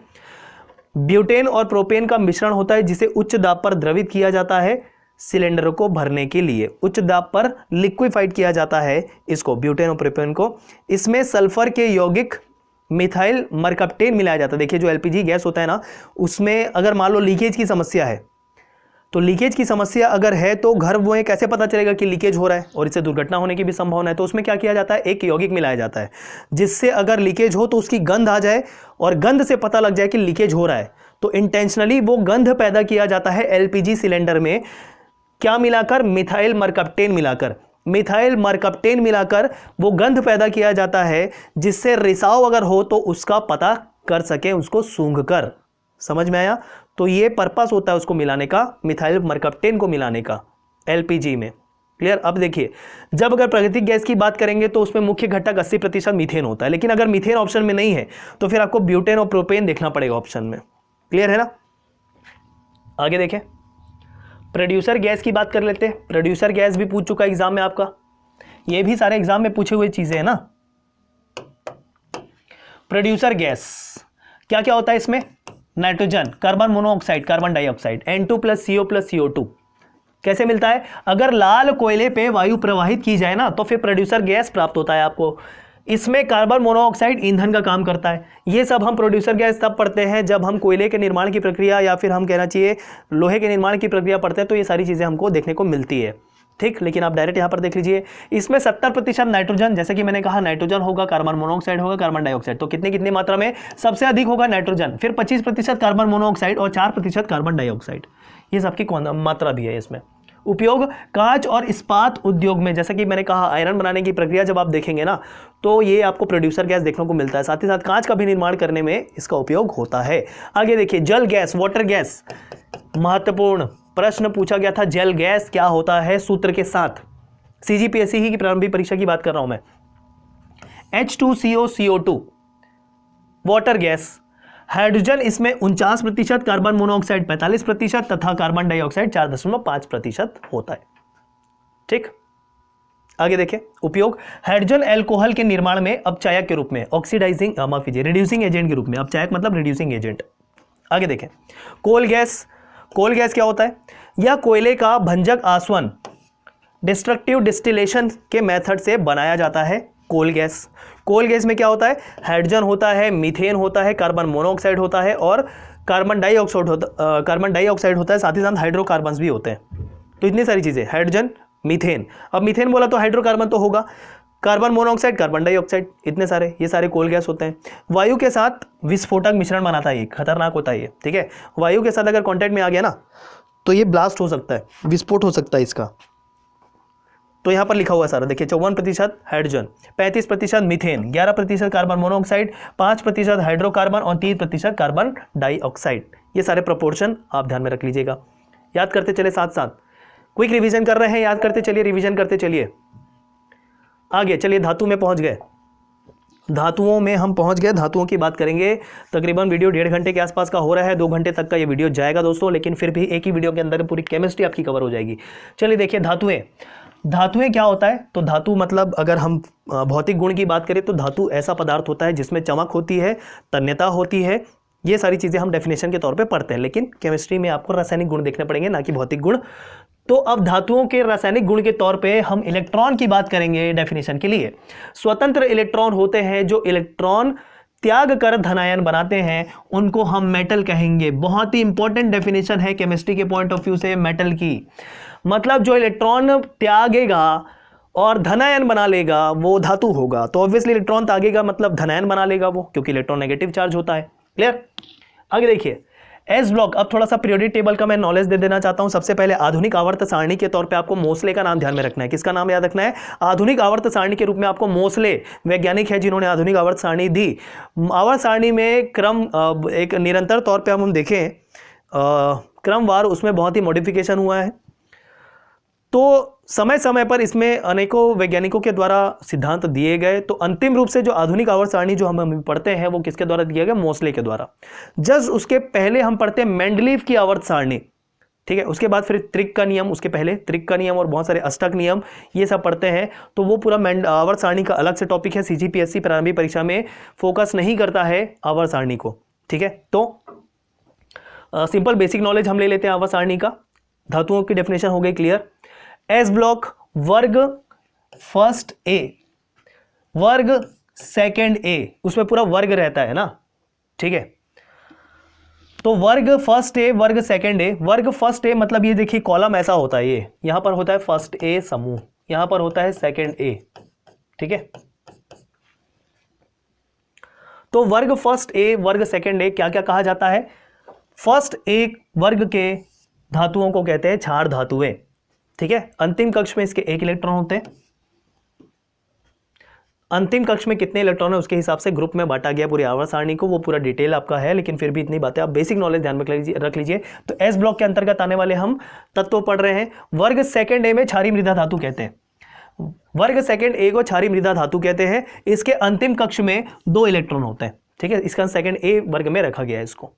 ब्यूटेन और प्रोपेन का मिश्रण होता है जिसे उच्च दाब पर द्रवित किया जाता है सिलेंडर को भरने के लिए, उच्च दाब पर लिक्विफाइड किया जाता है इसको, ब्यूटेन और प्रोपेन को। इसमें सल्फर के यौगिक मिथाइल मरकप्टेन मिलाया जाता है। देखिए जो एलपीजी गैस होता है ना उसमें अगर मान लो लीकेज की समस्या है, तो लीकेज की समस्या अगर है तो घर वो कैसे पता चलेगा कि लीकेज हो रहा है और इससे दुर्घटना होने की भी संभावना है। तो उसमें क्या किया जाता है, एक यौगिक मिलाया जाता है जिससे अगर लीकेज हो तो उसकी गंध आ जाए और गंध से पता लग जाए कि लीकेज हो रहा है। तो इंटेंशनली वो गंध पैदा किया जाता है एलपीजी सिलेंडर में, क्या मिलाकर, मिथाइल मरकप्टेन मिलाकर। मिथाइल मरकप्टेन मिलाकर वो गंध पैदा किया जाता है जिससे रिसाव अगर हो तो उसका पता कर सके उसको सूंघ कर। समझ में आया। तो ये पर्पस होता है उसको मिलाने का, मिथाइल मरकप्टेन को मिलाने का एलपीजी में, क्लियर। अब देखिए जब अगर प्राकृतिक गैस की बात करेंगे तो उसमें मुख्य घटक 80% मीथेन होता है, लेकिन अगर मीथेन ऑप्शन में नहीं है तो फिर आपको ब्यूटेन और प्रोपेन देखना पड़ेगा ऑप्शन में, क्लियर है ना। आगे देखें, प्रोड्यूसर गैस की बात कर लेते हैं। प्रोड्यूसर गैस भी पूछ चुका एग्जाम में आपका, ये भी सारे एग्जाम में पूछे हुए चीजें हैं ना। प्रोड्यूसर गैस क्या क्या होता है इसमें, nitrogen, carbon monoxide, carbon dioxide, N2 + CO + CO2 कैसे मिलता है, अगर लाल कोयले पे वायु प्रवाहित की जाए ना तो फिर प्रोड्यूसर गैस प्राप्त होता है आपको। इसमें कार्बन मोनोऑक्साइड ईंधन का काम करता है। ये सब हम प्रोड्यूसर गैस तब पढ़ते हैं जब हम कोयले के निर्माण की प्रक्रिया या फिर हम कहना चाहिए लोहे के निर्माण की प्रक्रिया पढ़ते हैं, तो ये सारी चीज़ें हमको देखने को मिलती है, ठीक। लेकिन आप डायरेक्ट यहाँ पर देख लीजिए, इसमें 70% नाइट्रोजन, जैसे कि मैंने कहा नाइट्रोजन होगा, कार्बन मोनोऑक्साइड होगा, कार्बन डाइऑक्साइड। तो कितनी मात्रा में, सबसे अधिक होगा नाइट्रोजन, फिर 25% कार्बन मोनोऑक्साइड और 4% कार्बन डाइऑक्साइड। ये सबकी मात्रा भी है इसमें। उपयोग कांच और इस्पात उद्योग में, जैसा कि मैंने कहा आयरन बनाने की प्रक्रिया जब आप देखेंगे ना तो ये आपको प्रोड्यूसर गैस देखने को मिलता है। साथ ही साथ कांच का भी निर्माण करने में इसका उपयोग होता है। आगे देखिए, जल गैस, वाटर गैस, महत्वपूर्ण प्रश्न पूछा गया था, जल गैस क्या होता है सूत्र के साथ। सीजीपीएससी ही की प्रारंभिक परीक्षा की बात कर रहा हूं मैं। H2CO CO2 water gas, hydrogen इसमें 49%, कार्बन मोनोऑक्साइड 45% तथा कार्बन डाइऑक्साइड 4.5% होता है, ठीक। आगे देखें, उपयोग हाइड्रोजन अल्कोहल के निर्माण में अपचायक के रूप में, ऑक्सीडाइजिंग माफ कीजिए रिड्यूसिंग एजेंट के रूप में, अपचायक मतलब रिड्यूसिंग एजेंट। आगे देखें, कोल गैस, कोल गैस क्या होता है, यह कोयले का भंजक आसवन डिस्ट्रक्टिव डिस्टिलेशन के मेथड से बनाया जाता है। कोल गैस, कोल गैस में क्या होता है, हाइड्रोजन होता है, मीथेन होता है, कार्बन मोनोऑक्साइड होता है और कार्बन डाइऑक्साइड होता है, साथ ही साथ हाइड्रोकार्बन्स भी होते हैं। तो इतनी सारी चीजें, हाइड्रोजन, मीथेन, अब मीथेन बोला तो हाइड्रोकार्बन तो होगा, कार्बन मोनोऑक्साइड, कार्बन डाइऑक्साइड, इतने सारे, ये सारे कोल गैस होते हैं। वायु के साथ विस्फोटक मिश्रण बनाता है, ये खतरनाक होता है ये, ठीक है। वायु के साथ अगर कांटेक्ट में आ गया ना तो ये ब्लास्ट हो सकता है, विस्फोट हो सकता है इसका। तो यहाँ पर लिखा हुआ है सारा, देखिए 54% hydrogen, 35% methane, 11% carbon monoxide, 5% hydrocarbon और 3% कार्बन डाइऑक्साइड। ये सारे प्रोपोर्शन आप ध्यान में रख लीजिएगा। याद करते चले साथ साथ। क्विक रिवीजन कर रहे हैं, याद करते चलिए, रिवीजन करते चलिए। आगे चलिए, धातु में पहुंच गए, धातुओं में हम पहुंच गए, धातुओं की बात करेंगे। तकरीबन वीडियो 1.5 घंटे के आसपास का हो रहा है, 2 घंटे तक का ये वीडियो जाएगा दोस्तों, लेकिन फिर भी एक ही वीडियो के अंदर पूरी केमिस्ट्री आपकी कवर हो जाएगी। चलिए देखिए, धातुएं, धातुएं क्या होता है? तो धातु मतलब अगर हम भौतिक गुण की बात करें तो धातु ऐसा पदार्थ होता है जिसमें चमक होती है, तन्यता होती है। ये सारी चीज़ें हम डेफिनेशन के तौर पे पढ़ते हैं, लेकिन केमिस्ट्री में आपको रासायनिक गुण देखने पड़ेंगे, ना कि भौतिक गुण। तो अब धातुओं के रासायनिक गुण के तौर पे हम इलेक्ट्रॉन की बात करेंगे डेफिनेशन के लिए। स्वतंत्र इलेक्ट्रॉन होते हैं, जो इलेक्ट्रॉन त्याग कर धनायन बनाते हैं, उनको हम मेटल कहेंगे। बहुत ही इंपॉर्टेंट डेफिनेशन है केमिस्ट्री के पॉइंट ऑफ व्यू से मेटल की। मतलब जो इलेक्ट्रॉन त्यागेगा और धनायन बना लेगा वो धातु होगा। तो ऑब्वियसली इलेक्ट्रॉन त्यागेगा मतलब धनायन बना लेगा वो, क्योंकि इलेक्ट्रॉन नेगेटिव चार्ज होता है। क्लियर? आगे देखिए, एस ब्लॉक। अब थोड़ा सा पीरियोडिक टेबल का मैं नॉलेज दे देना चाहता हूं। सबसे पहले आधुनिक आवर्त सारणी के तौर पे आपको मोसले का नाम ध्यान में रखना है। किसका नाम याद रखना है? आधुनिक आवर्त सारणी के रूप में आपको मोसले वैज्ञानिक है जिन्होंने आधुनिक आवर्त सारणी दी। आवर्त सारणी में क्रम एक निरंतर तौर पे हम देखें क्रमवार, उसमें बहुत ही मॉडिफिकेशन हुआ है। तो समय समय पर इसमें अनेकों वैज्ञानिकों के द्वारा सिद्धांत दिए गए। तो अंतिम रूप से जो आधुनिक आवर्त सारणी जो हम पढ़ते हैं वो किसके द्वारा दिया गया? मोसले के द्वारा। जस्ट उसके पहले हम पढ़ते हैं मेंडलीव की आवर्त सारणी, ठीक है। उसके बाद फिर त्रिक का नियम, उसके पहले त्रिक का नियम और बहुत सारे अष्टक नियम, ये सब पढ़ते हैं। तो वो पूरा आवर्त सारणी का अलग से टॉपिक है। CGPSC प्रारंभिक परीक्षा में फोकस नहीं करता है आवर्त सारणी को, ठीक है। तो सिंपल बेसिक नॉलेज हम ले लेते हैं आवर्त सारणी का। धातुओं की डेफिनेशन हो गई क्लियर। एस ब्लॉक, वर्ग फर्स्ट ए, वर्ग सेकंड ए, उसमें पूरा वर्ग रहता है ना, ठीक है। तो वर्ग फर्स्ट ए, वर्ग सेकंड ए। वर्ग फर्स्ट ए मतलब ये देखिए कॉलम ऐसा होता है, ये यहां पर होता है फर्स्ट ए समूह, यहां पर होता है सेकंड ए, ठीक है। तो वर्ग फर्स्ट ए, वर्ग सेकंड ए क्या क्या कहा जाता है? फर्स्ट ए वर्ग के धातुओं को कहते हैं क्षार धातुएं, ठीक है। अंतिम कक्ष में इसके 1 इलेक्ट्रॉन होते हैं। अंतिम कक्ष में कितने इलेक्ट्रॉन है उसके हिसाब से ग्रुप में बांटा गया पूरी आवर्त सारणी को, वो पूरा डिटेल आपका है, लेकिन फिर भी इतनी बातें आप बेसिक नॉलेज ध्यान में रख लीजिए। तो एस ब्लॉक के अंतर्गत आने वाले हम तत्व पढ़ रहे हैं। वर्ग सेकंड ए में क्षारीय मृदा धातु कहते हैं। वर्ग सेकंड ए को क्षारीय मृदा धातु कहते हैं। इसके अंतिम कक्ष में 2 इलेक्ट्रॉन होते हैं, ठीक है। इसका सेकंड ए वर्ग में रखा गया है इसको।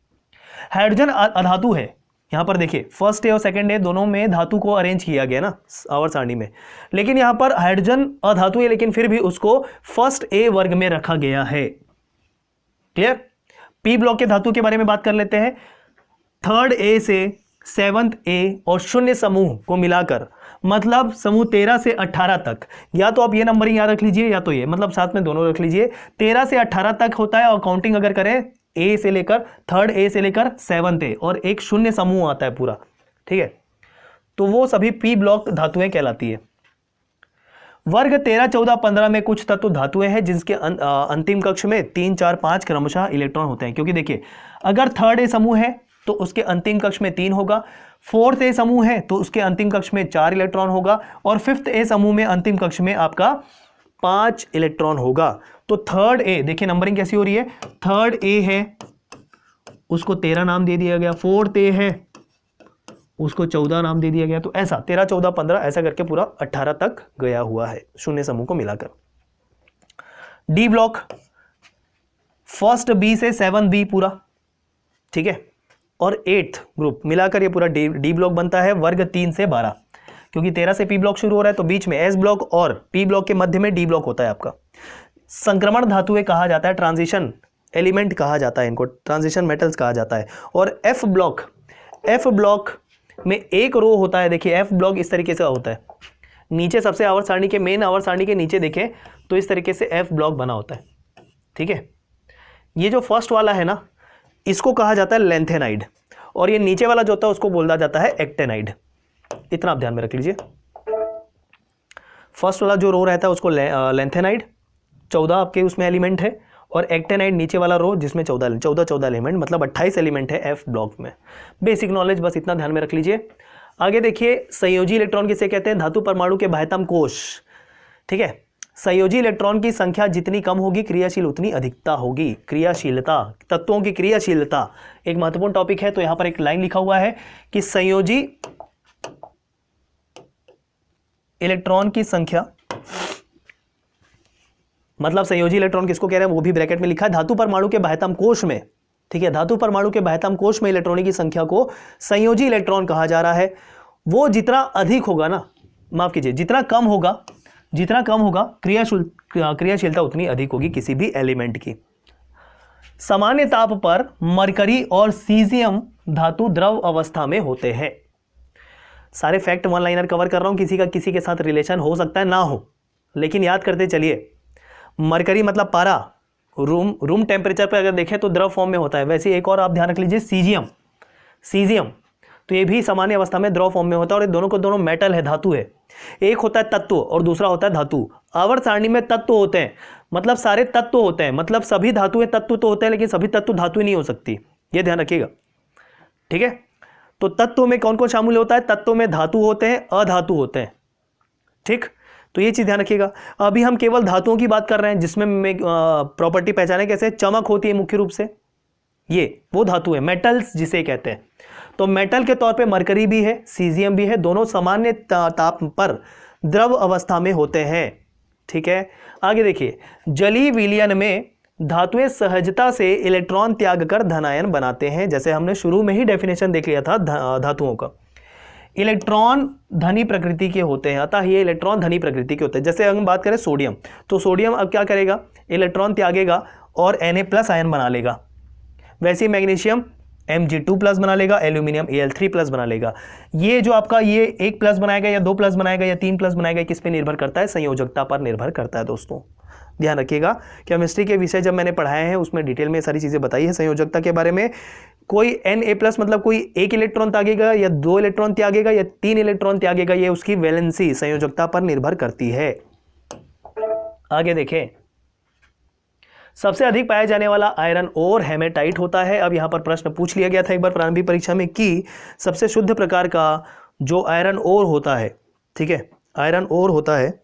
हाइड्रोजन अधातु है, यहां पर देखिए फर्स्ट ए और सेकंड ए दोनों में धातु को अरेंज किया गया ना आवर्त सारणी में, लेकिन यहां पर हाइड्रोजन अधातु है, लेकिन फिर भी उसको फर्स्ट ए वर्ग में रखा गया है। क्लियर? पी ब्लॉक के धातु के बारे में बात कर लेते हैं। थर्ड ए से 7th ए और शून्य समूह को मिलाकर, मतलब समूह 13 से 18 तक, या तो आप ये नंबरिंग याद रख लीजिए या तो ये, मतलब साथ में दोनों रख लीजिए। 13 से 18 तक होता है और काउंटिंग अगर करें ए से लेकर, थर्ड ए से लेकर 7th ए, और एक शून्य समूह आता है पूरा, ठीक है। तो वो सभी पी ब्लॉक धातुएं कहलाती है। वर्ग 13, 14, 15 में कुछ तत्व धातुएं हैं जिसके अंतिम कक्ष में 3, 4, 5 क्रमशः इलेक्ट्रॉन होते हैं। क्योंकि देखिए अगर थर्ड ए समूह है तो उसके अंतिम कक्ष में 3 होगा, फोर्थ ए समूह है तो उसके अंतिम कक्ष में 4 इलेक्ट्रॉन होगा, और फिफ्थ ए समूह में अंतिम कक्ष में आपका 5 इलेक्ट्रॉन होगा। तो थर्ड ए देखिए नंबरिंग कैसी हो रही है। थर्ड ए है उसको 13 नाम दे दिया गया, फोर्थ ए है उसको 14 नाम दे दिया गया। तो ऐसा 13, 14, 15 ऐसा करके पूरा 18 तक गया हुआ है शून्य समूह को मिलाकर। डी ब्लॉक, फर्स्ट बी से 7 बी पूरा, ठीक है, और 8th ग्रुप मिलाकर ये पूरा डी ब्लॉक बनता है। वर्ग 3 से 12, क्योंकि 13 से पी ब्लॉक शुरू हो रहा है तो बीच में एस ब्लॉक और पी ब्लॉक के मध्य में डी ब्लॉक होता है आपका। संक्रमण धातुएं कहा जाता है, ट्रांजिशन एलिमेंट कहा जाता है इनको, ट्रांजिशन मेटल्स कहा जाता है। और एफ ब्लॉक में एक रो होता है। देखिए एफ ब्लॉक इस तरीके से होता है, नीचे सबसे आवर्त सारणी के मेन आवर्त सारणी के नीचे देखें तो इस तरीके से एफ ब्लॉक बना होता है, ठीक है। ये जो फर्स्ट वाला है ना इसको कहा जाता है लेंथेनाइड, और ये नीचे वाला जो होता है उसको बोला जाता है एक्टेनाइड। इतना आप ध्यान में रख लीजिए। फर्स्ट वाला जो रो रहता है उसको लेंथेनाइड, 14 आपके उसमें एलिमेंट है, और एक्टेनाइड नीचे वाला रो जिसमें 14 एलिमेंट, मतलब 28 एलिमेंट है एफ ब्लॉक में। बेसिक नॉलेज बस इतना ध्यान में रख लीजिए। आगे देखिए संयोजी इलेक्ट्रॉन किसे कहते हैं? धातु परमाणु के बाह्यतम कोश, ठीक है। संयोजी इलेक्ट्रॉन की संख्या जितनी कम होगी क्रियाशील उतनी अधिकता होगी। क्रियाशीलता, तत्वों की क्रियाशीलता एक महत्वपूर्ण टॉपिक है। तो यहां पर एक लाइन लिखा हुआ है कि संयोजी इलेक्ट्रॉन की संख्या, मतलब संयोजी इलेक्ट्रॉन किसको कह रहे हैं वो भी ब्रैकेट में लिखा है। धातु परमाणु के बाह्यतम कोश में, ठीक है, धातु परमाणु के बाह्यतम कोश में इलेक्ट्रॉनों की संख्या को संयोजी इलेक्ट्रॉन कहा जा रहा है। वो जितना अधिक होगा ना, माफ कीजिए, जितना कम होगा क्रियाशीलता उतनी अधिक होगी किसी भी एलिमेंट की। सामान्य ताप पर मरकरी और सीजियम धातु द्रव अवस्था में होते हैं। सारे फैक्ट वन लाइनर कवर कर रहा हूं, किसी के साथ रिलेशन हो सकता है ना हो, लेकिन याद करते चलिए। मरकरी मतलब पारा, रूम टेम्परेचर पर अगर देखें तो द्रव फॉर्म में होता है। वैसे एक और आप ध्यान रख लीजिए, सीजियम तो ये भी सामान्य अवस्था में द्रव फॉर्म में होता है और ये दोनों को दोनों मेटल है, धातु है। एक होता है तत्व और दूसरा होता है धातु। आवर्त सारणी में तत्व होते हैं, मतलब सारे तत्व होते हैं, मतलब सभी धातुएं तत्व तो होते हैं, लेकिन सभी तत्व धातु नहीं हो सकती, ये ध्यान रखिएगा, ठीक है। तो तत्व में कौन कौन शामिल होता है? तत्व में धातु होते हैं, अधातु होते हैं, ठीक। तो ये चीज ध्यान रखिएगा। अभी हम केवल धातुओं की बात कर रहे हैं, जिसमें प्रॉपर्टी पहचाने कैसे, चमक होती है मुख्य रूप से, ये वो धातु है, मेटल्स जिसे कहते हैं। तो मेटल के तौर पे मरकरी भी है, सीजियम भी है, दोनों सामान्य ताप पर द्रव अवस्था में होते हैं, ठीक है। आगे देखिए, जलीय विलयन में धातुएं सहजता से इलेक्ट्रॉन त्याग कर धनायन बनाते हैं। जैसे हमने शुरू में ही डेफिनेशन देख लिया था धातुओं का। इलेक्ट्रॉन धनी प्रकृति के होते हैं, अतः ये इलेक्ट्रॉन धनी प्रकृति के होते हैं। जैसे हम बात करें सोडियम, तो सोडियम अब क्या करेगा, इलेक्ट्रॉन त्यागेगा और Na+ आयन बना लेगा। वैसे ही मैग्नीशियम Mg2+ बना लेगा, एल्यूमिनियम Al3+ बना लेगा। ये जो आपका ये 1+ बनाएगा या 2+ बनाएगा या 3+ बनाएगा, किस पे निर्भर करता है? संयोजकता पर निर्भर करता है। दोस्तों ध्यान रखिएगा, केमिस्ट्री के विषय जब मैंने पढ़ाए हैं उसमें डिटेल में सारी चीजें बताई है संयोजकता के बारे में। कोई Na+ मतलब कोई 1 इलेक्ट्रॉन त्यागेगा या 2 इलेक्ट्रॉन त्यागेगा या 3 इलेक्ट्रॉन त्यागेगा, ये उसकी वैलेंसी संयोजकता पर निर्भर करती है। आगे देखें, सबसे अधिक पाया जाने वाला आयरन ओर हेमेटाइट होता है। अब यहां पर प्रश्न पूछ लिया गया था एक बार प्रारंभिक परीक्षा में कि सबसे शुद्ध प्रकार का जो आयरन ओर होता है, ठीक है, आयरन ओर होता है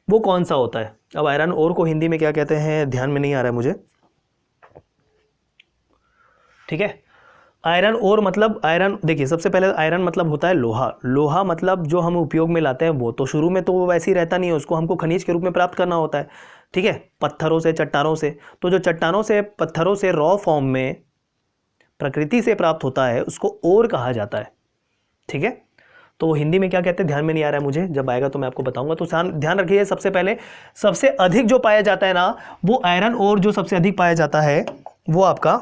वो कौन सा होता है। अब आयरन ओर को हिंदी में क्या कहते हैं ध्यान में नहीं आ रहा है मुझे, ठीक है। आयरन ओर मतलब आयरन, देखिए सबसे पहले आयरन मतलब होता है लोहा। लोहा मतलब जो हम उपयोग में लाते हैं वो तो शुरू में तो वो वैसे ही रहता नहीं है, उसको हमको खनिज के रूप में प्राप्त करना होता है, ठीक है, पत्थरों से, चट्टानों से। तो जो चट्टानों से, पत्थरों से रॉ फॉर्म में प्रकृति से प्राप्त होता है उसको ओर कहा जाता है, ठीक है। तो हिंदी में क्या कहते हैं ध्यान में नहीं आ रहा है मुझे, जब आएगा तो मैं आपको बताऊंगा। तो ध्यान रखिए, सबसे पहले सबसे अधिक जो पाया जाता है ना वो आयरन ओर जो सबसे अधिक पाया जाता है वो आपका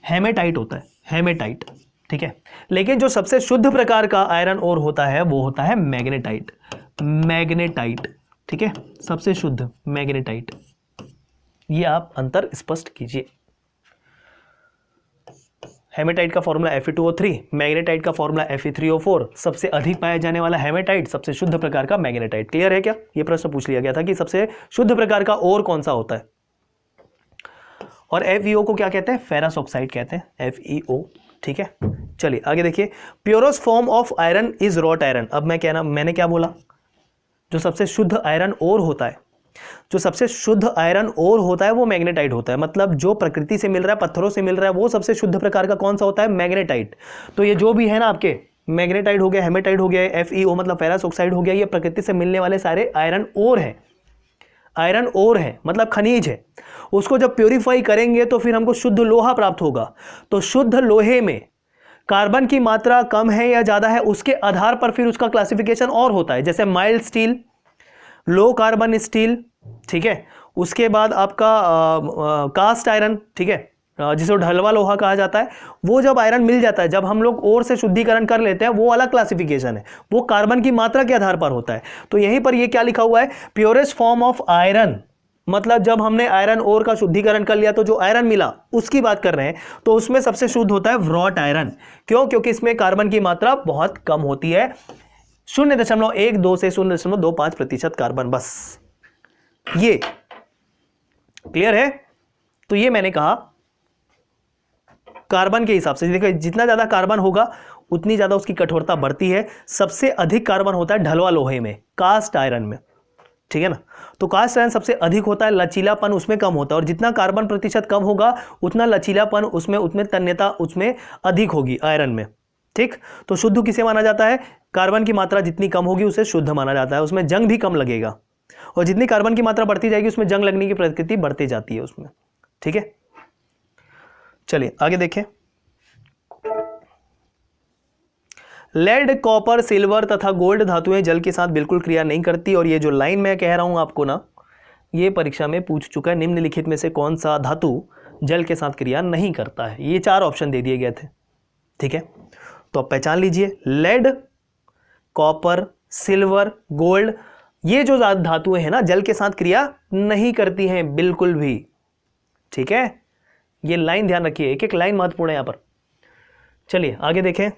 हेमेटाइट होता है, हेमेटाइट, ठीक है। लेकिन जो सबसे शुद्ध प्रकार का आयरन ओर होता है वो होता है मैग्नेटाइट, मैग्नेटाइट, ठीक है, सबसे शुद्ध मैग्नेटाइट। ये आप अंतर स्पष्ट कीजिए। हेमेटाइट का फॉर्मूला Fe2O3, मैग्नेटाइट का फॉर्मूला Fe3O4। सबसे अधिक पाया जाने वाला हेमेटाइट, सबसे शुद्ध प्रकार का मैग्नेटाइट। क्लियर है क्या? ये प्रश्न पूछ लिया गया था कि सबसे शुद्ध प्रकार का ओर कौन सा होता है। और FeO को क्या कहते हैं? फेरस ऑक्साइड कहते हैं, FeO, ठीक है। चलिए आगे देखिए, purest form of iron is wrought iron. अब मैंने क्या बोला, जो सबसे शुद्ध आयरन ओर होता है, जो सबसे शुद्ध आयरन ओर होता है वो मैग्नेटाइट होता है। मतलब जो प्रकृति से मिल रहा है, पत्थरों से मिल रहा है, वो सबसे शुद्ध प्रकार का कौन सा होता है? मैग्नेटाइट। तो ये जो भी है ना आपके, मैग्नेटाइट हो गया, हेमेटाइट हो गया, FeO मतलब फेरस ऑक्साइड हो गया, ये प्रकृति से मिलने वाले सारे आयरन ओर है। आयरन ओर है मतलब खनिज है। उसको जब प्योरीफाई करेंगे तो फिर हमको शुद्ध लोहा प्राप्त होगा। तो शुद्ध लोहे में कार्बन की मात्रा कम है या ज्यादा है, उसके आधार पर फिर उसका क्लासिफिकेशन और होता है। जैसे mild steel, low carbon steel, ठीक है। उसके बाद आपका कास्ट आयरन, ठीक है, जिसे ढलवा लोहा कहा जाता है, वो जब आयरन मिल जाता है, जब हम लोग ओर से शुद्धिकरण कर लेते हैं, वो अलग क्लासिफिकेशन है, वो कार्बन की मात्रा के आधार पर होता है। तो यहीं पर ये क्या लिखा हुआ है, प्योरेस्ट फॉर्म ऑफ आयरन, मतलब जब हमने आयरन ओर का शुद्धिकरण कर लिया तो जो आयरन मिला उसकी बात कर रहे हैं, तो उसमें सबसे शुद्ध होता है व्रॉट आयरन। क्यों? क्योंकि इसमें कार्बन की मात्रा बहुत कम होती है, 0.12 से 0.25% कार्बन, बस। ये क्लियर है? तो ये मैंने कहा कार्बन के हिसाब से देखो, जितना ज़्यादा कार्बन होगा उतनी ज़्यादा उसकी कठोरता बढ़ती है। सबसे अधिक कार्बन होता है ढलवा लोहे में, कास्ट आयरन में, ठीक है ना। तो कास्ट आयरन सबसे अधिक होता है, लचीलापन उसमें कम होता है, और जितना कार्बन प्रतिशत कम होगा उतना लचीलापन उसमें, उतने तन्यता उसमें अधिक होगी आयरन में, ठीक। तो शुद्ध किसे माना जाता है? कार्बन की मात्रा जितनी कम होगी उसे शुद्ध माना जाता है, उसमें जंग भी कम लगेगा, और जितनी कार्बन की मात्रा बढ़ती जाएगी उसमें जंग लगने की प्रकृति बढ़ती जाती है उसमें, ठीक है। चलिए आगे देखें। लेड, कॉपर, सिल्वर तथा गोल्ड धातुएं जल के साथ बिल्कुल क्रिया नहीं करती, और ये जो लाइन मैं कह रहा हूं आपको ना, ये परीक्षा में पूछ चुका है, निम्नलिखित में से कौन सा धातु जल के साथ क्रिया नहीं करता है। ये 4 ऑप्शन दे दिए गए थे, ठीक है। तो आप पहचान लीजिए, लेड, कॉपर, सिल्वर, गोल्ड, ये जो धातुएं हैं ना जल के साथ क्रिया नहीं करती हैं बिल्कुल भी, ठीक है। ये लाइन ध्यान रखिए, एक एक लाइन महत्वपूर्ण है यहां पर। चलिए आगे देखें।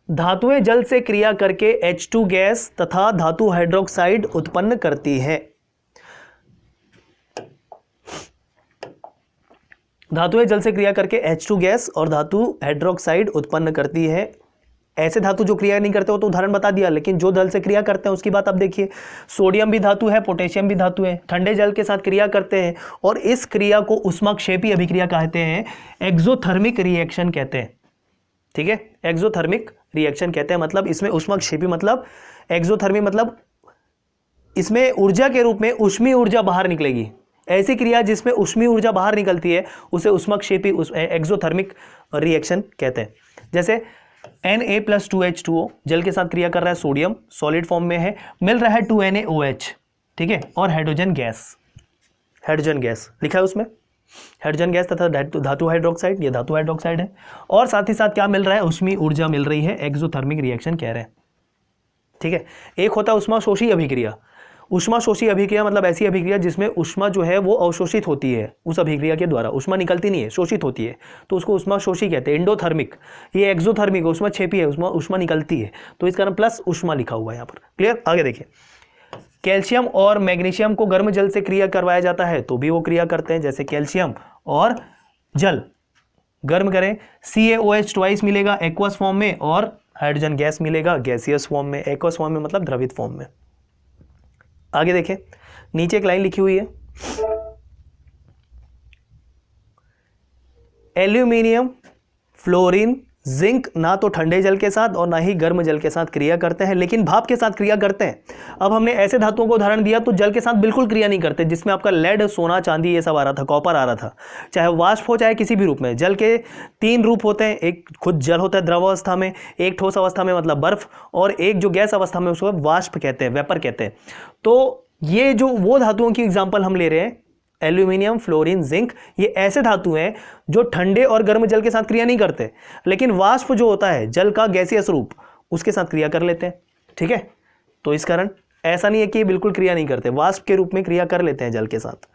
धातुएं जल से क्रिया करके H2 गैस तथा धातु हाइड्रोक्साइड उत्पन्न करती है। धातुएं जल से क्रिया करके H2 गैस और धातु हाइड्रोक्साइड उत्पन्न करती है। ऐसे धातु जो क्रिया नहीं करते हो तो उदाहरण बता दिया, लेकिन जो जल से क्रिया करते हैं उसकी बात आप देखिए। सोडियम भी धातु है, पोटेशियम भी धातु है, ठंडे जल के साथ क्रिया करते हैं, और इस क्रिया को ऊष्माक्षेपी अभिक्रिया कहते हैं, एक्सोथर्मिक रिएक्शन कहते हैं, ठीक है। एक्सोथर्मिक रिएक्शन कहते हैं, मतलब इसमें ऊष्माक्षेपी मतलब एक्सोथर्मी मतलब इसमें ऊर्जा के रूप में ऊष्मीय ऊर्जा बाहर निकलेगी। ऐसी क्रिया जिसमें ऊष्मीय ऊर्जा बाहर निकलती है उसे ऊष्माक्षेपी एक्सोथर्मिक रिएक्शन कहते हैं। जैसे Na+2H2O जल के साथ क्रिया कर रहा है, सोडियम सॉलिड फॉर्म में है, मिल रहा है 2NaOH, ठीक है, और हाइड्रोजन गैस लिखा है उसमें, हाइड्रोजन गैस तथा धातु हाइड्रोक्साइड, ये धातु हाइड्रोक्साइड है, और साथ ही साथ क्या मिल रहा है? ऊष्मीय ऊर्जा मिल रही है, एक्सोथर्मिक रिएक्शन कह रहे हैं, ठीक है। एक होता है ऊष्माशोषी अभिक्रिया। ऊष्माशोषी अभिक्रिया मतलब ऐसी अभिक्रिया जिसमें ऊष्मा जो है वो अवशोषित होती है, उस अभिक्रिया के द्वारा ऊष्मा निकलती नहीं है, शोषित होती है, तो उसको ऊष्माशोषी कहते हैं। एंडोथर्मिक, ये एक्सोथर्मिक, ऊष्माक्षेपी है, ऊष्मा निकलती है, तो इस कारण प्लस ऊष्मा लिखा हुआ है यहाँ पर। क्लियर? आगे देखिए। कैल्शियम और मैग्नीशियम को गर्म जल से क्रिया करवाया जाता है तो भी वो क्रिया करते हैं। जैसे कैल्शियम और जल गर्म करें, CaOH ट्वाइस मिलेगा एक्वस फॉर्म में, और हाइड्रोजन गैस मिलेगा गैसियस फॉर्म में। एक्वस फॉर्म में मतलब द्रवित फॉर्म में। आगे देखें, नीचे एक लाइन लिखी हुई है, एल्यूमिनियम, फ्लोरीन, जिंक ना तो ठंडे जल के साथ और ना ही गर्म जल के साथ क्रिया करते हैं, लेकिन भाप के साथ क्रिया करते हैं। अब हमने ऐसे धातुओं को उदाहरण दिया तो जल के साथ बिल्कुल क्रिया नहीं करते, जिसमें आपका लेड, सोना, चांदी ये सब आ रहा था, कॉपर आ रहा था, चाहे वाष्प हो चाहे किसी भी रूप में। जल के 3 रूप होते हैं, एक खुद जल होता है द्रव अवस्था में, एक ठोस अवस्था में मतलब बर्फ, और एक जो गैस अवस्था में उसको वाष्प कहते हैं, वेपर कहते हैं। तो ये जो वो धातुओं की एग्जाम्पल हम ले रहे हैं, एल्यूमिनियम, फ्लोरीन, जिंक, ये ऐसे धातु हैं जो ठंडे और गर्म जल के साथ क्रिया नहीं करते, लेकिन वाष्प जो होता है जल का गैसीय स्वरूप उसके साथ क्रिया कर लेते हैं, ठीक है। तो इस कारण ऐसा नहीं है कि ये बिल्कुल क्रिया नहीं करते, वाष्प के रूप में क्रिया कर लेते हैं जल के साथ,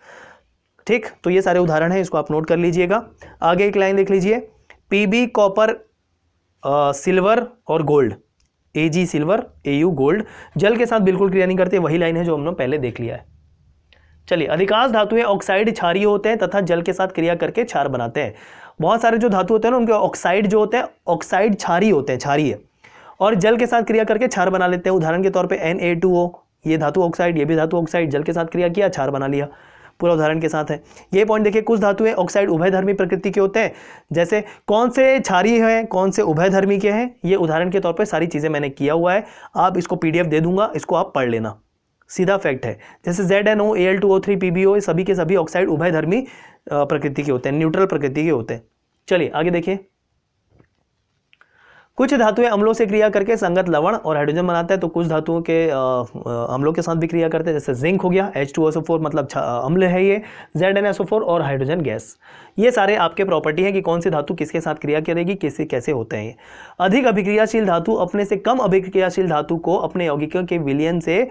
ठीक। तो ये सारे उदाहरण हैं, इसको आप नोट कर लीजिएगा। आगे एक लाइन देख लीजिए, Pb कॉपर, सिल्वर और gold, Ag silver, Au gold जल के साथ बिल्कुल क्रिया नहीं करते, वही लाइन है जो हमने पहले देख लिया है। चलिए, अधिकांश धातुएं ऑक्साइड क्षारीय होते हैं तथा जल के साथ क्रिया करके क्षार बनाते हैं। बहुत सारे जो धातु होते हैं ना उनके ऑक्साइड जो होते हैं, ऑक्साइड क्षारीय होते हैं, क्षारीय, और जल के साथ क्रिया करके क्षार बना लेते हैं। उदाहरण के तौर पे Na2O, ये धातु ऑक्साइड, ये भी धातु ऑक्साइड, जल के साथ क्रिया किया, क्षार बना लिया, पूरा उदाहरण के साथ है। ये पॉइंट देखिए, कुछ धातुएं ऑक्साइड उभयधर्मी प्रकृति के होते हैं, जैसे कौन से क्षारीय हैं, कौन से उभयधर्मी के हैं, ये उदाहरण के तौर पर सारी चीज़ें मैंने किया हुआ है। आप इसको PDF दे दूंगा, इसको आप पढ़ लेना, सीधा फैक्ट है। जैसे ZnO, Al2O3, PbO, सभी के सभी ऑक्साइड उभयधर्मी प्रकृति के होते हैं, न्यूट्रल प्रकृति के होते हैं। चलिए आगे देखिए, कुछ धातुएं अम्लों से क्रिया करके संगत लवण और हाइड्रोजन बनाते हैं, तो कुछ धातुओं के अम्लों के साथ भी क्रिया करते हैं। जैसे जिंक हो गया, H2SO4 मतलब अम्ल है ये, ZnSO4 और हाइड्रोजन गैस। ये सारे आपके प्रॉपर्टी हैं कि कौन सी धातु किसके साथ क्रिया करेगी, किससे कैसे होते हैं ये। अधिक अभिक्रियाशील धातु अपने से कम अभिक्रियाशील धातु को अपने यौगिकों के विलयन से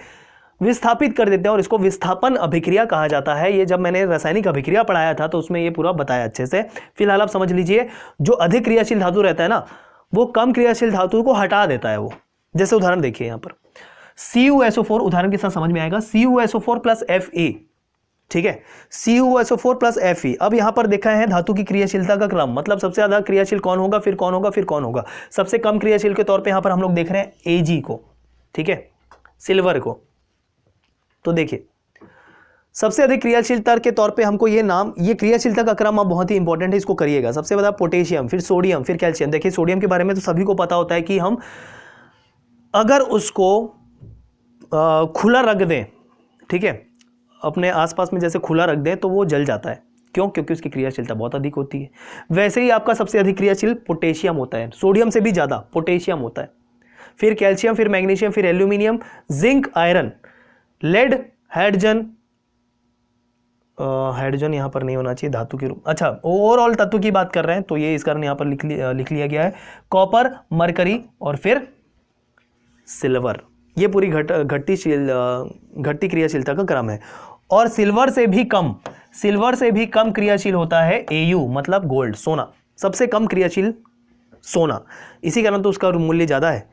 विस्थापित कर देते हैं, और इसको विस्थापन अभिक्रिया कहा जाता है। ये जब मैंने रासायनिक अभिक्रिया पढ़ाया था तो उसमें ये पूरा बताया अच्छे से। फिलहाल आप समझ लीजिए, जो अधिक क्रियाशील धातु रहता है ना, वो कम क्रियाशील धातु को हटा देता है वो। जैसे उदाहरण देखिए यहाँ पर, CuSO4 उदाहरण के साथ समझ में आएगा, CuSO4 + Fe ठीक है, CuSO4 प्लस Fe। अब यहां पर देखा है धातु की क्रियाशीलता का क्रम, मतलब सबसे ज्यादा क्रियाशील कौन होगा, फिर कौन होगा, फिर कौन होगा। सबसे कम क्रियाशील के तौर पे यहां पर हम लोग देख रहे हैं Ag को, ठीक है, सिल्वर को। तो देखिए सबसे अधिक क्रियाशीलता के तौर पे हमको ये नाम, ये क्रियाशीलता का क्रम अब बहुत ही इंपॉर्टेंट है, इसको करिएगा। सबसे ज्यादा पोटेशियम, फिर सोडियम, फिर कैल्शियम। देखिए सोडियम के बारे में तो सभी को पता होता है कि हम अगर उसको खुला रख दें, ठीक है, अपने आसपास में जैसे खुला रख दें तो वो जल जाता है। क्यों? क्योंकि उसकी क्रियाशीलता बहुत अधिक होती है। वैसे ही आपका सबसे अधिक क्रियाशील पोटेशियम होता है, सोडियम से भी ज़्यादा पोटेशियम होता है, फिर कैल्शियम, फिर मैग्नीशियम, फिर aluminium, zinc, iron, lead, hydrogen यहाँ पर नहीं होना चाहिए धातु के रूप। अच्छा, ओवरऑल तत्व की बात कर रहे हैं तो ये इस कारण यहाँ पर लिख लिया गया है, कॉपर, मरकरी और फिर सिल्वर। ये पूरी घटती क्रियाशीलता का क्रम है। और सिल्वर से भी कम क्रियाशील होता है Au, मतलब गोल्ड, सोना। सबसे कम क्रियाशील सोना, इसी कारण तो उसका मूल्य ज़्यादा है।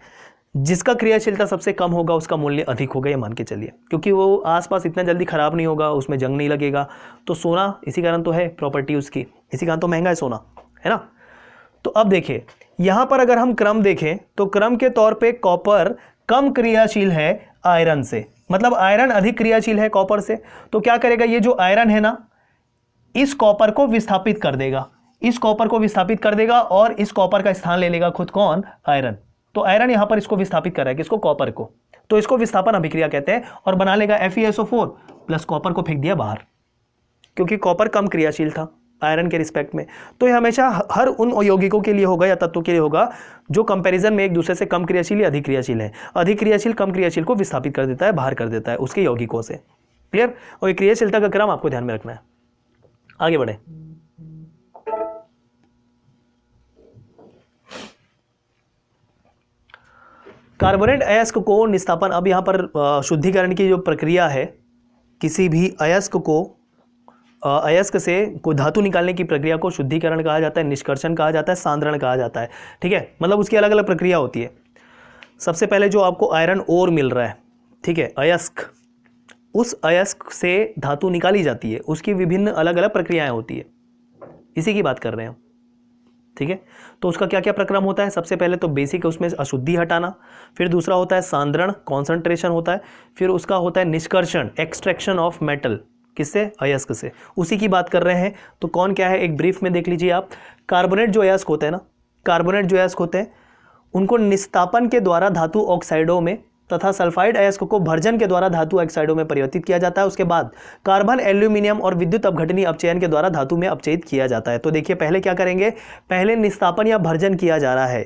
जिसका क्रियाशीलता सबसे कम होगा उसका मूल्य अधिक होगा, ये मान के चलिए, क्योंकि वो आसपास इतना जल्दी खराब नहीं होगा, उसमें जंग नहीं लगेगा। तो सोना इसी कारण तो है प्रॉपर्टी उसकी, इसी कारण तो महंगा है सोना, है ना। तो अब देखिए यहाँ पर अगर हम क्रम देखें तो क्रम के तौर पे कॉपर कम क्रियाशील है आयरन से, मतलब आयरन अधिक क्रियाशील है कॉपर से। तो क्या करेगा, ये जो आयरन है ना, इस कॉपर को विस्थापित कर देगा, इस कॉपर को विस्थापित कर देगा और इस कॉपर का स्थान ले लेगा खुद कौन, आयरन। तो आयरन यहां पर इसको विस्थापित कर रहा है, किसको, कॉपर को। तो इसको विस्थापन अभिक्रिया कहते हैं और बना लेगा FeSO4 प्लस कॉपर को फेंक दिया बाहर, क्योंकि कॉपर कम क्रियाशील था आयरन के रिस्पेक्ट में। तो ये हमेशा हर उन यौगिकों के लिए होगा या तत्वों के लिए होगा जो कंपैरिजन में एक दूसरे से कम क्रियाशील या अधिक क्रियाशील है। अधिक क्रियाशील कम क्रियाशील को विस्थापित कर देता है, बाहर कर देता है उसके यौगिकों से। क्लियर? और ये क्रियाशीलता का क्रम आपको ध्यान में रखना है। आगे बढ़े। कार्बोनेट अयस्क को निस्तापन, अब यहां पर शुद्धिकरण की जो प्रक्रिया है, किसी भी अयस्क से कोई धातु निकालने की प्रक्रिया को शुद्धिकरण कहा जाता है, निष्कर्षण कहा जाता है, सांद्रण कहा जाता है। ठीक है, मतलब उसकी अलग अलग प्रक्रिया होती है। सबसे पहले जो आपको आयरन ओर मिल रहा है, ठीक है, अयस्क, उस अयस्क से धातु निकाली जाती है, उसकी विभिन्न अलग अलग प्रक्रियाएं होती है, इसी की बात कर रहे हैं हम। ठीक है, तो उसका क्या क्या प्रक्रम होता है। सबसे पहले तो बेसिक उसमें अशुद्धि हटाना, फिर दूसरा होता है सांद्रण, कॉन्सेंट्रेशन होता है, फिर उसका होता है निष्कर्षण, एक्सट्रैक्शन ऑफ मेटल, किससे, अयस्क से, उसी की बात कर रहे हैं। तो कौन क्या है एक ब्रीफ में देख लीजिए आप। कार्बोनेट जो अयस्क होते हैं ना, कार्बोनेट जो अयस्क होते हैं उनको निस्तापन के द्वारा धातु ऑक्साइडों में तथा सल्फाइड अयस्क को भर्जन के द्वारा धातु ऑक्साइडों में परिवर्तित किया जाता है। उसके बाद कार्बन, एल्यूमिनियम और विद्युत अपघटनी अपचयन के द्वारा धातु में अपचयित किया जाता है। तो देखिए पहले क्या करेंगे, पहले निस्तापन या भर्जन किया जा रहा है।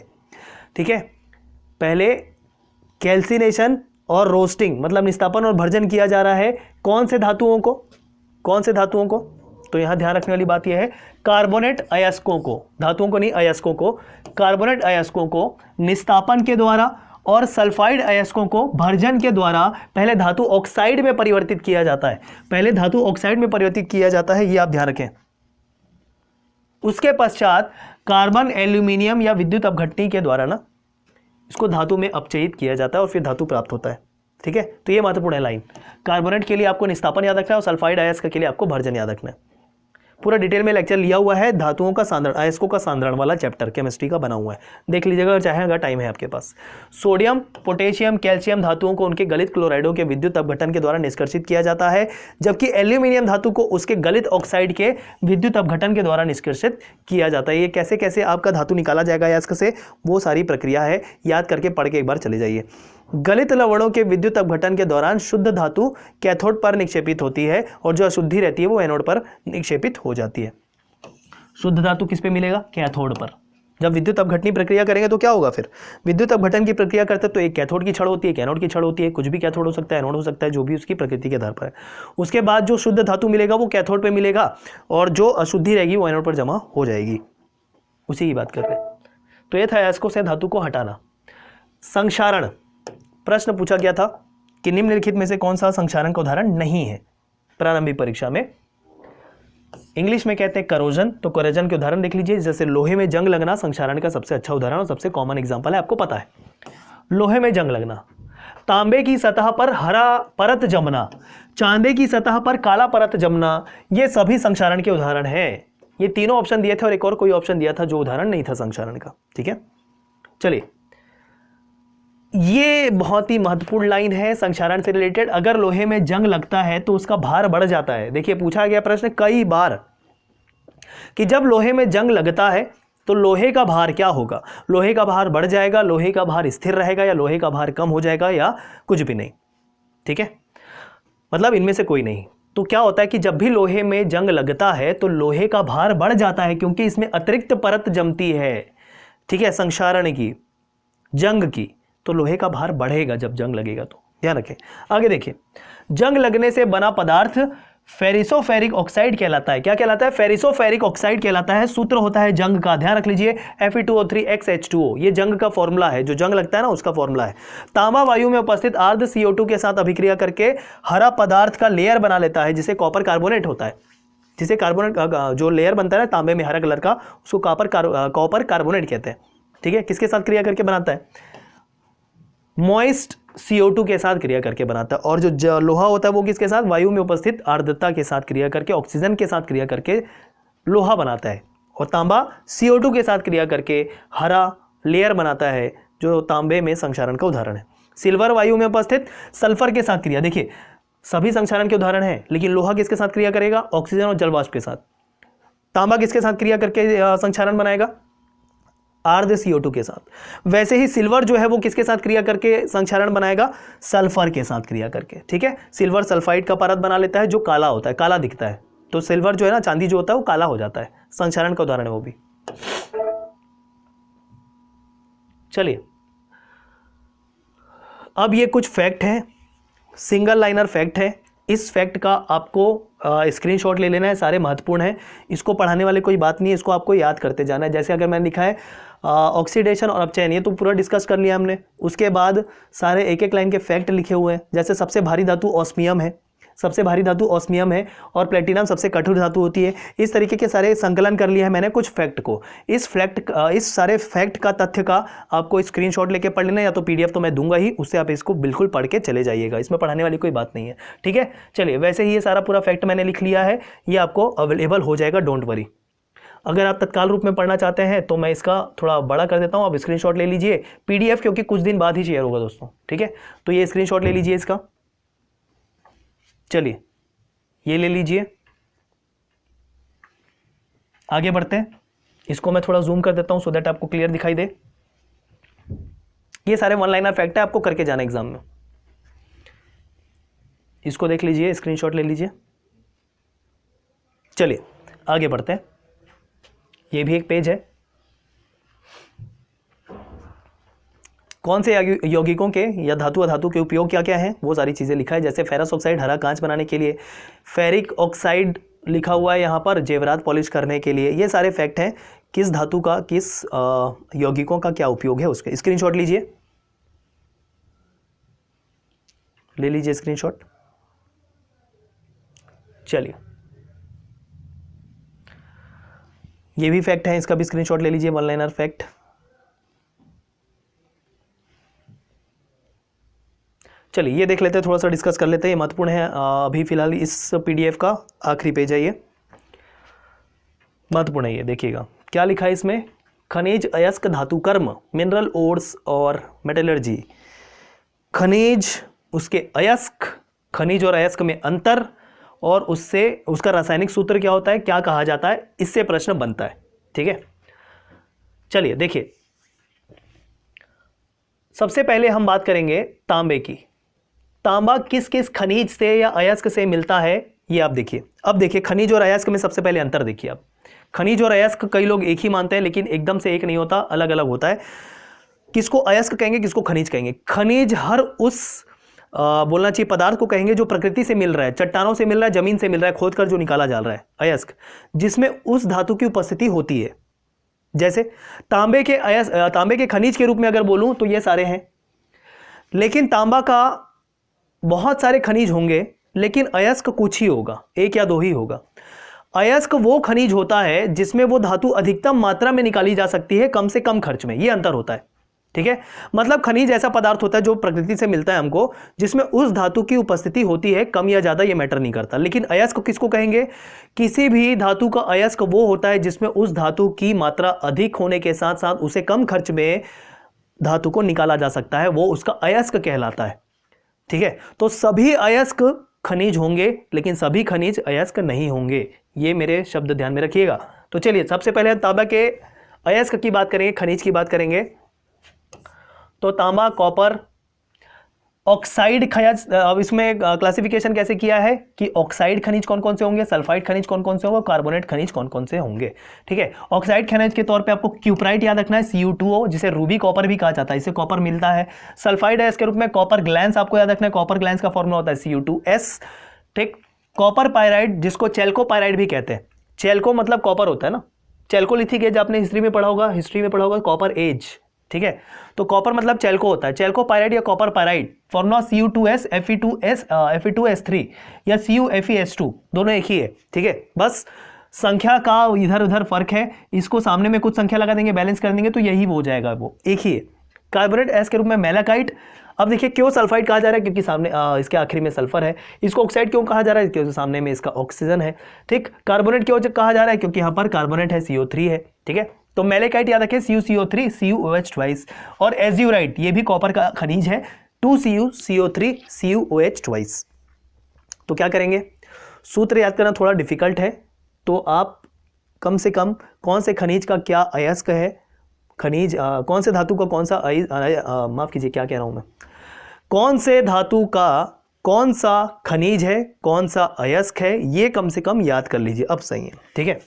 ठीक है, पहले कैल्सिनेशन और रोस्टिंग, मतलब निस्तापन और भर्जन किया जा रहा है कौन से धातुओं को, कौन से धातुओं को। तो यहां ध्यान रखने वाली बात यह है, कार्बोनेट अयस्कों को, धातुओं को नहीं, अयस्कों को, कार्बोनेट अयस्कों को निस्तापन के द्वारा और सल्फाइड अयस्कों को भर्जन के द्वारा पहले धातु ऑक्साइड में परिवर्तित किया जाता है। पहले धातु ऑक्साइड में परिवर्तित किया जाता है, ये आप ध्यान रखें। उसके पश्चात कार्बन, एल्यूमिनियम या विद्युत अपघटनी के द्वारा ना इसको धातु में अपचयित किया जाता है और फिर धातु प्राप्त होता है। ठीक है, तो ये महत्वपूर्ण है लाइन। कार्बोनेट के लिए आपको निस्तापन याद रखना है और सल्फाइड अयस्क के लिए आपको भर्जन याद रखना है। पूरा डिटेल में लेक्चर लिया हुआ है, धातुओं का सांद्रण, अयस्कों का सांद्रण वाला चैप्टर केमिस्ट्री का बना हुआ है, देख लीजिएगा अगर चाहे, अगर टाइम है आपके पास। सोडियम, पोटेशियम, कैल्शियम धातुओं को उनके गलित क्लोराइडों के विद्युत अपघटन के द्वारा निष्कर्षित किया जाता है, जबकि एल्यूमिनियम धातु को उसके गलित ऑक्साइड के विद्युत अपघटन के द्वारा निष्कर्षित किया जाता है। ये कैसे कैसे आपका धातु निकाला जाएगा अयस्क से, वो सारी प्रक्रिया है, याद करके पढ़ के एक बार चले जाइए। गलित लवणों के विद्युत अपघटन के दौरान शुद्ध धातु कैथोड पर निक्षेपित होती है और जो अशुद्धि रहती है वो एनोड पर निक्षेपित हो जाती है। शुद्ध धातु किस पे मिलेगा, कैथोड पर। जब विद्युत अपघटनी प्रक्रिया करेंगे तो क्या होगा, फिर विद्युत अपघटन की प्रक्रिया करते तो एक कैथोड की छड़ होती है, एक एनोड की छड़ होती है, कुछ भी कैथोड हो सकता है, एनोड हो सकता है, जो भी उसकी प्रकृति के आधार पर है। उसके बाद जो शुद्ध धातु मिलेगा वो कैथोड पे मिलेगा और जो अशुद्धि रहेगी वो एनोड पर जमा हो जाएगी, उसी की बात कर रहे हैं। तो ये था अयस्कों से धातु को हटाना। संक्षारण, प्रश्न पूछा गया था कि निम्नलिखित में से कौन सा संक्षारण का उदाहरण नहीं है प्रारंभिक परीक्षा में। इंग्लिश में कहते हैं करोजन, तो करोजन के उदाहरण देख लीजिए। जैसे लोहे में जंग लगना संक्षारण का सबसे अच्छा उदाहरण और सबसे कॉमन एग्जांपल है, आपको पता है लोहे में जंग लगना। तांबे की सतह पर हरा परत जमना, चांदी की सतह पर काला परत जमना, ये सभी संक्षारण के उदाहरण हैं। ये तीनों ऑप्शन दिए थे और एक और कोई ऑप्शन दिया था जो उदाहरण नहीं था संक्षारण का। ठीक है, चलिए ये बहुत ही महत्वपूर्ण लाइन है संक्षारण से रिलेटेड। अगर लोहे में जंग लगता है तो उसका भार बढ़ जाता है। देखिए पूछा गया प्रश्न कई बार कि जब लोहे में जंग लगता है तो लोहे का भार क्या होगा, लोहे का भार बढ़ जाएगा, लोहे का भार स्थिर रहेगा, या लोहे का भार कम हो जाएगा, या कुछ भी नहीं। ठीक है, मतलब इनमें से कोई नहीं। तो क्या होता है कि जब भी लोहे में जंग लगता है तो लोहे का भार बढ़ जाता है, क्योंकि इसमें अतिरिक्त परत जमती है। ठीक है, संक्षारण की, जंग की, तो लोहे का भार बढ़ेगा जब जंग लगेगा। तो ध्यान रखें। आगे देखिए, जंग लगने से बना पदार्थ फेरिसोफेरिक ऑक्साइड कहलाता है। क्या कहलाता है? फेरिसोफेरिक ऑक्साइड कहलाता है। सूत्र होता है जंग का, ध्यान रख लीजिए, Fe2O3xH2O। ये जंग का फॉर्मूला है, जो जंग लगता है ना उसका फॉर्मूला है। तांबा वायु में उपस्थित आर्द्र CO2 के साथ अभिक्रिया करके हरा पदार्थ का लेयर बना लेता है, जिसे कॉपर कार्बोनेट होता है। जिसे कार्बोनेट जो लेयर बनता है ना तांबे में हरा कलर का, उसको कॉपर कार्बोनेट कहते हैं। ठीक है, किसके साथ क्रिया करके बनाता है? मॉइस्ट CO2 के साथ क्रिया करके बनाता है। और जो लोहा होता है वो किसके साथ? वायु में उपस्थित आर्द्रता के साथ क्रिया करके, ऑक्सीजन के साथ क्रिया करके लोहा बनाता है। और तांबा CO2 के साथ क्रिया करके हरा लेयर बनाता है, जो तांबे में संक्षारण का उदाहरण है। सिल्वर वायु में उपस्थित सल्फर के साथ क्रिया, देखिए सभी संक्षारण के उदाहरण हैं, लेकिन लोहा किसके साथ क्रिया करेगा? ऑक्सीजन और जलवाष्प के साथ। तांबा किसके साथ क्रिया करके संक्षारण बनाएगा? आर्द्र CO2 के साथ। वैसे ही सिल्वर जो है वो किसके साथ क्रिया करके संक्षारण बनाएगा? सल्फर के साथ क्रिया करके। ठीक है, सिल्वर सल्फाइड का परत बना लेता है जो काला होता है, काला दिखता है। तो सिल्वर जो है ना, चांदी जो होता है वो काला हो जाता है, संक्षारण का उदाहरण है वो भी। चलिए अब ये कुछ फैक्ट हैं, सिंगल लाइनर फैक्ट है। इस फैक्ट का आपको स्क्रीनशॉट ले लेना है, सारे महत्वपूर्ण हैं। इसको पढ़ाने वाले कोई बात नहीं है, इसको आपको याद करते जाना है। जैसे अगर मैंने लिखा है ऑक्सीडेशन और अपचयन, ये तो पूरा डिस्कस कर लिया हमने। उसके बाद सारे एक एक लाइन के फैक्ट लिखे हुए हैं। जैसे सबसे भारी धातु ऑस्मियम है, सबसे भारी धातु ऑस्मियम है, और प्लेटिनम सबसे कठोर धातु होती है। इस तरीके के सारे संकलन कर लिया है मैंने कुछ फैक्ट को। इस सारे फैक्ट का, तथ्य का आपको स्क्रीनशॉट लेके पढ़ लेना, या तो PDF तो मैं दूंगा ही, उससे आप इसको बिल्कुल पढ़ के चले जाइएगा। इसमें पढ़ाने वाली कोई बात नहीं है। ठीक है, चलिए वैसे ही ये सारा पूरा फैक्ट मैंने लिख लिया है, ये आपको अवेलेबल हो जाएगा, डोंट वरी। अगर आप तत्काल रूप में पढ़ना चाहते हैं तो मैं इसका थोड़ा बड़ा कर देता हूँ, आप स्क्रीनशॉट ले लीजिए। PDF क्योंकि कुछ दिन बाद ही शेयर होगा दोस्तों। ठीक है, तो ये स्क्रीनशॉट ले लीजिए इसका। चलिए ये ले लीजिए, आगे बढ़ते हैं। इसको मैं थोड़ा जूम कर देता हूं सो दैट आपको क्लियर दिखाई दे। ये सारे वन लाइनर फैक्ट है, आपको करके जाना एग्जाम में। इसको देख लीजिए, स्क्रीनशॉट ले लीजिए। चलिए आगे बढ़ते हैं। ये भी एक पेज है। कौन से यौगिकों के या धातु अधातु के उपयोग क्या क्या है, वो सारी चीज़ें लिखा है। जैसे फेरस ऑक्साइड हरा कांच बनाने के लिए, फेरिक ऑक्साइड लिखा हुआ है यहाँ पर जेवरात पॉलिश करने के लिए। ये सारे फैक्ट हैं किस धातु का, किस यौगिकों का क्या उपयोग है उसके। स्क्रीनशॉट लीजिए, ले लीजिए स्क्रीनशॉट। चलिए ये भी फैक्ट है, इसका भी स्क्रीनशॉट ले लीजिए, वन लाइनर फैक्ट। चलिए ये देख लेते हैं, थोड़ा सा डिस्कस कर लेते हैं, ये महत्वपूर्ण है। अभी फिलहाल इस PDF का आखिरी पेज है, ये महत्वपूर्ण है। ये देखिएगा क्या लिखा है इसमें, खनिज अयस्क धातु कर्म, मिनरल ओर्स और मेटलर्जी। खनिज, उसके अयस्क, खनिज और अयस्क में अंतर, और उससे उसका रासायनिक सूत्र क्या होता है, क्या कहा जाता है, इससे प्रश्न बनता है। ठीक है, चलिए देखिए सबसे पहले हम बात करेंगे तांबे की। तांबा किस किस खनिज से या अयस्क से मिलता है, ये आप देखिए। अब देखिए खनिज और अयस्क में सबसे पहले अंतर देखिए आप। खनिज और अयस्क कई लोग एक ही मानते हैं, लेकिन एकदम से एक नहीं होता, अलग अलग होता है। किसको अयस्क कहेंगे, किसको खनिज कहेंगे। खनिज हर उस बोलना चाहिए पदार्थ को कहेंगे जो प्रकृति से मिल रहा है, चट्टानों से मिल रहा है, जमीन से मिल रहा है, खोद कर जो निकाला जा रहा है, अयस्क, जिसमें उस धातु की उपस्थिति होती है। जैसे तांबे के खनिज के रूप में अगर बोलूं तो ये सारे हैं, लेकिन तांबा का बहुत सारे खनिज होंगे, लेकिन अयस्क कुछ ही होगा, एक या दो ही होगा। अयस्क वो खनिज होता है जिसमें वो धातु अधिकतम मात्रा में निकाली जा सकती है कम से कम खर्च में, ये अंतर होता है। ठीक है, मतलब खनिज ऐसा पदार्थ होता है जो प्रकृति से मिलता है हमको, जिसमें उस धातु की उपस्थिति होती है, कम या ज्यादा ये मैटर नहीं करता। लेकिन अयस्क किसको कहेंगे? किसी भी धातु का अयस्क वो होता है जिसमें उस धातु की मात्रा अधिक होने के साथ साथ उसे कम खर्च में धातु को निकाला जा सकता है, वो उसका अयस्क कहलाता है। ठीक है, तो सभी अयस्क खनिज होंगे लेकिन सभी खनिज अयस्क नहीं होंगे, ये मेरे शब्द ध्यान में रखिएगा। तो चलिए सबसे पहले तांबा के अयस्क की बात करेंगे, खनिज की बात करेंगे। तो तांबा, कॉपर, ऑक्साइड खनिज। अब इसमें क्लासिफिकेशन कैसे किया है कि ऑक्साइड खनिज कौन कौन से होंगे, सल्फाइड खनिज कौन कौन से होंगे, कार्बोनेट खनिज कौन कौन से होंगे। ठीक है, ऑक्साइड खनिज के तौर पे आपको क्यूप्राइट याद रखना है, Cu2O, जिसे रूबी कॉपर भी कहा जाता है, इससे कॉपर मिलता है। सल्फाइड है इसके रूप में कॉपर ग्लैंस आपको याद रखना है, कॉपर ग्लैंस का फॉर्मूला होता है Cu2S। ठीक, कॉपर पायराइड जिसको चेल्को पायराइड भी कहते हैं, चेल्को मतलब कॉपर होता है ना, चेल्कोलिथिक एज आपने हिस्ट्री में पढ़ा होगा, कॉपर एज। ठीक है, तो कॉपर मतलब चेल्को होता है, चेल्को पायराइड या copper pyrite, formula Cu2S Fe2S3 या CuFeS2, दोनों एक ही है। ठीक है, बस संख्या का इधर उधर फर्क है, इसको सामने में कुछ संख्या लगा देंगे, बैलेंस कर देंगे तो यही हो जाएगा, वो एक ही है। कार्बोनेट एस के रूप में मैलाकाइट। अब देखिए क्यों सल्फाइड कहा जा रहा है, क्योंकि सामने इसके आखिरी में सल्फर है। इसको ऑक्साइड क्यों कहा जा रहा है, क्योंकि सामने में इसका ऑक्सीजन है। ठीक, कार्बोनेट क्यों कहा जा रहा है, क्योंकि यहाँ पर कार्बोनेट है, CO3 है। ठीक है, तो मैलेकाइट याद रखें, CuCO3 CuOH ट्वाइस। और एज्यूराइट ये भी कॉपर का खनिज है, 2Cu CO3 CuOH ट्वाइस। तो क्या करेंगे, सूत्र याद करना थोड़ा डिफिकल्ट है, तो आप कम से कम कौन से खनिज का क्या अयस्क है, खनिज कौन से धातु का कौन सा माफ कीजिए क्या कह रहा हूं मैं, कौन से धातु का कौन सा खनिज है, कौन सा अयस्क है, ये कम से कम याद कर लीजिए, अब सही है। ठीक है,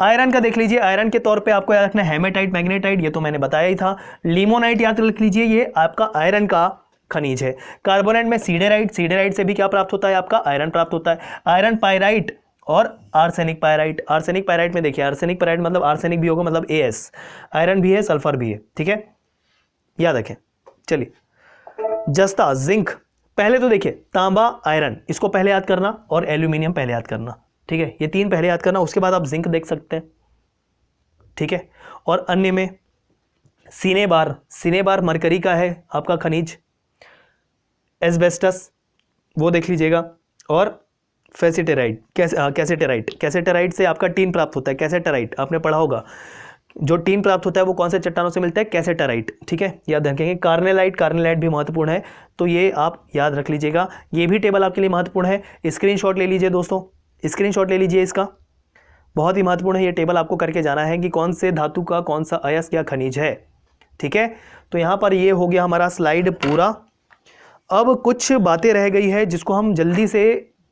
आयरन का देख लीजिए, आयरन के तौर पे आपको याद रखना है हेमेटाइट, मैग्नेटाइट, ये तो मैंने बताया ही था। लिमोनाइट याद रख लीजिए, ये आपका आयरन का खनिज है। कार्बोनेट में सीडेराइट, सीडेराइट से भी क्या प्राप्त होता है, आपका आयरन प्राप्त होता है। आयरन पायराइट और आर्सेनिक पायराइट, आर्सेनिक पायराइट में देखिए, आर्सेनिक पायराइट मतलब आर्सेनिक भी होगा, मतलब AS, आयरन भी है, सल्फर भी है। ठीक है, याद रखें। चलिए, जस्ता, जिंक, पहले तो देखिए तांबा, आयरन, इसको पहले याद करना, और एल्यूमिनियम पहले याद करना। ठीक है, ये तीन पहले याद करना, उसके बाद आप जिंक देख सकते हैं। ठीक है, और अन्य में सिनेबार, सिनेबार मरकरी का है आपका खनिज। एस्बेस्टस वो देख लीजिएगा, और फेसिटेराइट, कैसेटेराइट, कैसेटेराइट से आपका टीन प्राप्त होता है, कैसेटेराइट आपने पढ़ा होगा, जो टीन प्राप्त होता है वो कौन से चट्टानों से मिलता है, कैसेटेराइट। ठीक है, याद रखेंगे। कार्नेलाइट, कार्नेलाइट भी महत्वपूर्ण है, तो ये आप याद रख लीजिएगा, ये भी टेबल आपके लिए महत्वपूर्ण है। स्क्रीनशॉट ले लीजिए दोस्तों, स्क्रीनशॉट ले लीजिए, इसका बहुत ही महत्वपूर्ण है, ये टेबल आपको करके जाना है कि कौन से धातु का कौन सा अयस्क या खनिज है। ठीक है, तो यहाँ पर ये हो गया हमारा स्लाइड पूरा। अब कुछ बातें रह गई है जिसको हम जल्दी से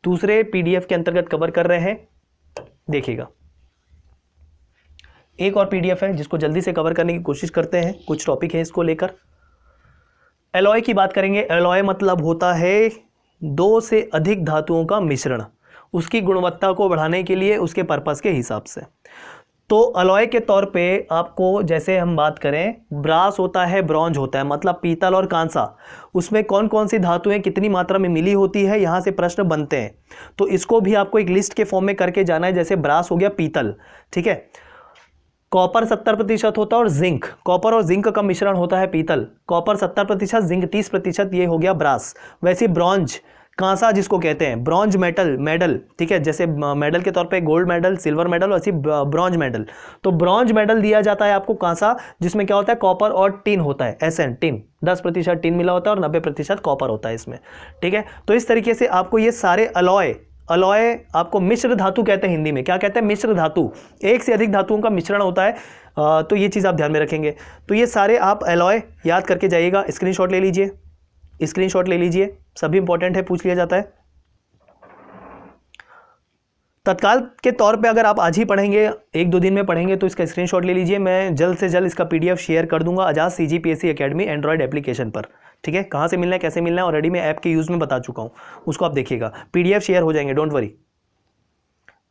दूसरे PDF के अंतर्गत कवर कर रहे हैं, देखिएगा। एक और PDF है जिसको जल्दी से कवर करने की कोशिश करते हैं, कुछ टॉपिक है इसको लेकर। एलॉय की बात करेंगे। एलॉय मतलब होता है 2 से अधिक धातुओं का मिश्रण, उसकी गुणवत्ता को बढ़ाने के लिए, उसके पर्पस के हिसाब से। तो अलॉय के तौर पे आपको, जैसे हम बात करें, ब्रास होता है, ब्रॉन्ज होता है, मतलब पीतल और कांसा, उसमें कौन कौन सी धातुएं कितनी मात्रा में मिली होती है, यहाँ से प्रश्न बनते हैं। तो इसको भी आपको एक लिस्ट के फॉर्म में करके जाना है। जैसे ब्रास हो गया पीतल, ठीक है, कॉपर 70% होता है, और जिंक, कॉपर और जिंक का मिश्रण होता है पीतल, कॉपर 70%, जिंक 30%, ये हो गया ब्रास। वैसे ब्रॉन्ज, कांसा जिसको कहते हैं, ब्रॉन्ज मेडल, ठीक है, जैसे मेडल के तौर पे गोल्ड मेडल, सिल्वर मेडल, वैसे ब्रॉन्ज मेडल। तो ब्रॉन्ज मेडल दिया जाता है आपको कांसा, जिसमें क्या होता है, कॉपर और टिन होता है, SN टिन, 10% टिन मिला होता है और 90% कॉपर होता है इसमें। ठीक है, तो इस तरीके से आपको ये सारे अलॉय आपको मिश्र धातु कहते हैं, हिंदी में क्या कहते हैं, मिश्र धातु, एक से अधिक धातुओं का मिश्रण होता है। तो ये चीज़ आप ध्यान में रखेंगे। तो ये सारे आप अलॉय याद करके जाइएगा, स्क्रीनशॉट ले लीजिए, स्क्रीनशॉट ले लीजिए, सभी इंपॉर्टेंट है, पूछ लिया जाता है। तत्काल के तौर पे अगर आप आज ही पढ़ेंगे, 1-2 दिन में पढ़ेंगे, तो इसका स्क्रीनशॉट ले लीजिए। मैं जल्द से जल्द इसका PDF शेयर कर दूंगा आजाद CGPSC एकेडमी एंड्रॉयड एप्लीकेशन पर। ठीक है, कहाँ से मिलना है, कैसे मिलना है, ऑलरेडी मैं ऐप के यूज़ में बता चुका हूँ, उसको आप देखिएगा। PDF शेयर हो जाएंगे, डोंट वरी।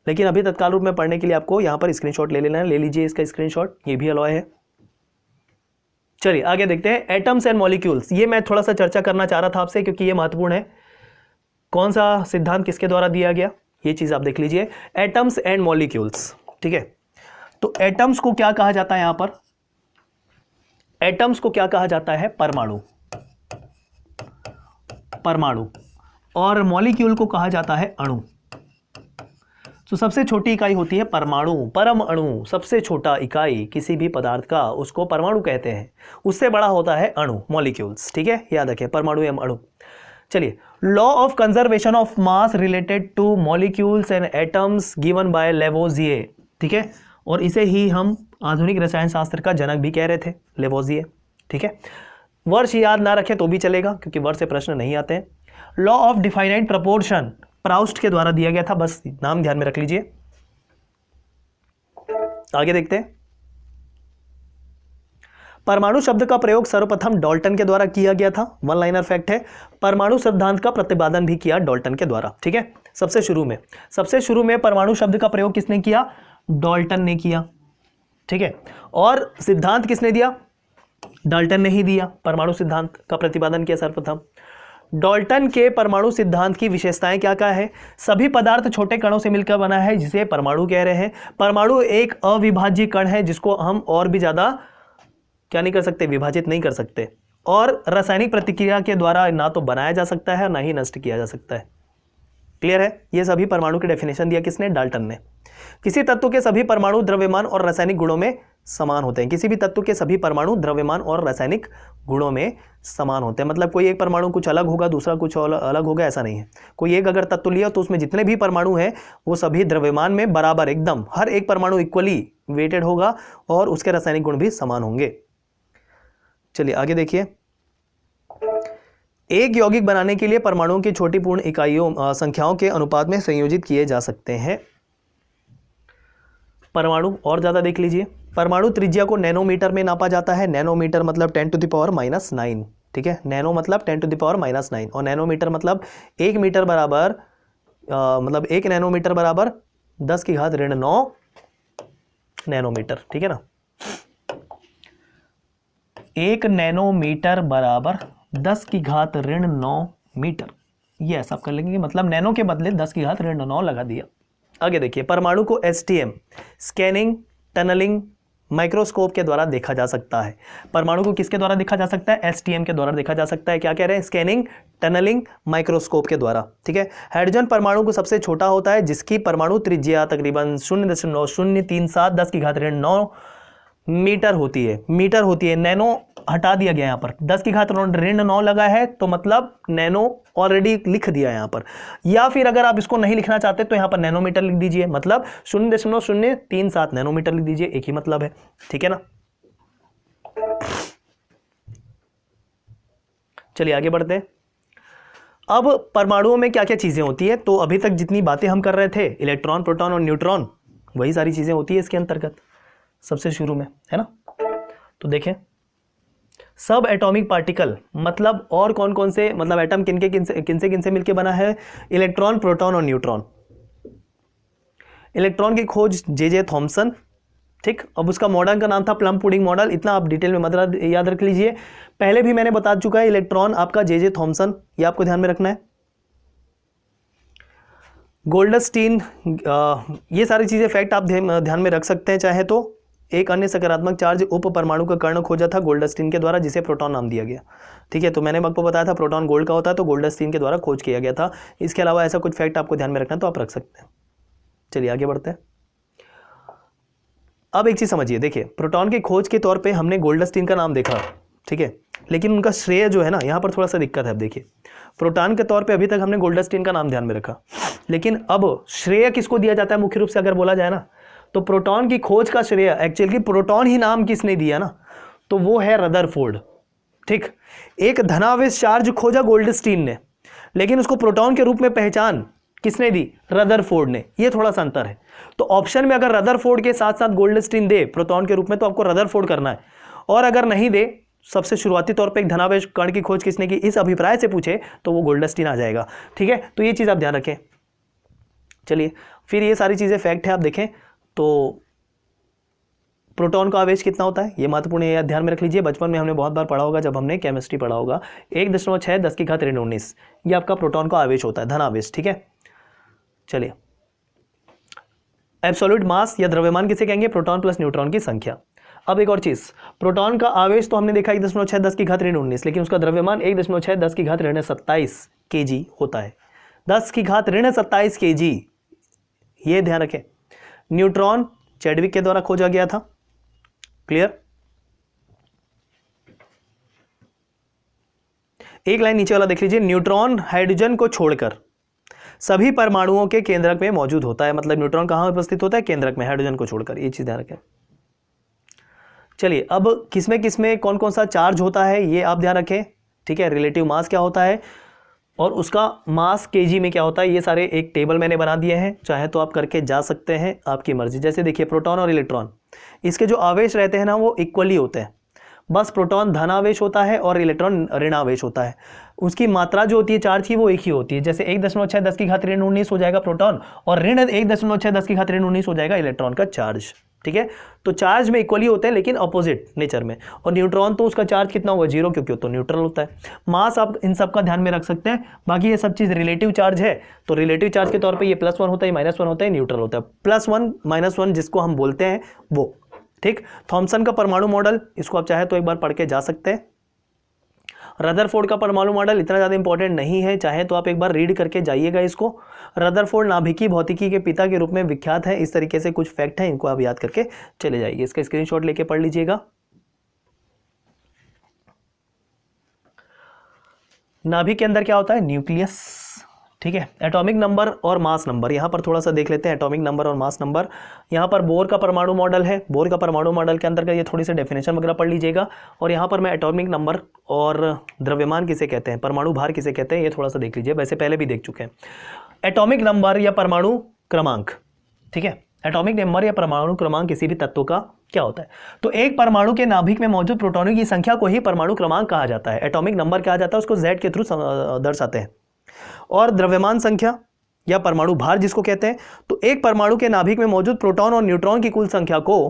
लेकिन अभी तत्काल रूप में पढ़ने के लिए आपको यहाँ पर स्क्रीनशॉट ले लेना है, ले लीजिए इसका स्क्रीनशॉट, ये भी अलॉय है। चलिए आगे देखते हैं, एटम्स एंड मॉलिक्यूल्स। ये मैं थोड़ा सा चर्चा करना चाह रहा था आपसे, क्योंकि ये महत्वपूर्ण है। कौन सा सिद्धांत किसके द्वारा दिया गया, ये चीज़ आप देख लीजिए, एटम्स एंड मॉलिक्यूल्स। ठीक है, तो एटम्स को क्या कहा जाता है यहाँ पर, एटम्स को क्या कहा जाता है? परमाणु। परमाणु। और मॉलिक्यूल को कहा जाता है अणु। तो सबसे छोटी इकाई होती है परमाणु, परम अणु। सबसे छोटा इकाई किसी भी पदार्थ का उसको परमाणु कहते हैं। उससे बड़ा होता है अणु, मॉलिक्यूल्स। ठीक है, याद रखें, परमाणु एवं अणु। चलिए, law of conservation of mass related to molecules and atoms given by Lavoisier. ठीक है, और इसे ही हम आधुनिक रसायन शास्त्र का जनक भी कह रहे थे, लेवोजिए। ठीक है, वर्ष याद ना रखें तो भी चलेगा क्योंकि वर्ष से प्रश्न नहीं आते हैं। Law of definite proportion Proust के द्वारा दिया गया था, बस नाम ध्यान में रख लीजिए। आगे देखते हैं। परमाणु शब्द का प्रयोग सर्वप्रथम डाल्टन के द्वारा किया गया था। वन लाइनर फैक्ट है, परमाणु सिद्धांत का प्रतिपादन भी किया डाल्टन के द्वारा। ठीक है, सबसे शुरू में परमाणु शब्द का प्रयोग किसने किया? डाल्टन ने किया। ठीक है, और सिद्धांत किसने दिया? डाल्टन ने ही दिया। परमाणु सिद्धांत का प्रतिपादन किया सर्वप्रथम। डाल्टन के परमाणु सिद्धांत की विशेषताएं क्या क्या है? सभी पदार्थ छोटे कणों से मिलकर बना है, जिसे परमाणु कह रहे हैं। परमाणु एक अविभाज्य कण है जिसको हम और भी ज्यादा क्या नहीं कर सकते? विभाजित नहीं कर सकते। और रासायनिक प्रतिक्रिया के द्वारा ना तो बनाया जा सकता है ना ही नष्ट किया जा सकता है। क्लियर है? ये सभी परमाणु की डेफिनेशन दिया किसने? डाल्टन ने। किसी तत्व के सभी परमाणु द्रव्यमान और रासायनिक गुणों में समान होते हैं। किसी भी तत्व के सभी परमाणु द्रव्यमान और रासायनिक गुणों में समान होते हैं। मतलब कोई एक परमाणु कुछ अलग होगा, दूसरा कुछ अलग होगा, ऐसा नहीं है। कोई एक अगर तत्व लिया तो उसमें जितने भी परमाणु हैं वो सभी द्रव्यमान में बराबर, एकदम हर एक परमाणु इक्वली वेटेड होगा और उसके रासायनिक गुण भी समान होंगे। चलिए आगे देखिए। एक यौगिक बनाने के लिए परमाणुओं की छोटी पूर्ण इकाइयों संख्याओं के अनुपात में संयोजित किए जा सकते हैं। परमाणु और ज्यादा देख लीजिए। परमाणु त्रिज्या को नैनोमीटर में नापा जाता है। नैनोमीटर मतलब 10⁻⁻⁹। ठीक है, नैनो मतलब 10⁻⁻⁹ और नैनोमीटर मतलब 1 मीटर बराबर मतलब 1 नैनोमीटर बराबर 10⁻9 नैनोमीटर। ठीक है ना, 1 नैनोमीटर बराबर 10⁻9 मीटर। ये ऐसा आप कर लेंगे, मतलब नैनो के बदले 10⁻9 लगा दिया। आगे देखिए, परमाणु को STM स्कैनिंग टनलिंग माइक्रोस्कोप के द्वारा देखा जा सकता है। परमाणु को किसके द्वारा देखा जा सकता है? STM के द्वारा देखा जा सकता है। क्या कह रहे हैं? स्कैनिंग टनलिंग माइक्रोस्कोप के द्वारा। ठीक है, हाइड्रोजन परमाणु को सबसे छोटा होता है, जिसकी परमाणु त्रिज्या तकरीबन 0.037 10⁻9 मीटर होती है। नैनो हटा दिया गया यहाँ पर, 10⁻9 लगा है तो मतलब नैनो ऑलरेडी लिख दिया यहाँ पर। या फिर अगर आप इसको नहीं लिखना चाहते तो यहाँ पर नैनोमीटर लिख दीजिए, मतलब 0.037 नैनोमीटर लिख दीजिए, एक ही मतलब है। ठीक है ना, चलिए आगे बढ़ते हैं। अब परमाणुओं में क्या क्या चीजें होती है? तो अभी तक जितनी बातें हम कर रहे थे, इलेक्ट्रॉन, प्रोटॉन और न्यूट्रॉन, वही सारी चीजें होती है इसके अंतर्गत सबसे शुरू में, है ना। तो देखें, सब एटॉमिक पार्टिकल मतलब और कौन कौन से, मतलब एटम किनसे मिलकर बना है? इलेक्ट्रॉन, प्रोटॉन और न्यूट्रॉन। इलेक्ट्रॉन की खोज जे थॉमसन। ठीक, अब उसका मॉडल का नाम था प्लम पुडिंग मॉडल। इतना आप डिटेल में मत याद रख लीजिए, पहले भी मैंने बता चुका है। इलेक्ट्रॉन आपका जे थॉमसन, ये आपको ध्यान में रखना है। गोल्डस्टीन, ये सारी चीजें फैक्ट आप ध्यान में रख सकते हैं चाहे तो। एक अन्य सकारात्मक चार्ज उप परमाणु का कर्ण खोजा था गोल्डस्टीन के द्वारा, जिसे प्रोटॉन नाम दिया गया। ठीक है, तो मैंने आपको बताया था प्रोटॉन गोल्ड का होता है, तो गोल्डस्टीन के द्वारा खोज किया गया था। इसके अलावा ऐसा कुछ फैक्ट आपको ध्यान में रखना है तो आप रख सकते हैं। चलिए आगे बढ़ते हैं। अब एक चीज समझिए, देखिए प्रोटॉन की खोज के तौर पे हमने गोल्डस्टीन का नाम देखा, ठीक है, लेकिन उनका श्रेय जो है ना, यहाँ पर थोड़ा सा दिक्कत है। अब देखिए, प्रोटॉन के तौर पे अभी तक हमने गोल्डस्टीन का नाम ध्यान में रखा, लेकिन अब श्रेय किसको दिया जाता है? मुख्य रूप से अगर बोला जाए ना, तो प्रोटॉन की खोज का श्रेय एक्चुअली प्रोटॉन ही नाम किसने दिया ना, तो वो है रदरफोर्ड। ठीक, एक धनावेश चार्ज खोजा गोल्डस्टीन ने, लेकिन उसको प्रोटॉन के रूप में पहचान किसने दी? रदरफोर्ड ने। ये थोड़ा सा अंतर है। तो ऑप्शन में अगर रदरफोर्ड के साथ साथ गोल्डस्टीन दे प्रोटॉन के रूप में, तो आपको रदरफोर्ड करना है, और अगर नहीं दे, सबसे शुरुआती तौर पे एक धनावेश कण की खोज किसने की, इस अभिप्राय से पूछे, तो वो गोल्डस्टीन आ जाएगा। ठीक है, तो ये चीज आप ध्यान रखें। चलिए, फिर ये सारी चीजें फैक्ट है, आप देखें तो प्रोटॉन का आवेश कितना होता है, ये महत्वपूर्ण है, ध्यान में रख लीजिए। बचपन में हमने बहुत बार पढ़ा होगा, जब हमने केमिस्ट्री पढ़ा होगा। 1.6 10⁻19 ये आपका प्रोटॉन का आवेश होता है, धन आवेश। ठीक है, चलिए, एब्सोल्यूट मास या द्रव्यमान किसे कहेंगे? प्रोटॉन प्लस न्यूट्रॉन की संख्या। अब एक और चीज़, प्रोटॉन का आवेश तो हमने देखा 1.6 10 की घात ऋण 19, लेकिन उसका द्रव्यमान 1.6 10 की घात ऋण 27 kg होता है। 10 की घात ऋण 27 kg, ये ध्यान रखें। न्यूट्रॉन चैडविक के द्वारा खोजा गया था। क्लियर? एक लाइन नीचे वाला देख लीजिए, न्यूट्रॉन हाइड्रोजन को छोड़कर सभी परमाणुओं के केंद्रक में मौजूद होता है। मतलब न्यूट्रॉन कहां उपस्थित होता है? केंद्रक में, हाइड्रोजन को छोड़कर। ये चीज ध्यान रखें। चलिए, अब किसमें कौन कौन सा चार्ज होता है ये आप ध्यान रखें। ठीक है, रिलेटिव मास क्या होता है और उसका मास केजी में क्या होता है, ये सारे एक टेबल मैंने बना दिए हैं, चाहे तो आप करके जा सकते हैं, आपकी मर्जी। जैसे देखिए, प्रोटॉन और इलेक्ट्रॉन, इसके जो आवेश रहते हैं ना वो इक्वली होते हैं। बस प्रोटॉन धनावेश होता है और इलेक्ट्रॉन ऋणावेश होता है। उसकी मात्रा जो होती है चार्ज की वो एक ही होती है। जैसे 1.6 10 की घात ऋण 19 हो जाएगा प्रोटॉन और ऋण 1.6 10 की घात ऋण 19 हो जाएगा इलेक्ट्रॉन का चार्ज। ठीक है, तो चार्ज में इक्वली होते हैं लेकिन अपोजिट नेचर में। और न्यूट्रॉन तो उसका चार्ज कितना होगा? 0, क्योंकि तो न्यूट्रल होता है। मास आप इन सब का ध्यान में रख सकते हैं। बाकी ये सब चीज़ रिलेटिव चार्ज है, तो रिलेटिव चार्ज के तौर पर ये +1 होता है, -1 होता है, न्यूट्रल होता है। +1 -1 जिसको हम बोलते हैं वो। ठीक, थॉमसन का परमाणु मॉडल, इसको आप चाहे तो एक बार पढ़ के जा सकते हैं। रदरफोर्ड का परमाणु मॉडल इतना ज़्यादा इंपॉर्टेंट नहीं है, चाहे तो आप एक बार रीड करके जाइएगा इसको। रदरफोर्ड नाभिकीय भौतिकी के पिता के रूप में विख्यात है। इस तरीके से कुछ फैक्ट हैं, इनको आप याद करके चले जाइए। इसका स्क्रीनशॉट लेके पढ़ लीजिएगा। नाभिक के अंदर क्या होता है? न्यूक्लियस। ठीक है, एटॉमिक नंबर और मास नंबर यहाँ पर थोड़ा सा देख लेते हैं। एटॉमिक नंबर और मास नंबर, यहाँ पर बोर का परमाणु मॉडल है। बोर का परमाणु मॉडल के अंदर का ये थोड़ी सी डेफिनेशन वगैरह पढ़ लीजिएगा। और यहाँ पर मैं एटॉमिक नंबर और द्रव्यमान किसे कहते हैं, परमाणु भार किसे कहते हैं, ये थोड़ा सा देख लीजिए। वैसे पहले भी देख चुके हैं। एटॉमिक नंबर या परमाणु क्रमांक, ठीक है, एटॉमिक नंबर या परमाणु क्रमांक किसी भी तत्व का क्या होता है? तो एक परमाणु के नाभिक में मौजूद प्रोटॉनों की संख्या को ही परमाणु क्रमांक कहा जाता है। एटॉमिक नंबर कहा जाता है, उसको Z के थ्रू दर्शाते हैं। और द्रव्यमान संख्या या परमाणु भार जिसको कहते हैं, तो एक परमाणु के नाभिक में मौजूद प्रोटॉन और न्यूट्रॉन की कुल संख्या को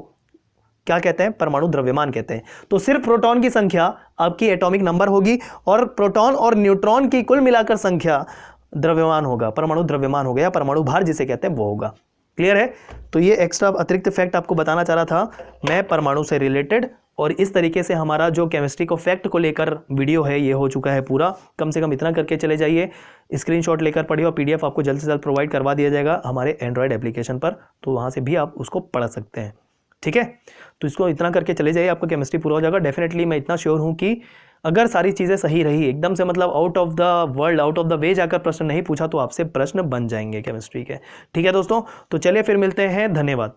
क्या कहते हैं? परमाणु द्रव्यमान कहते हैं। तो सिर्फ प्रोटॉन की संख्या आपकी एटॉमिक नंबर होगी और प्रोटॉन और न्यूट्रॉन की कुल मिलाकर संख्या द्रव्यमान होगा, परमाणु द्रव्यमान होगा या परमाणु भार जिसे कहते हैं वो होगा। क्लियर है? तो ये एक्स्ट्रा अतिरिक्त फैक्ट आपको बताना चाह रहा था मैं परमाणु से रिलेटेड। और इस तरीके से हमारा जो केमिस्ट्री को फैक्ट को लेकर वीडियो है ये हो चुका है पूरा। कम से कम इतना करके चले जाइए, स्क्रीनशॉट लेकर पढ़िए और PDF आपको जल्द से जल्द प्रोवाइड करवा दिया जाएगा हमारे एंड्रॉयड एप्लीकेशन पर, तो वहाँ से भी आप उसको पढ़ सकते हैं। ठीक है, तो इसको इतना करके चले जाइए, आपका केमिस्ट्री पूरा हो जाएगा। डेफिनेटली मैं इतना श्योर हूँ कि अगर सारी चीज़ें सही रही एकदम से, मतलब out of the world, out of the way जाकर प्रश्न नहीं पूछा तो आपसे प्रश्न बन जाएंगे केमिस्ट्री के। ठीक है दोस्तों, तो चलिए फिर मिलते हैं। धन्यवाद।